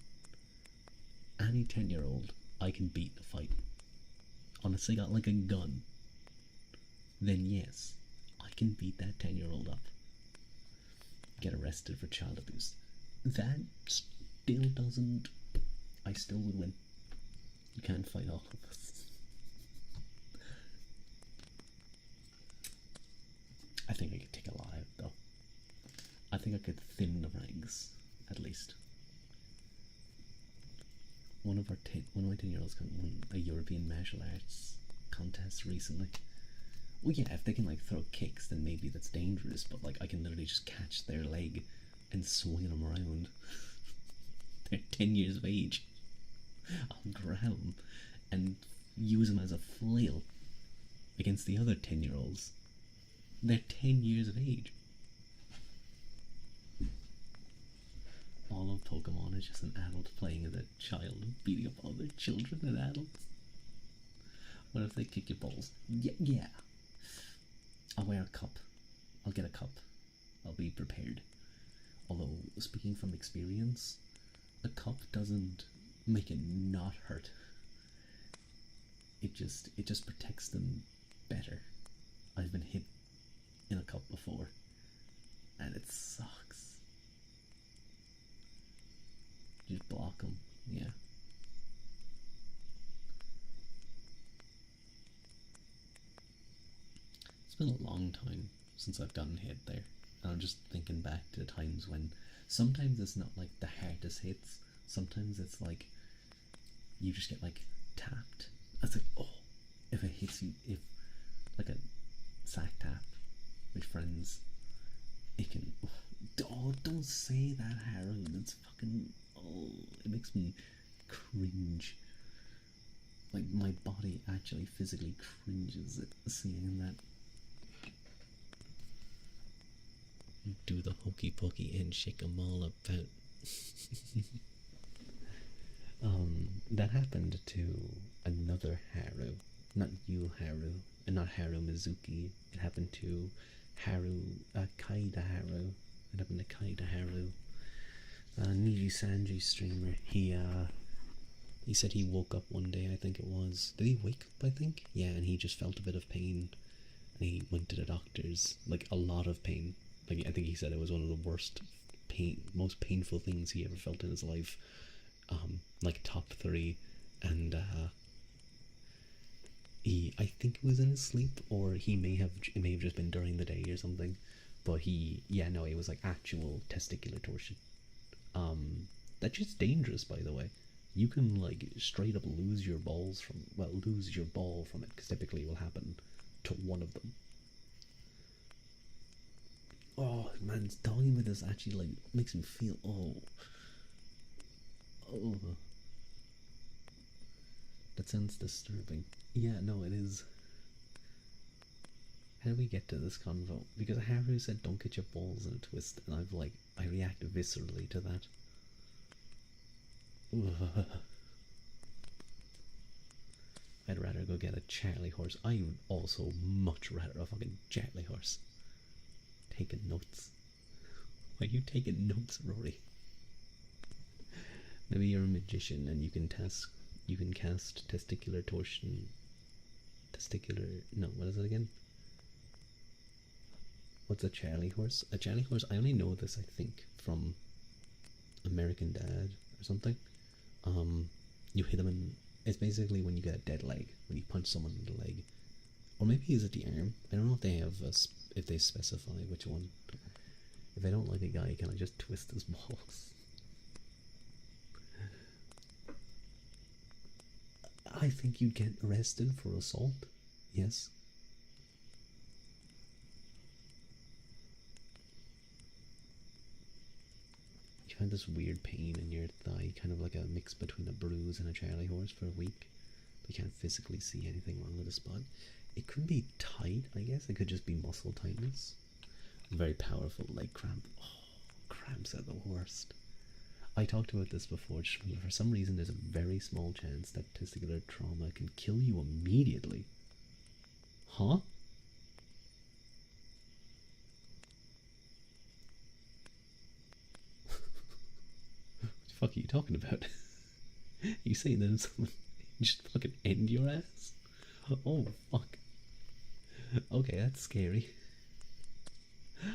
Any 10-year-old I can beat a fight. Honestly, got like a gun. Then yes, I can beat that 10-year-old up. get arrested for child abuse. That still doesn't. I still would win. You can't fight all of us. I think I could take a lot out, though. I think I could thin the ranks, at least. One of my 10-year-olds won a European martial arts contest recently. Well, yeah, if they can like throw kicks, then maybe that's dangerous. But like, I can literally just catch their leg and swing them around. They're 10 years of age. I'll grab them and use them as a flail against the other 10-year-olds. They're 10 years of age. All of Pokemon is just an adult playing as a child, beating up other children and adults. What if they kick your balls? Yeah. I'll wear a cup. I'll get a cup. I'll be prepared. Although, speaking from experience, a cup doesn't make it not hurt. It just protects them better. I've been hit in a cup before, and it sucks. You just block them, yeah. It's been a long time since I've gotten hit there, and I'm just thinking back to times when sometimes it's not like the hardest hits, sometimes it's like you just get like tapped. It's like, oh, if it hits you, if like a sack tap with friends, it can. Oh, don't say that, Harold. It's fucking. Oh, it makes me cringe. Like my body actually physically cringes at seeing that. Do the hokey pokey and shake 'em all about. That happened to another Haru, not you Haru, and not Haru Mizuki. It happened to Kaida Haru. It happened to Kaida Haru. Niji Sanji streamer. He said he woke up one day, I think it was. Did he wake up, I think? Yeah, and he just felt a bit of pain. And he went to the doctors. Like, a lot of pain. Like, I think he said it was one of the worst most painful things he ever felt in his life. Like, top 3. And, I think it was in his sleep, or it may have just been during the day or something. But it was like actual testicular torsion. That's just dangerous, by the way. You can like straight up lose your ball from it, because typically it will happen to one of them. Oh man, talking about this actually like makes me feel that sounds disturbing. Yeah, no, it is. How do we get to this convo? Because Haru said don't get your balls in a twist, and I reacted viscerally to that. I'd rather go get a Charlie horse. I would also much rather a fucking Charlie horse. Taking notes. Why are you taking notes, Rory? Maybe you're a magician and you can cast testicular torsion. What is it again? What's a Charlie horse? A Charlie horse, I only know this, I think, from American Dad or something. You hit them in. It's basically when you get a dead leg, when you punch someone in the leg, or maybe is it the arm? I don't know if they have if they specify which one. If I don't like a guy, can I just twist his balls? I think you'd get arrested for assault. Yes. You had this weird pain in your thigh, kind of like a mix between a bruise and a Charlie horse for a week. But you can't physically see anything wrong with the spot. It could be tight, I guess. It could just be muscle tightness. Very powerful leg cramp. Oh, cramps are the worst. I talked about this before. For some reason, there's a very small chance that testicular trauma can kill you immediately. Huh? What the fuck are you talking about? You saying that someone just fucking end your ass? Oh, fuck. Okay, that's scary.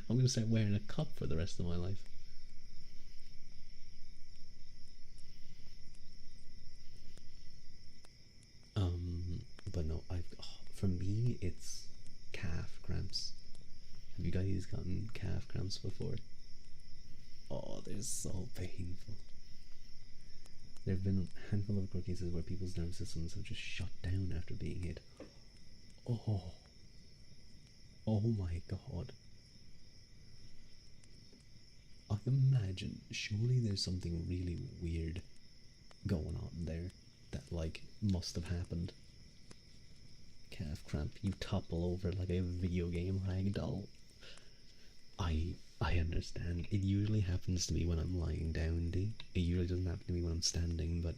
I'm gonna start wearing a cup for the rest of my life. But no, for me it's calf cramps. Have you guys gotten calf cramps before? Oh, they're so painful. There have been a handful of cases where people's nervous systems have just shut down after being hit. Oh, oh my god. I imagine, surely there's something really weird going on there that, like, must have happened. Calf cramp, you topple over like a video game rag doll. I understand. It usually happens to me when I'm lying down, It usually doesn't happen to me when I'm standing, but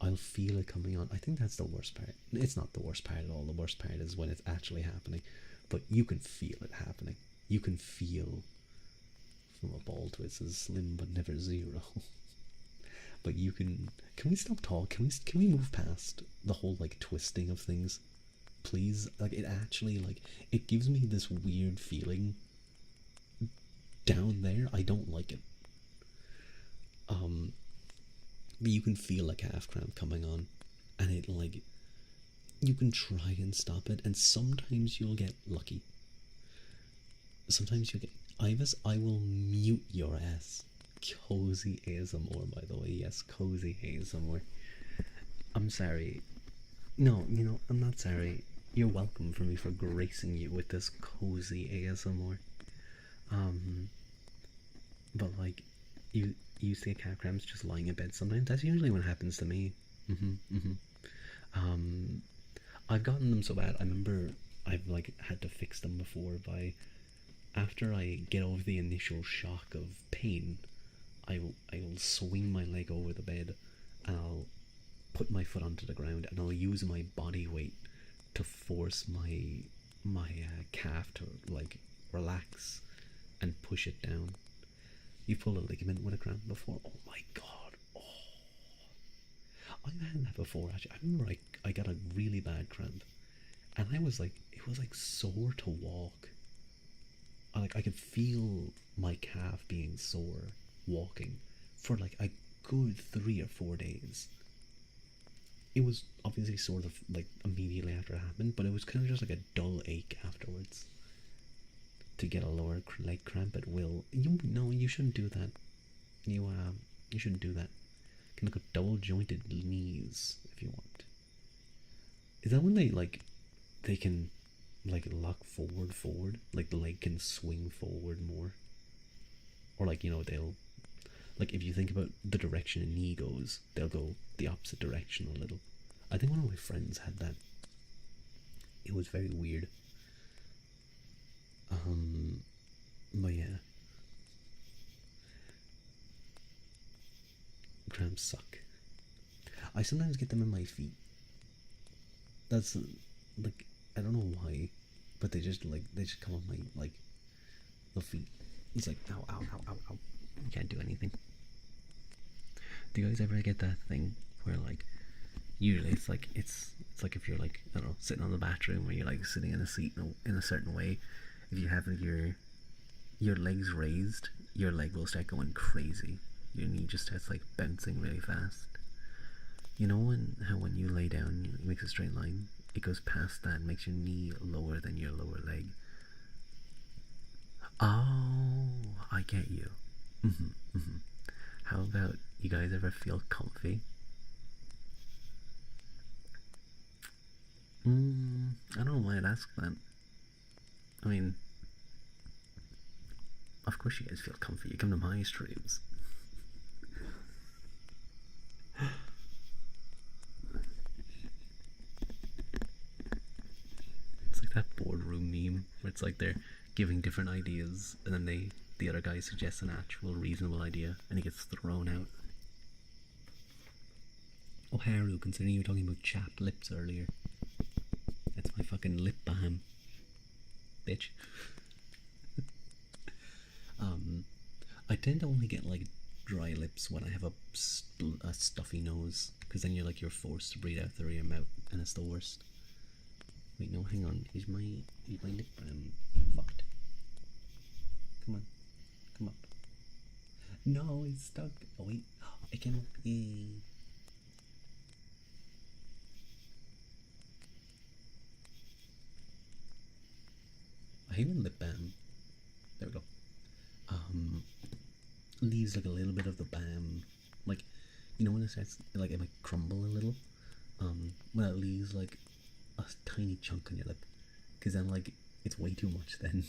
I'll feel it coming on. I think that's the worst part. It's not the worst part at all. The worst part is when it's actually happening. But you can feel it happening. You can feel from a ball twist is slim but never zero. But you can we stop talking? Can we move past the whole like twisting of things? Please? Like it actually like it gives me this weird feeling down there. I don't like it. But you can feel a calf cramp coming on, and it like you can try and stop it, and sometimes you'll get lucky. Sometimes you get Ivis, I will mute your ass. Cozy ASMR, by the way. Yes, cozy ASMR. I'm sorry. No, I'm not sorry. You're welcome for me for gracing you with this cozy ASMR. But like, you see calf cramps just lying in bed sometimes. That's usually what happens to me. I've gotten them so bad. I remember I've like had to fix them before by after I get over the initial shock of pain. I'll swing my leg over the bed, and I'll put my foot onto the ground, and I'll use my body weight to force my calf to like relax and push it down. You pull a ligament with a cramp before? Oh my god! Oh, I've had that before. Actually, I remember I got a really bad cramp, and it was like sore to walk. I could feel my calf being sore walking for like a good 3 or 4 days. It was obviously sort of like immediately after it happened, but it was kind of just like a dull ache afterwards. To get a lower leg cramp at will, you shouldn't do that. You shouldn't do that. You can look at double jointed knees if you want. Is that when they can like lock forward, like the leg can swing forward more, or like they'll like if you think about the direction a knee goes, they'll go the opposite direction a little. I think one of my friends had that. It was very weird. But yeah, cramps suck. I sometimes get them in my feet. That's like I don't know why, but they just come on my like the feet. It's like ow ow ow ow ow. You can't do anything. Do you guys ever get that thing where like usually it's like if you're like I don't know sitting on the bathroom where you're like sitting in a seat in a certain way. If you have your legs raised, your leg will start going crazy. Your knee just starts like bouncing really fast. You know when you lay down, it makes a straight line. It goes past that and makes your knee lower than your lower leg. Oh, I get you. How about you guys ever feel comfy? I don't know why I'd ask that. I mean, of course you guys feel comfy. You come to my streams. It's like that boardroom meme where it's like they're giving different ideas, and then the other guy suggests an actual reasonable idea, and he gets thrown out. Oh, Haru, considering you were talking about chapped lips earlier, that's my fucking lip balm, bitch. I tend to only get like dry lips when I have a stuffy nose, because then you're forced to breathe out through your mouth, and it's the worst. Wait, no, hang on. Is my lip balm fucked? Come on. Come up. No, it's stuck. Oh, wait. It came up. Yay. I hate when lip balm. There we go. Leaves like a little bit of the balm, like, you know, when it starts, like, it might crumble a little. When it leaves like a tiny chunk on your lip, because then like it's way too much then.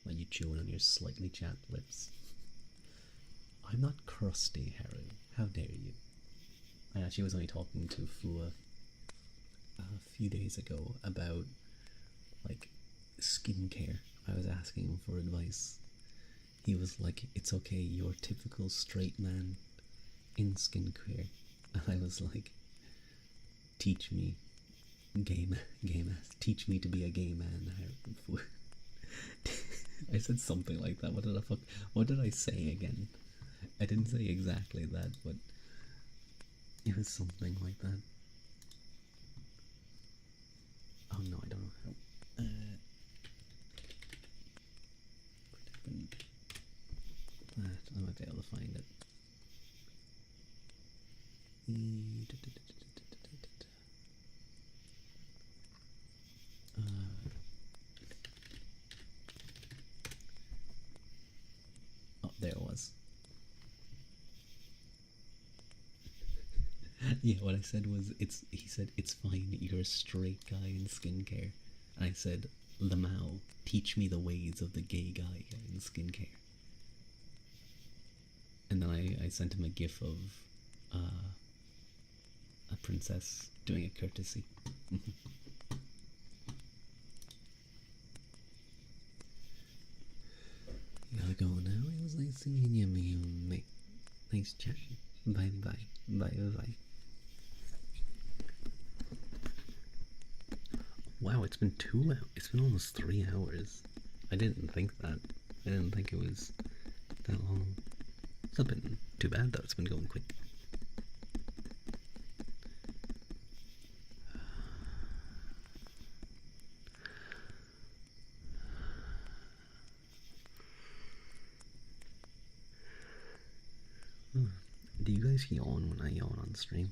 Like you chewing on your slightly chapped lips. I'm not crusty, Harry. How dare you? I actually was only talking to Fua a few days ago about like skincare. I was asking him for advice. He was like, "It's okay, you're typical straight man in skincare," and I was like, "Teach me, gay man, teach me to be a gay man." I said something like that. What did I say again? I didn't say exactly that, but it was something like that. Oh no, I don't know how. What happened? That I might be able to find it. Oh, there it was. Yeah, what I said was, he said, "It's fine, you're a straight guy in skincare." And I said, "Lamau, teach me the ways of the gay guy in skincare." And then I sent him a gif of a princess doing a courtesy. You gotta go now. It was nice seeing you, mate. Nice chatting. Bye bye. Bye bye. Wow, it's been 2 hours. It's been almost 3 hours. I didn't think that. I didn't think it was that long. It's not been too bad though. It's been going quick. Do you guys yawn when I yawn on stream?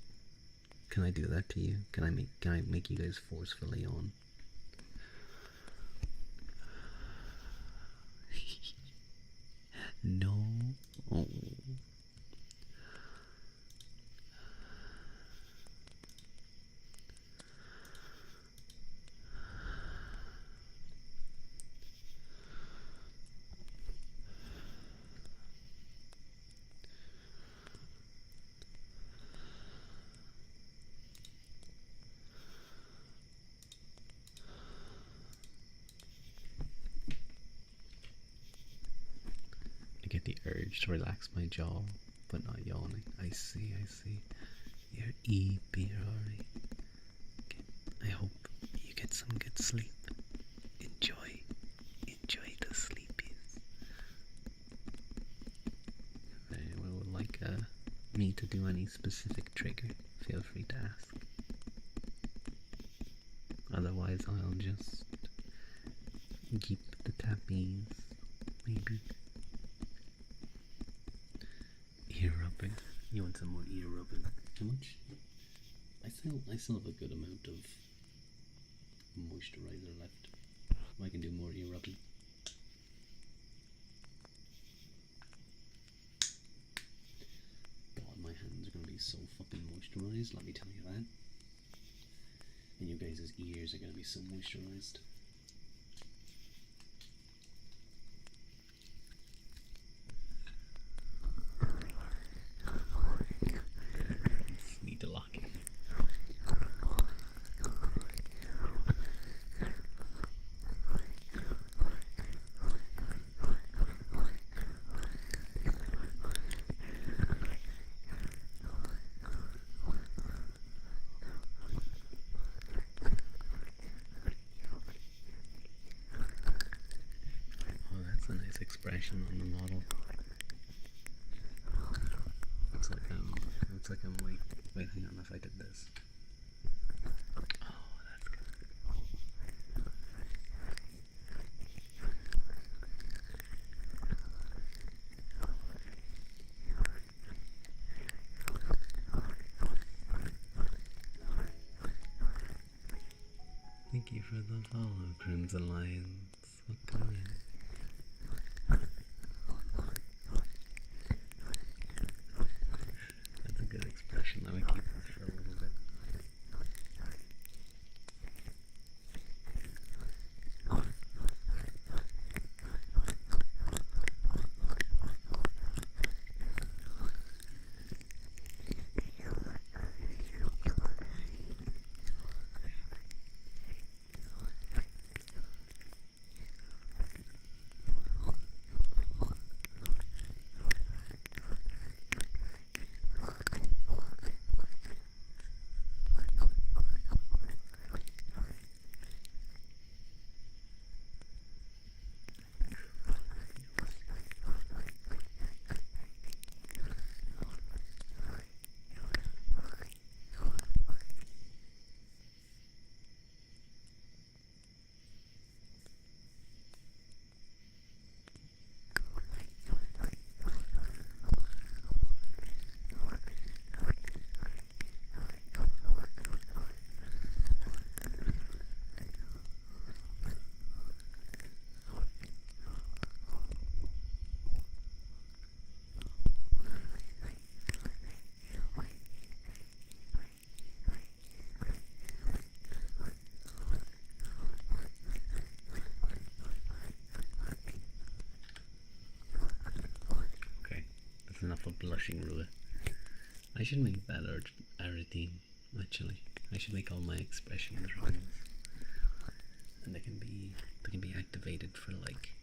Can I do that to you? Can I make you guys forcefully yawn? No. Oh. I get the urge to relax my jaw, but not yawning. I see. You're Rory. Okay. I hope you get some good sleep. Enjoy the sleepies. If anyone would like me to do any specific trigger, feel free to ask. Otherwise, I'll just keep the tappies, maybe. Ear rubbing. You want some more ear rubbing? How much? I still have a good amount of moisturizer left. I can do more ear rubbing. God, my hands are gonna be so fucking moisturized, let me tell you that. And you guys' ears are gonna be so moisturized. Need to lock it. Oh, that's a nice expression on the model. Looks like I'm like, wait, hang on, if I did this. Oh, that's good. Thank you for the follow, Crimson Lions. Welcome in. That's a good expression. I would keep this for a little bit. Okay, that's enough of blushing, Rua. I should make that our routine, actually. I should make all my expressions ruins. And they can be activated for like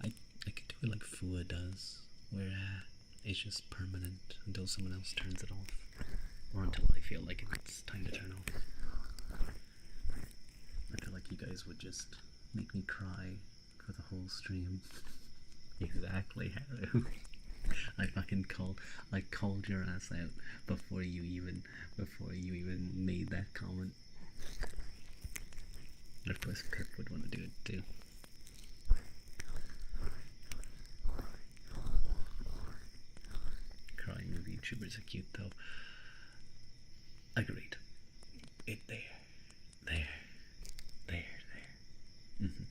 I could do it like Fua does, where it's just permanent until someone else turns it off. Or until I feel like it's time to turn off. I feel like you guys would just make me cry for the whole stream. Exactly, Haru. I called your ass out before you even made that comment. Of course Pip would want to do it too. Crying with YouTubers are cute though. Agreed. There. Mm-hmm.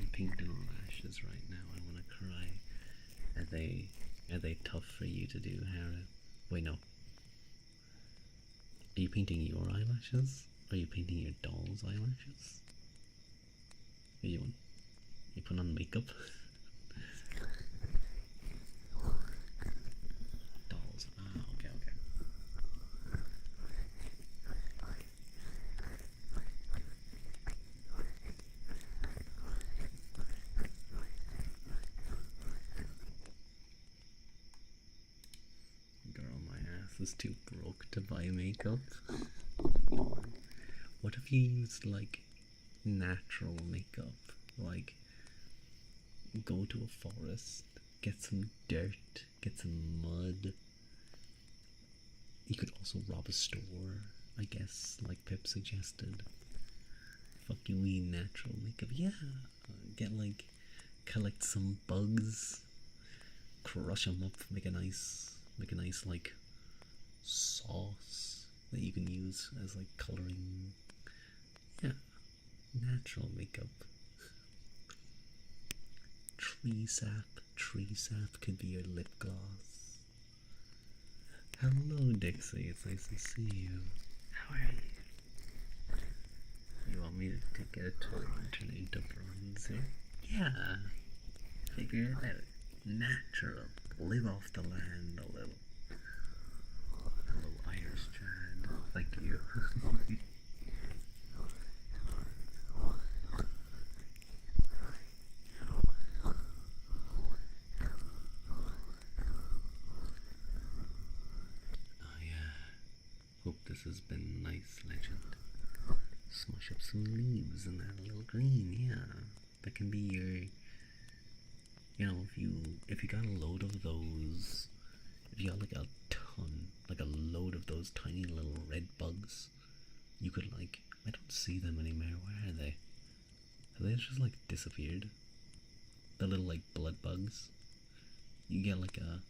I'm pink doing lashes right now. I want to cry. Are they tough for you to do, Hera? Wait, no. Are you painting your eyelashes? Or are you painting your doll's eyelashes? What are you doing? You put on makeup? Dolls. Ah, okay. Girl, my ass is too broke to buy makeup. What if you used like natural makeup? Like go to a forest, get some dirt, get some mud. You could also rob a store, I guess, like Pip suggested. Fuck you, mean natural makeup? Yeah, get like collect some bugs, crush them up, make a nice like sauce that you can use as like coloring. Yeah, natural makeup. Tree sap could be your lip gloss. Hello, Dixie. It's nice to see you. How are you? You want me to get a tour and turn it into bronzer? Yeah. Figure it out. Natural. Live off the land a little. Hello, Irish Chad. Thank you. Oh yeah. Hope this has been nice, Legend. Smush up some leaves and that little green, yeah. That can be your, if you got a load of those, if you got like a ton, like a load of those tiny little red bugs, you could like, I don't see them anymore. Where are they? Have they just like disappeared? The little like blood bugs. You get like a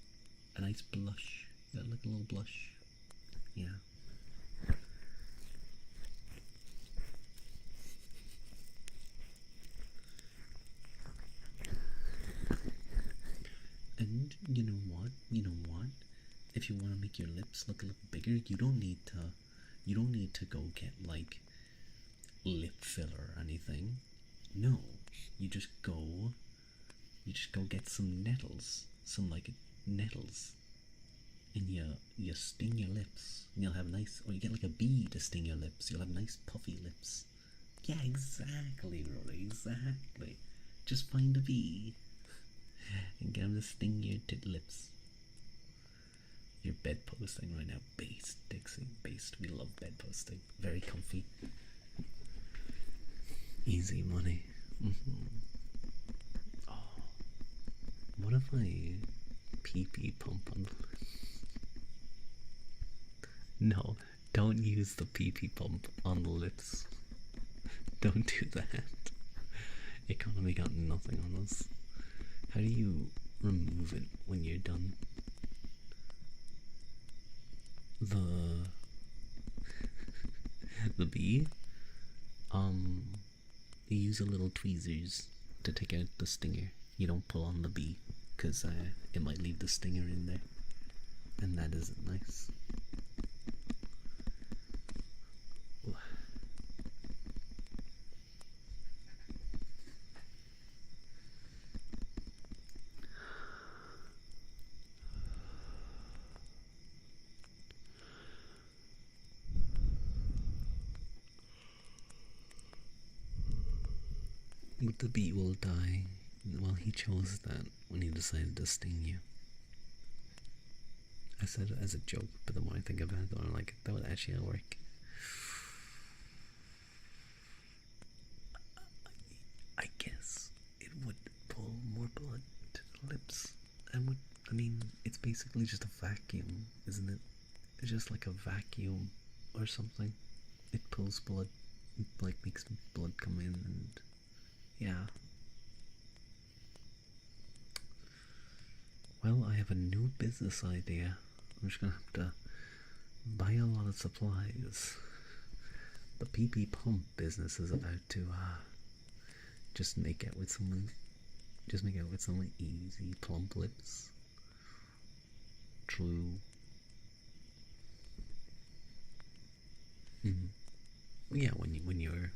nice blush. You got like a little blush. Yeah. And you know what? You know what? If you want to make your lips look a little bigger, you don't need to go get like lip filler or anything. No. You just go get some nettles. Some like nettles. And you sting your lips. And you'll have nice, or you get like a bee to sting your lips. You'll have nice puffy lips. Yeah, exactly, Rory, exactly. Just find a bee and get him to sting your tit lips. You're bedposting right now. Based, Dixie. Based. We love bedposting. Very comfy. Easy money. Oh, what if I pee pump on the lips? No, don't use the pee pump on the lips. Don't do that. Economy got nothing on us. How do you remove it when you're done? The bee? You use a little tweezers to take out the stinger. You don't pull on the bee, because it might leave the stinger in there. And that isn't nice. But the bee will die. Well, he chose that when he decided to sting you. I said it as a joke, but the more I think about it, the more I'm like, that would actually work. I guess it would pull more blood to the lips. And I mean, it's basically just a vacuum, isn't it? It's just like a vacuum or something. It pulls blood, it like makes blood come in, and yeah. Well, I have a new business idea. I'm just gonna have to buy a lot of supplies. The pee pump business is about to just make out with someone. Just make out with someone easy, plump lips. True. Yeah, when you're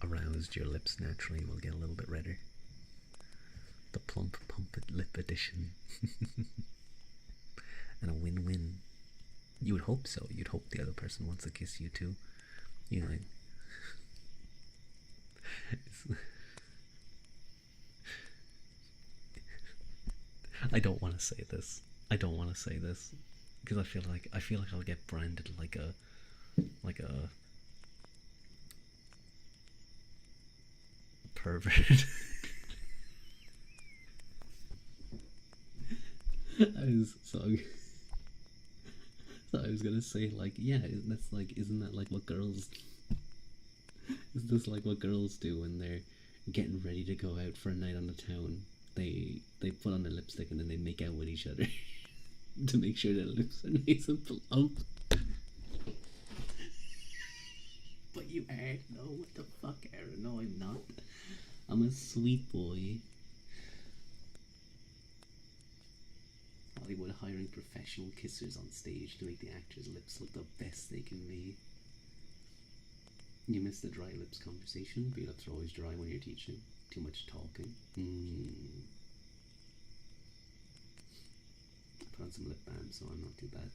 aroused, your lips naturally will get a little bit redder. The plump pump lip edition. And a win-win. You would hope so. You'd hope the other person wants to kiss you too. You know, I don't want to say this. I don't want to say this because I feel like I'll get branded like a pervert. I was gonna say, like, yeah, that's like, isn't that like what girls? Is this like what girls do when they're getting ready to go out for a night on the town? They put on their lipstick and then they make out with each other to make sure their lips are nice and plump. But you are, no, what the fuck, Aaron? No, I'm not. I'm a sweet boy. Hollywood hiring professional kissers on stage to make the actors' lips look the best they can be. You missed the dry lips conversation, but your lips are always dry when you're teaching. Too much talking. I put on some lip balm, so I'm not too bad.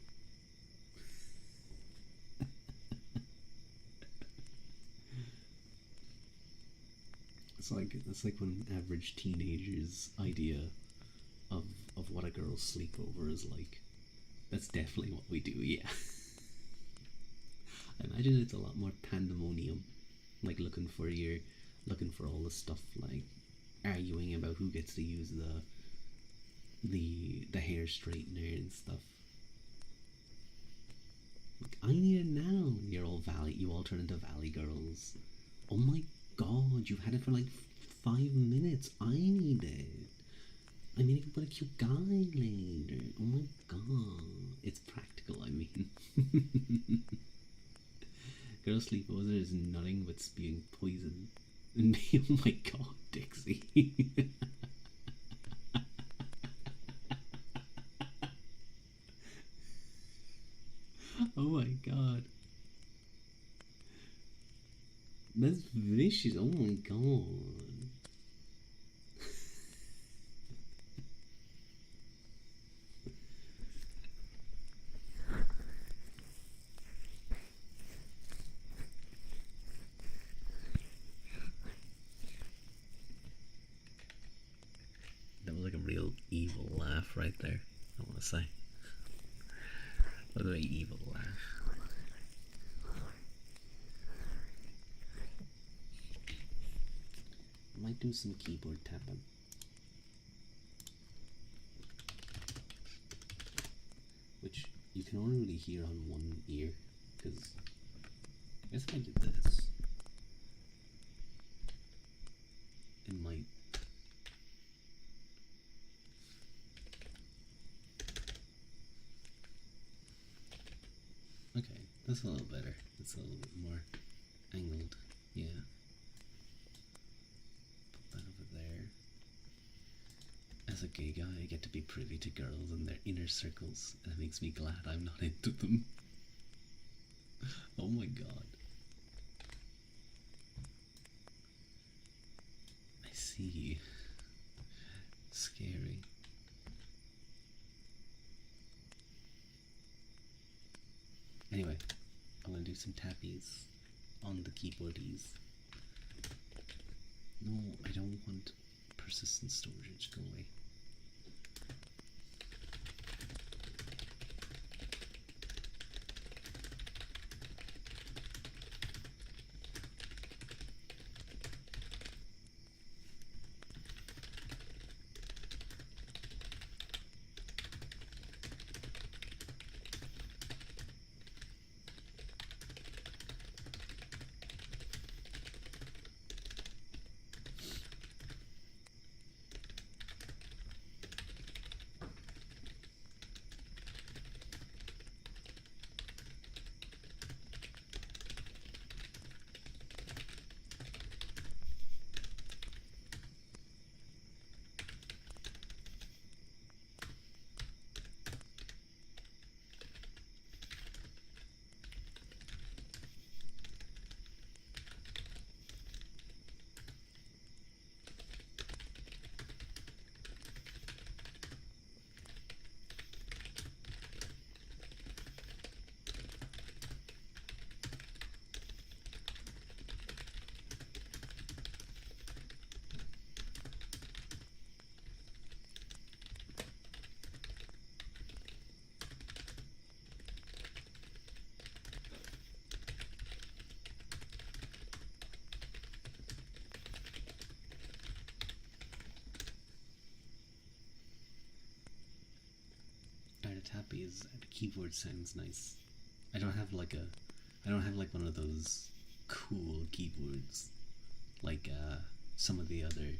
It's like when average teenagers' idea of what a girl's sleepover is like. That's definitely what we do, yeah. I imagine it's a lot more pandemonium, like looking for all the stuff, like arguing about who gets to use the hair straightener and stuff. Like, I need it now. You all turn into Valley girls. Oh my god, you've had it for like 5 minutes. I need it. I mean, I can put a cute guy later. Oh my god. It's practical, I mean. Girl sleepover is nothing but spewing poison. And me, oh my god, Dixie. Oh my god. That's vicious. Oh my god. That was like a real evil laugh right there, I want to say. A very evil laugh. Might do some keyboard tapping. Which you can only really hear on one ear, because if I did this, it might. Okay, that's a little better. It's a little bit more angled. Yeah. Put that over there. As a gay guy, I get to be privy to girls and their inner circles, and it makes me glad I'm not into them. Oh my god. I see. Scary. Anyway, I'm gonna do some tappies on the keyboardies. No, I don't want persistent storage. Go away. Tappies, the keyboard sounds nice. I don't have like one of those cool keyboards like some of the other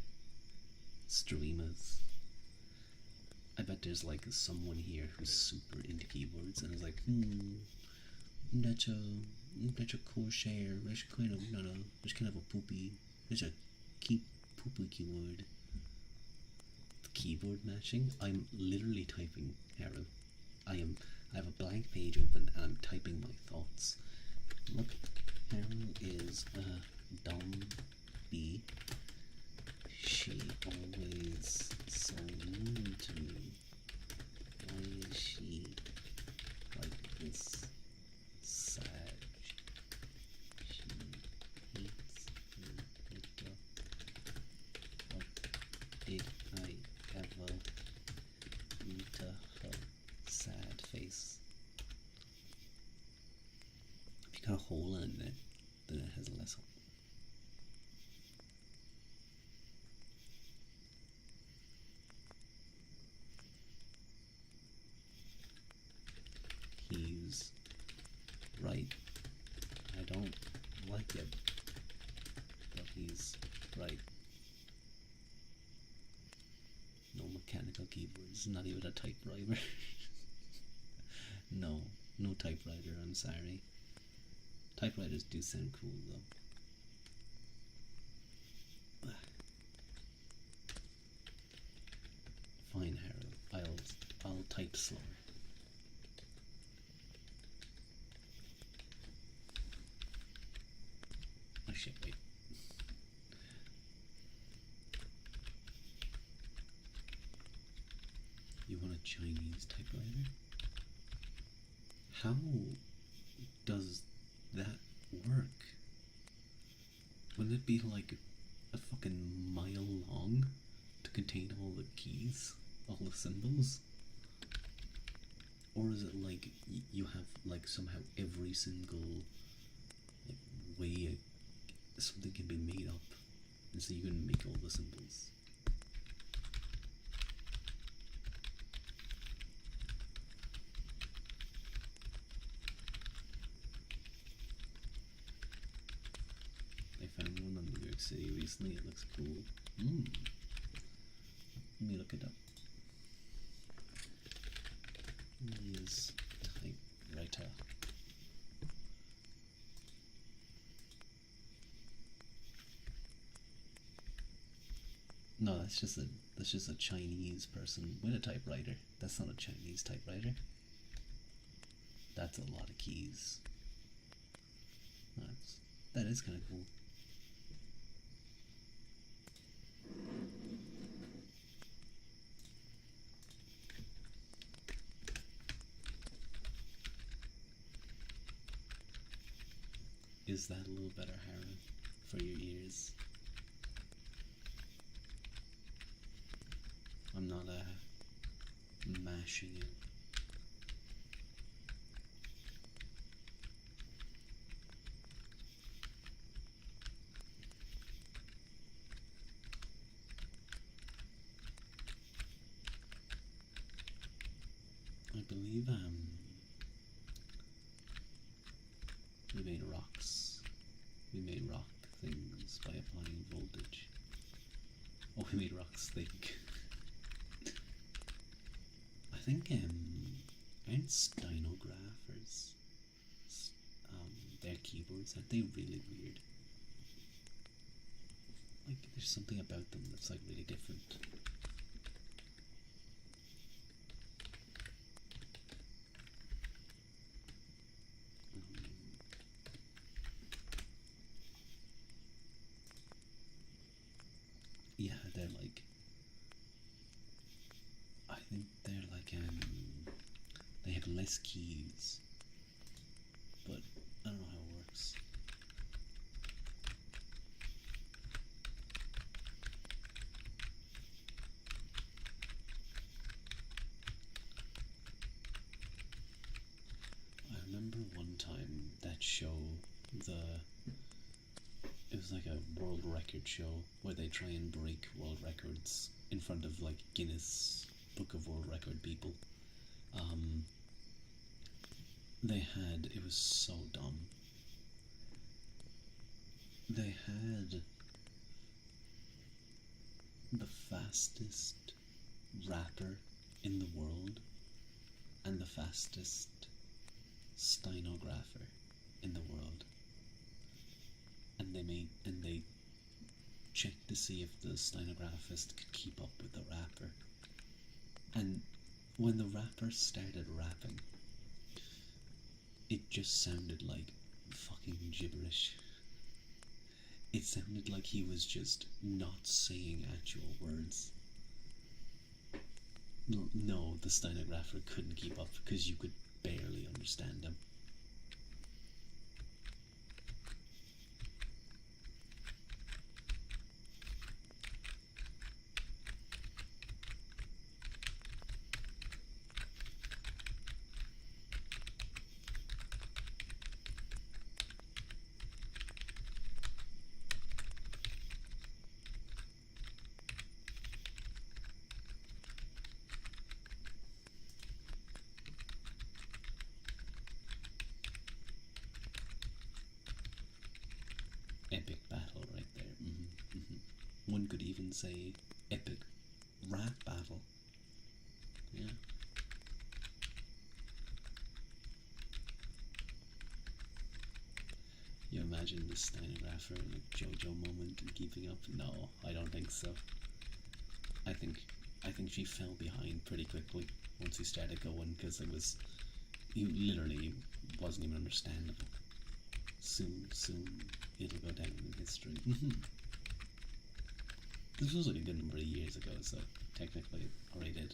streamers. I bet there's like someone here who's super into keyboards and is like, that's a cool share. That's kind of that's kind of a poopy. That's a poopy keyboard. The keyboard matching. I'm literally typing, Harold. I have a blank page open and I'm typing my thoughts. Look, Harold is a dumb bee. She always so mean to me. Why is she like this? Sad. She hates me. What did I ever do to her? Sad face. If you got a hole in it, then it has less hole. He's right. I don't like it, but he's right. No mechanical keyboards, not even a typewriter. No, no typewriter, I'm sorry. Typewriters do sound cool though. Fine, Harold. I'll type slower. Oh shit, wait. You want a Chinese typewriter? How does that work? Wouldn't it be like a fucking mile long to contain all the keys, all the symbols? Or is it like you have like somehow every single like way something can be made up, and so you can make all the symbols? I found one in New York City recently. It looks cool. Let me look it up. Use typewriter. No, that's just a Chinese person with a typewriter. That's not a Chinese typewriter. That's a lot of keys. That is kind of cool. Is that a little better, Harold, for your ears? I'm not mashing it. I believe we made rocks. We made rock things by applying voltage. Oh, we made rocks think. I think aren't stenographers their keyboards, aren't they really weird? Like there's something about them that's like really different. Yeah, they're like, I think they're like they have less keys, but I don't know how it works. I remember one time that show, it was like a world record show where they try and break world records in front of like Guinness Book of World Record people. It was so dumb. They had the fastest rapper in the world and the fastest stenographer in the world. And they checked to see if the stenographist could keep up with the rapper. And when the rapper started rapping, it just sounded like fucking gibberish. It sounded like he was just not saying actual words. No, the stenographer couldn't keep up because you could barely understand him. Epic battle right there. One could even say epic rap battle. imagine the stenographer like JoJo moment and keeping up? No, I don't think so. I think she fell behind pretty quickly once he started going because he literally wasn't even understandable. Soon it'll go down in history. This was like a good number of years ago, so technically it already did.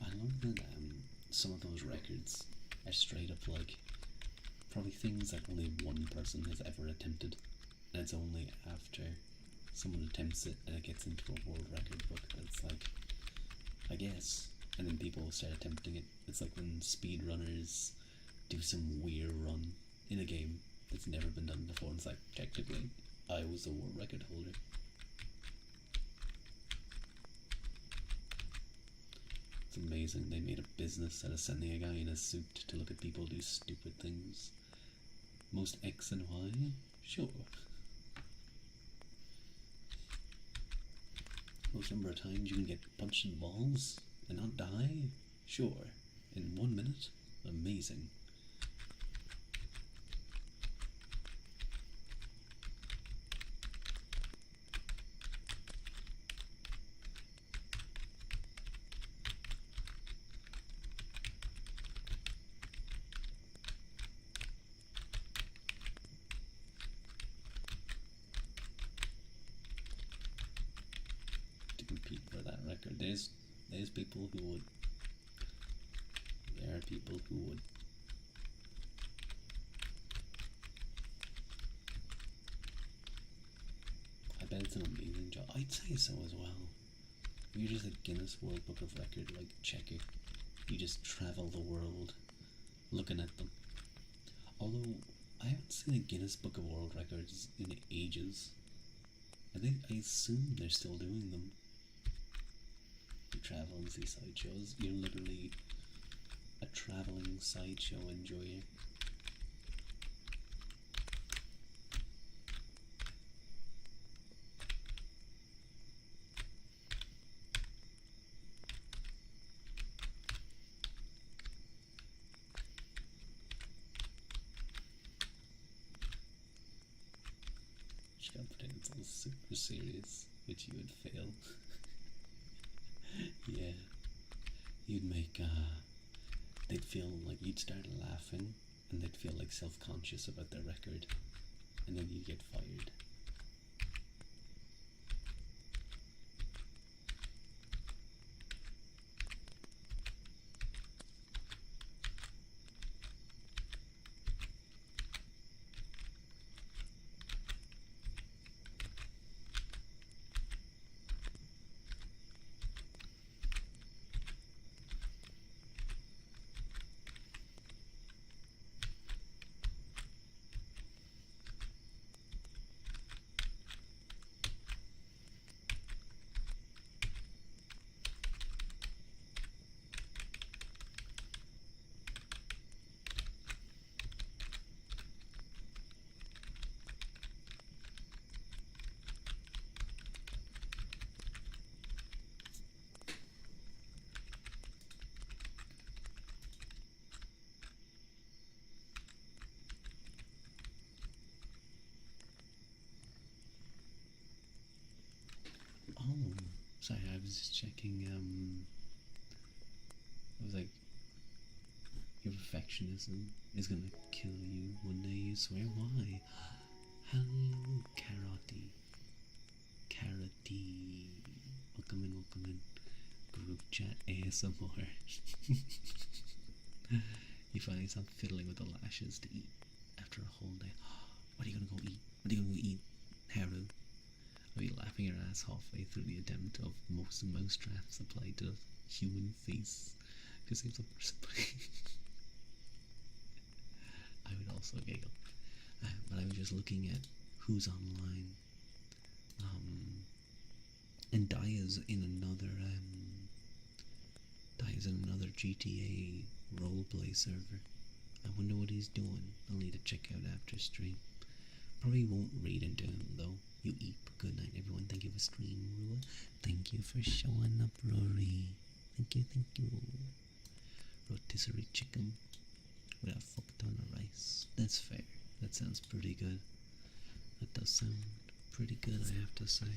I love that some of those records are straight up like probably things that only one person has ever attempted, and it's only after someone attempts it and it gets into a world record book that's like, I guess, and then people start attempting it. It's like when speedrunners do some weird run in a game that's never been done before, and it's like, technically, I was the world record holder. It's amazing they made a business out of sending a guy in a suit to look at people do stupid things. Most X and Y? Sure. Most number of times you can get punched in the balls and not die? Sure. In 1 minute? Amazing. Compete for that record. There's people who would. There are people who would. I bet it's an amazing job. I'd say so as well. You're just a Guinness World Book of Record like checker. You just travel the world looking at them. Although I haven't seen a Guinness Book of World Records in ages. I assume they're still doing them. You travel and see sideshows. You're literally a traveling sideshow enjoyer. Just gotta pretend it's all super serious, which you would fail. Yeah, you'd make, they'd feel like you'd start laughing and they'd feel like self-conscious about their record, and then you'd get fired. Oh, sorry, I was just checking, I was like, your perfectionism is gonna kill you one day, you swear? Why? Hello, Karate. Karate. Welcome in. Group chat ASMR. You finally stop fiddling with the lashes to eat after a whole day. What are you gonna go eat? What are you gonna go eat, Haru? Are you laughing your ass halfway through the attempt of most mousetraps applied to a human face? Because it's a person. I would also giggle. But I was just looking at who's online. And Daya's in another GTA roleplay server. I wonder what he's doing. I'll need to check out after stream. Probably won't read into him though. You eat. Good night, everyone. Thank you for stream, Rua. Thank you for showing up, Rory. Thank you, thank you. Rotisserie chicken with a fuck ton of rice. That's fair. That sounds pretty good. That does sound pretty good, I have to say.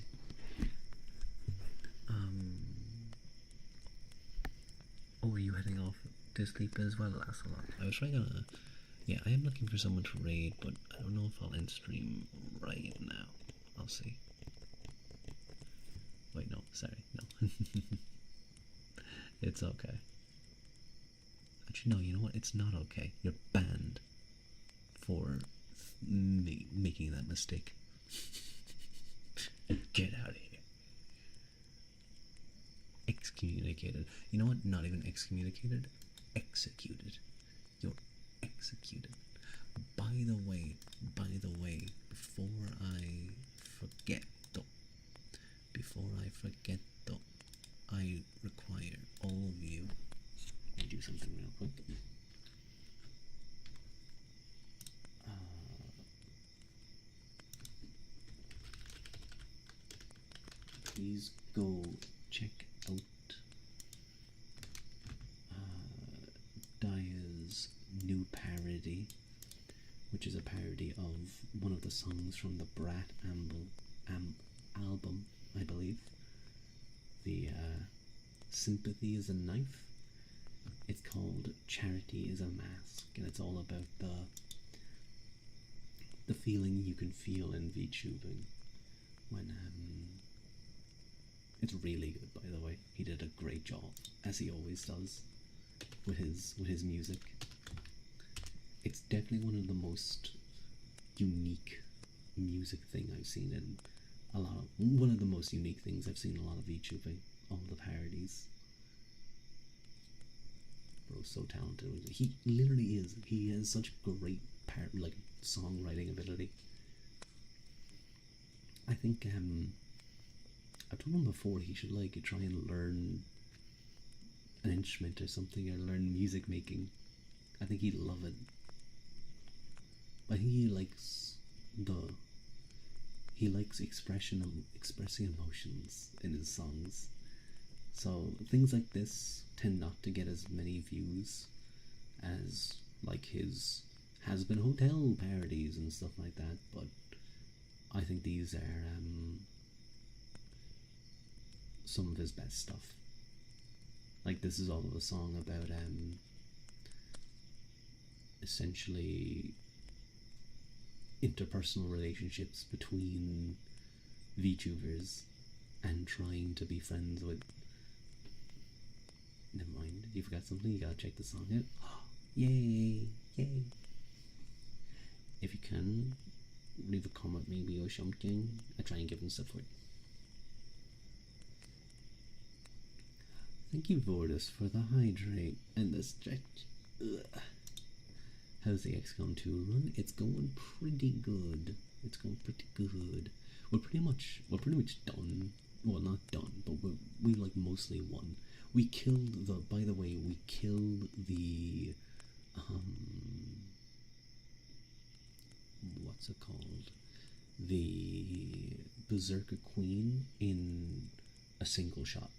Oh, are you heading off to sleep as well, Lancelot? I was trying to... Yeah, I am looking for someone to raid, but I don't know if I'll end stream right now. I'll see. Wait, no, sorry, no. It's okay. Actually, no, you know what? It's not okay. You're banned for making that mistake. Get out of here. Excommunicated. You know what? Not even excommunicated. Executed. You're executed. By the way, before I forget though, I require all of you to do something real quick. Please go check out Daya's new parody, which is a parody of one of the songs from the Brat album, I believe. The Sympathy is a Knife. It's called Charity is a Mask, and it's all about the feeling you can feel in VTubing when it's really good, by the way. He did a great job, as he always does, with his music. It's definitely one of the most unique music thing I've seen in one of the most unique things I've seen in a lot of VTubing. All the parodies. Bro's so talented. He literally is. He has such great songwriting ability. I think I've told him before he should try and learn an instrument or something, or learn music making. I think he'd love it. I think he likes expressing emotions in his songs. So things like this tend not to get as many views as his Has-Been Hotel parodies and stuff like that, but I think these are some of his best stuff. This is all of a song about essentially interpersonal relationships between VTubers and trying to be friends with... Never mind, you forgot something, you gotta check the song out. Yay! Yay! If you can, leave a comment maybe or something. I try and give him support. Thank you, Vortis, for the hydrate and the stretch. Ugh. How's the XCOM 2 run? It's going pretty good. It's going pretty good. We're pretty much done. Well, not done, but we mostly won. We killed by the way, we killed the what's it called? The Berserker Queen in a single shot.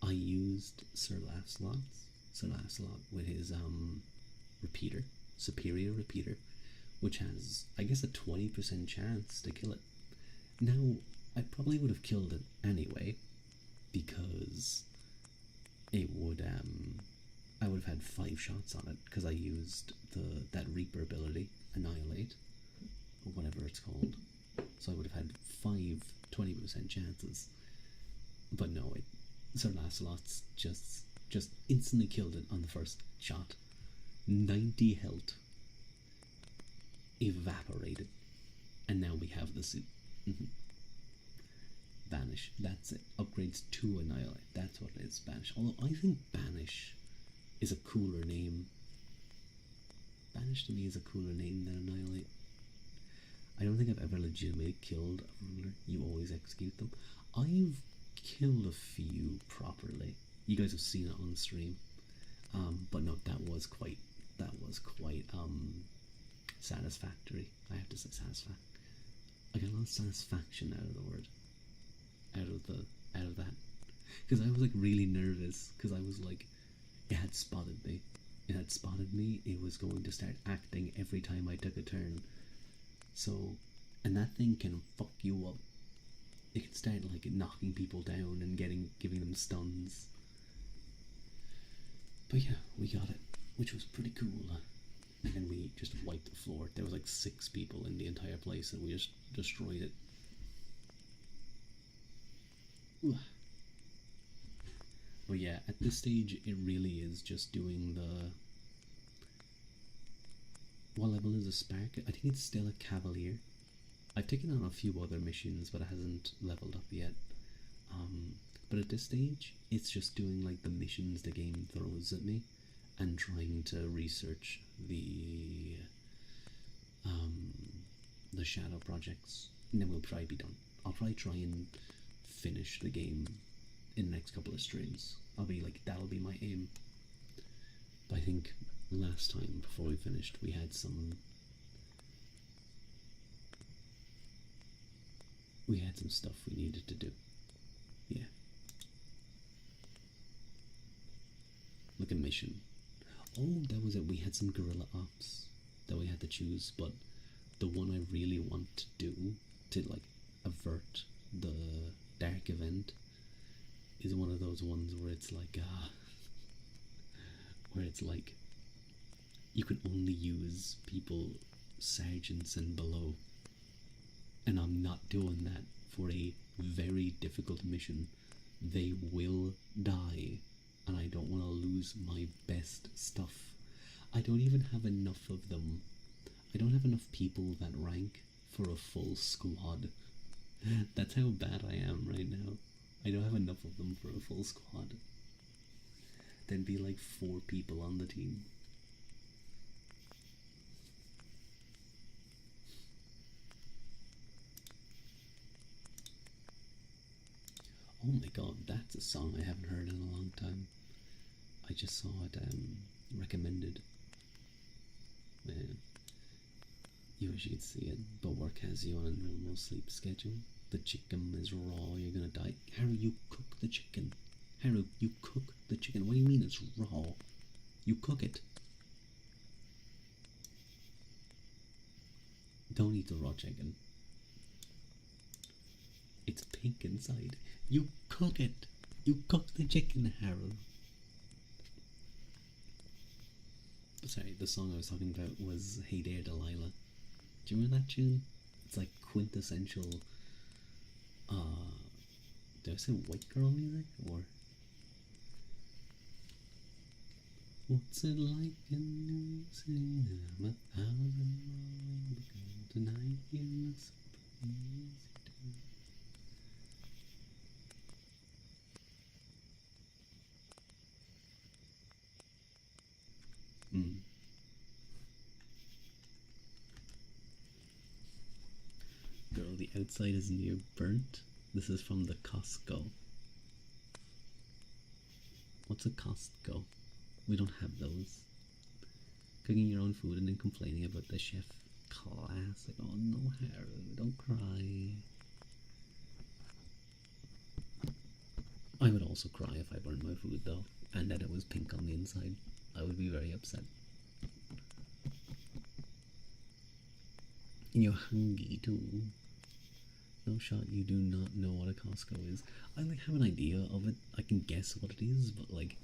I used Sir Lancelot with his repeater, superior repeater, which has, I guess, a 20% chance to kill it. Now, I probably would have killed it anyway, because it would I would have had 5 shots on it, because I used that Reaper ability, Annihilate, or whatever it's called. So I would have had 20% chances. But no, Sir Lancelot's just instantly killed it on the first shot. 90 health. Evaporated. And now we have the suit. Banish. That's it. Upgrades to Annihilate. That's what it is. Banish. Although I think Banish is a cooler name. Banish to me is a cooler name than Annihilate. I don't think I've ever legitimately killed a ruler. You always execute them. I've killed a few properly. You guys have seen it on stream. But no, that was quite satisfactory. I have to say satisfactory. I got a lot of satisfaction out of the word. Out of that. because I was like really nervous because I was like, it had spotted me. It had spotted me. It was going to start acting every time I took a turn. So, and that thing can fuck you up. It can start like knocking people down and giving them stuns. But yeah, we got it, which was pretty cool. And then we just wiped the floor. There was like 6 people in the entire place, and we just destroyed it. Ooh. But yeah, at this stage, it really is just doing the. What level is a Spark? I think it's still a Cavalier. I've taken on a few other missions, but it hasn't leveled up yet. But at this stage, it's just doing like the missions the game throws at me, and trying to research the shadow projects. And then we'll probably be done. I'll probably try and finish the game in the next couple of streams. I'll be like, that'll be my aim. But I think last time before we finished, we had some stuff we needed to do. Yeah. Like a mission. Oh, that was it. We had some guerrilla ops that we had to choose, but the one I really want to do to like avert the dark event is one of those ones where it's like you can only use people sergeants and below, and I'm not doing that for a very difficult mission. They will die, and I don't want to lose my best stuff. I don't even have enough of them. I don't have enough people that rank for a full squad. That's how bad I am right now. I don't have enough of them for a full squad. There'd be like 4 people on the team. Oh my god, that's a song I haven't heard in a long time. I just saw it recommended. Man, you wish you could see it, but work has you on a normal sleep schedule. The chicken is raw, you're gonna die. Haru, you cook the chicken. Haru, you cook the chicken. What do you mean it's raw? You cook it. Don't eat the raw chicken. It's pink inside. You cook it. You cook the chicken, Haru. Sorry, the song I was talking about was Hey There Delilah. Do you remember that tune? It's like quintessential, did I say white girl music? Or what's it like in New Zealand? I'm 1,000 miles ago tonight, you must be easy to. Girl, the outside is near burnt. This is from the Costco. What's a Costco? We don't have those. Cooking your own food and then complaining about the chef. Classic. Oh no, Haru, don't cry. I would also cry if I burned my food though, and that it was pink on the inside. I would be very upset. And you're hungry too. No shot, you do not know what a Costco is. I like have an idea of it. I can guess what it is, but like,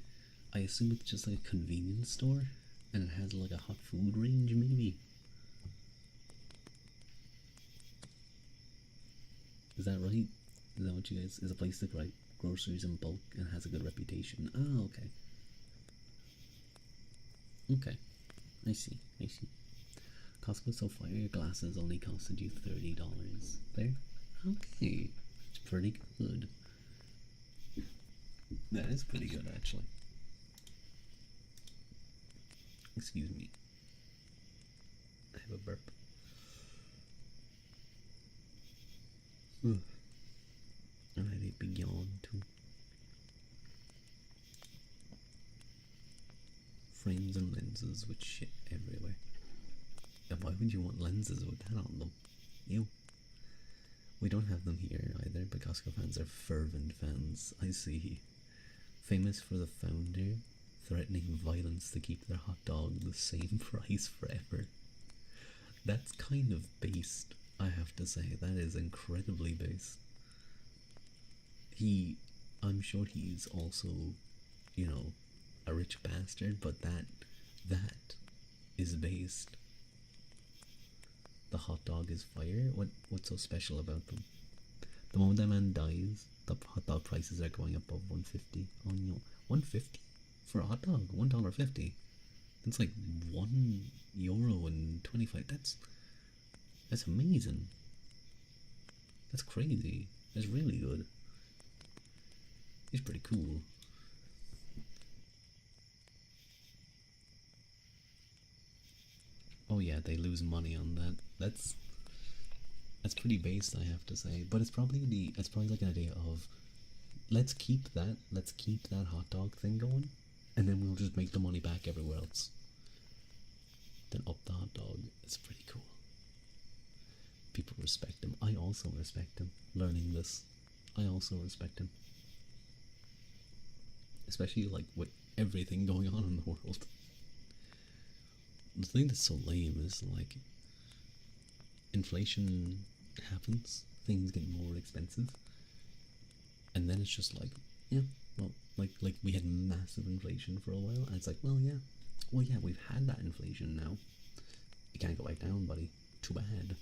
I assume it's just like a convenience store, and it has like a hot food range, maybe. Is that right? Is that what you guys? Is a place that buy groceries in bulk and has a good reputation? Oh, okay. Okay, I see. I see. Costco so far, your glasses only costed you $30. There. Okay, it's pretty good. That is pretty good, actually. Excuse me. I have a burp. And I had a big yawn, too. Frames and lenses with shit everywhere. Yeah, why would you want lenses with that on them? Ew. We don't have them here either, but Costco fans are fervent fans, I see. Famous for the founder threatening violence to keep their hot dog the same price forever. That's kind of based, I have to say. That is incredibly based. I'm sure he's also, you know, a rich bastard, but that is based. The hot dog is fire. What's so special about them? The moment that man dies, the hot dog prices are going above 150. Oh no, 150 for a hot dog, $1.50. That's like €1 and 25. That's amazing. That's crazy. That's really good. It's pretty cool. Oh yeah, they lose money on that. That's pretty based, I have to say. But it's probably like an idea of let's keep that hot dog thing going, and then we'll just make the money back everywhere else. Then up the hot dog. It's pretty cool. People respect him. I also respect him. Learning this, I also respect him. Especially like with everything going on in the world. The thing that's so lame is like inflation happens, things get more expensive, and then it's just like, yeah, well, like we had massive inflation for a while, and it's like, well, yeah, we've had that inflation now. You can't go back down, buddy. Too bad.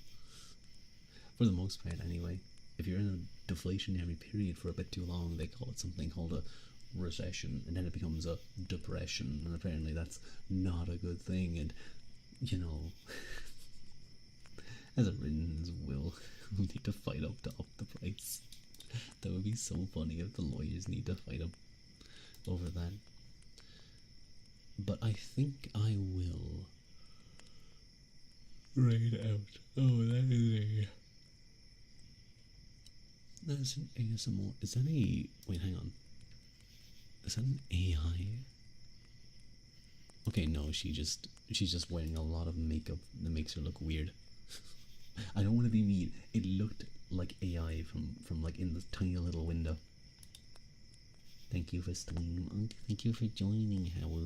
For the most part, anyway. If you're in a deflationary period for a bit too long, they call it something called a recession, and then it becomes a depression, and apparently that's not a good thing. And you know, as a written in his will, we need to fight up to up the price. That would be so funny if the lawyers need to fight up over that. But I think I will write out. Oh, that's an ASMR. Is that a wait? Hang on. Is that an AI? Okay, no, she's just wearing a lot of makeup that makes her look weird. I don't want to be mean. It looked like AI from like in the tiny little window. Thank you for stream. Thank you for joining. Hello.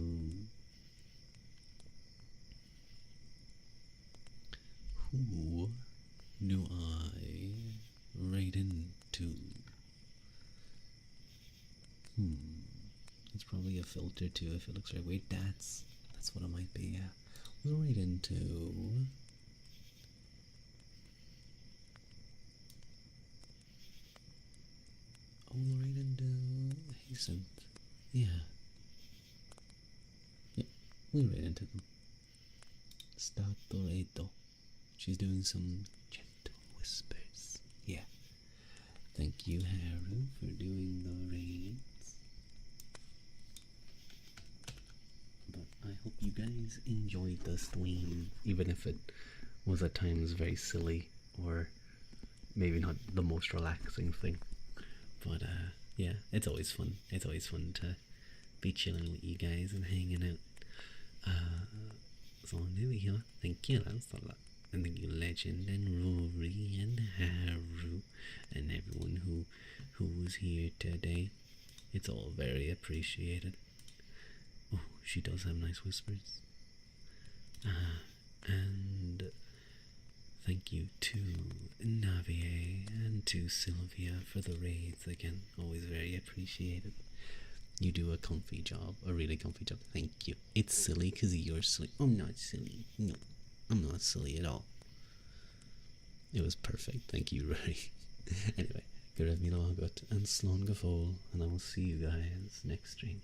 Who do I write into? It's probably a filter too if it looks right. Wait, that's what it might be, yeah. We'll write into Hyacinth. Yeah. Yeah, we'll write into them. Statoreto. She's doing some gentle whispers. Yeah. Thank you, Haru, for doing the raids. But I hope you guys enjoyed the stream, even if it was at times very silly or maybe not the most relaxing thing. But yeah, it's always fun. It's always fun to be chilling with you guys and hanging out. So there we go. Thank you, that's a lot. And thank you, Legend and Rory and Haru and everyone who was here today. It's all very appreciated. Oh, she does have nice whispers. And thank you to Navier and to Sylvia for the raids again. Always very appreciated. You do a comfy job, a really comfy job. Thank you. It's silly because you're silly. I'm not silly. No, I'm not silly at all. It was perfect. Thank you, Rory. Anyway, Garev Milagot and Slon Gafol, and I will see you guys next stream.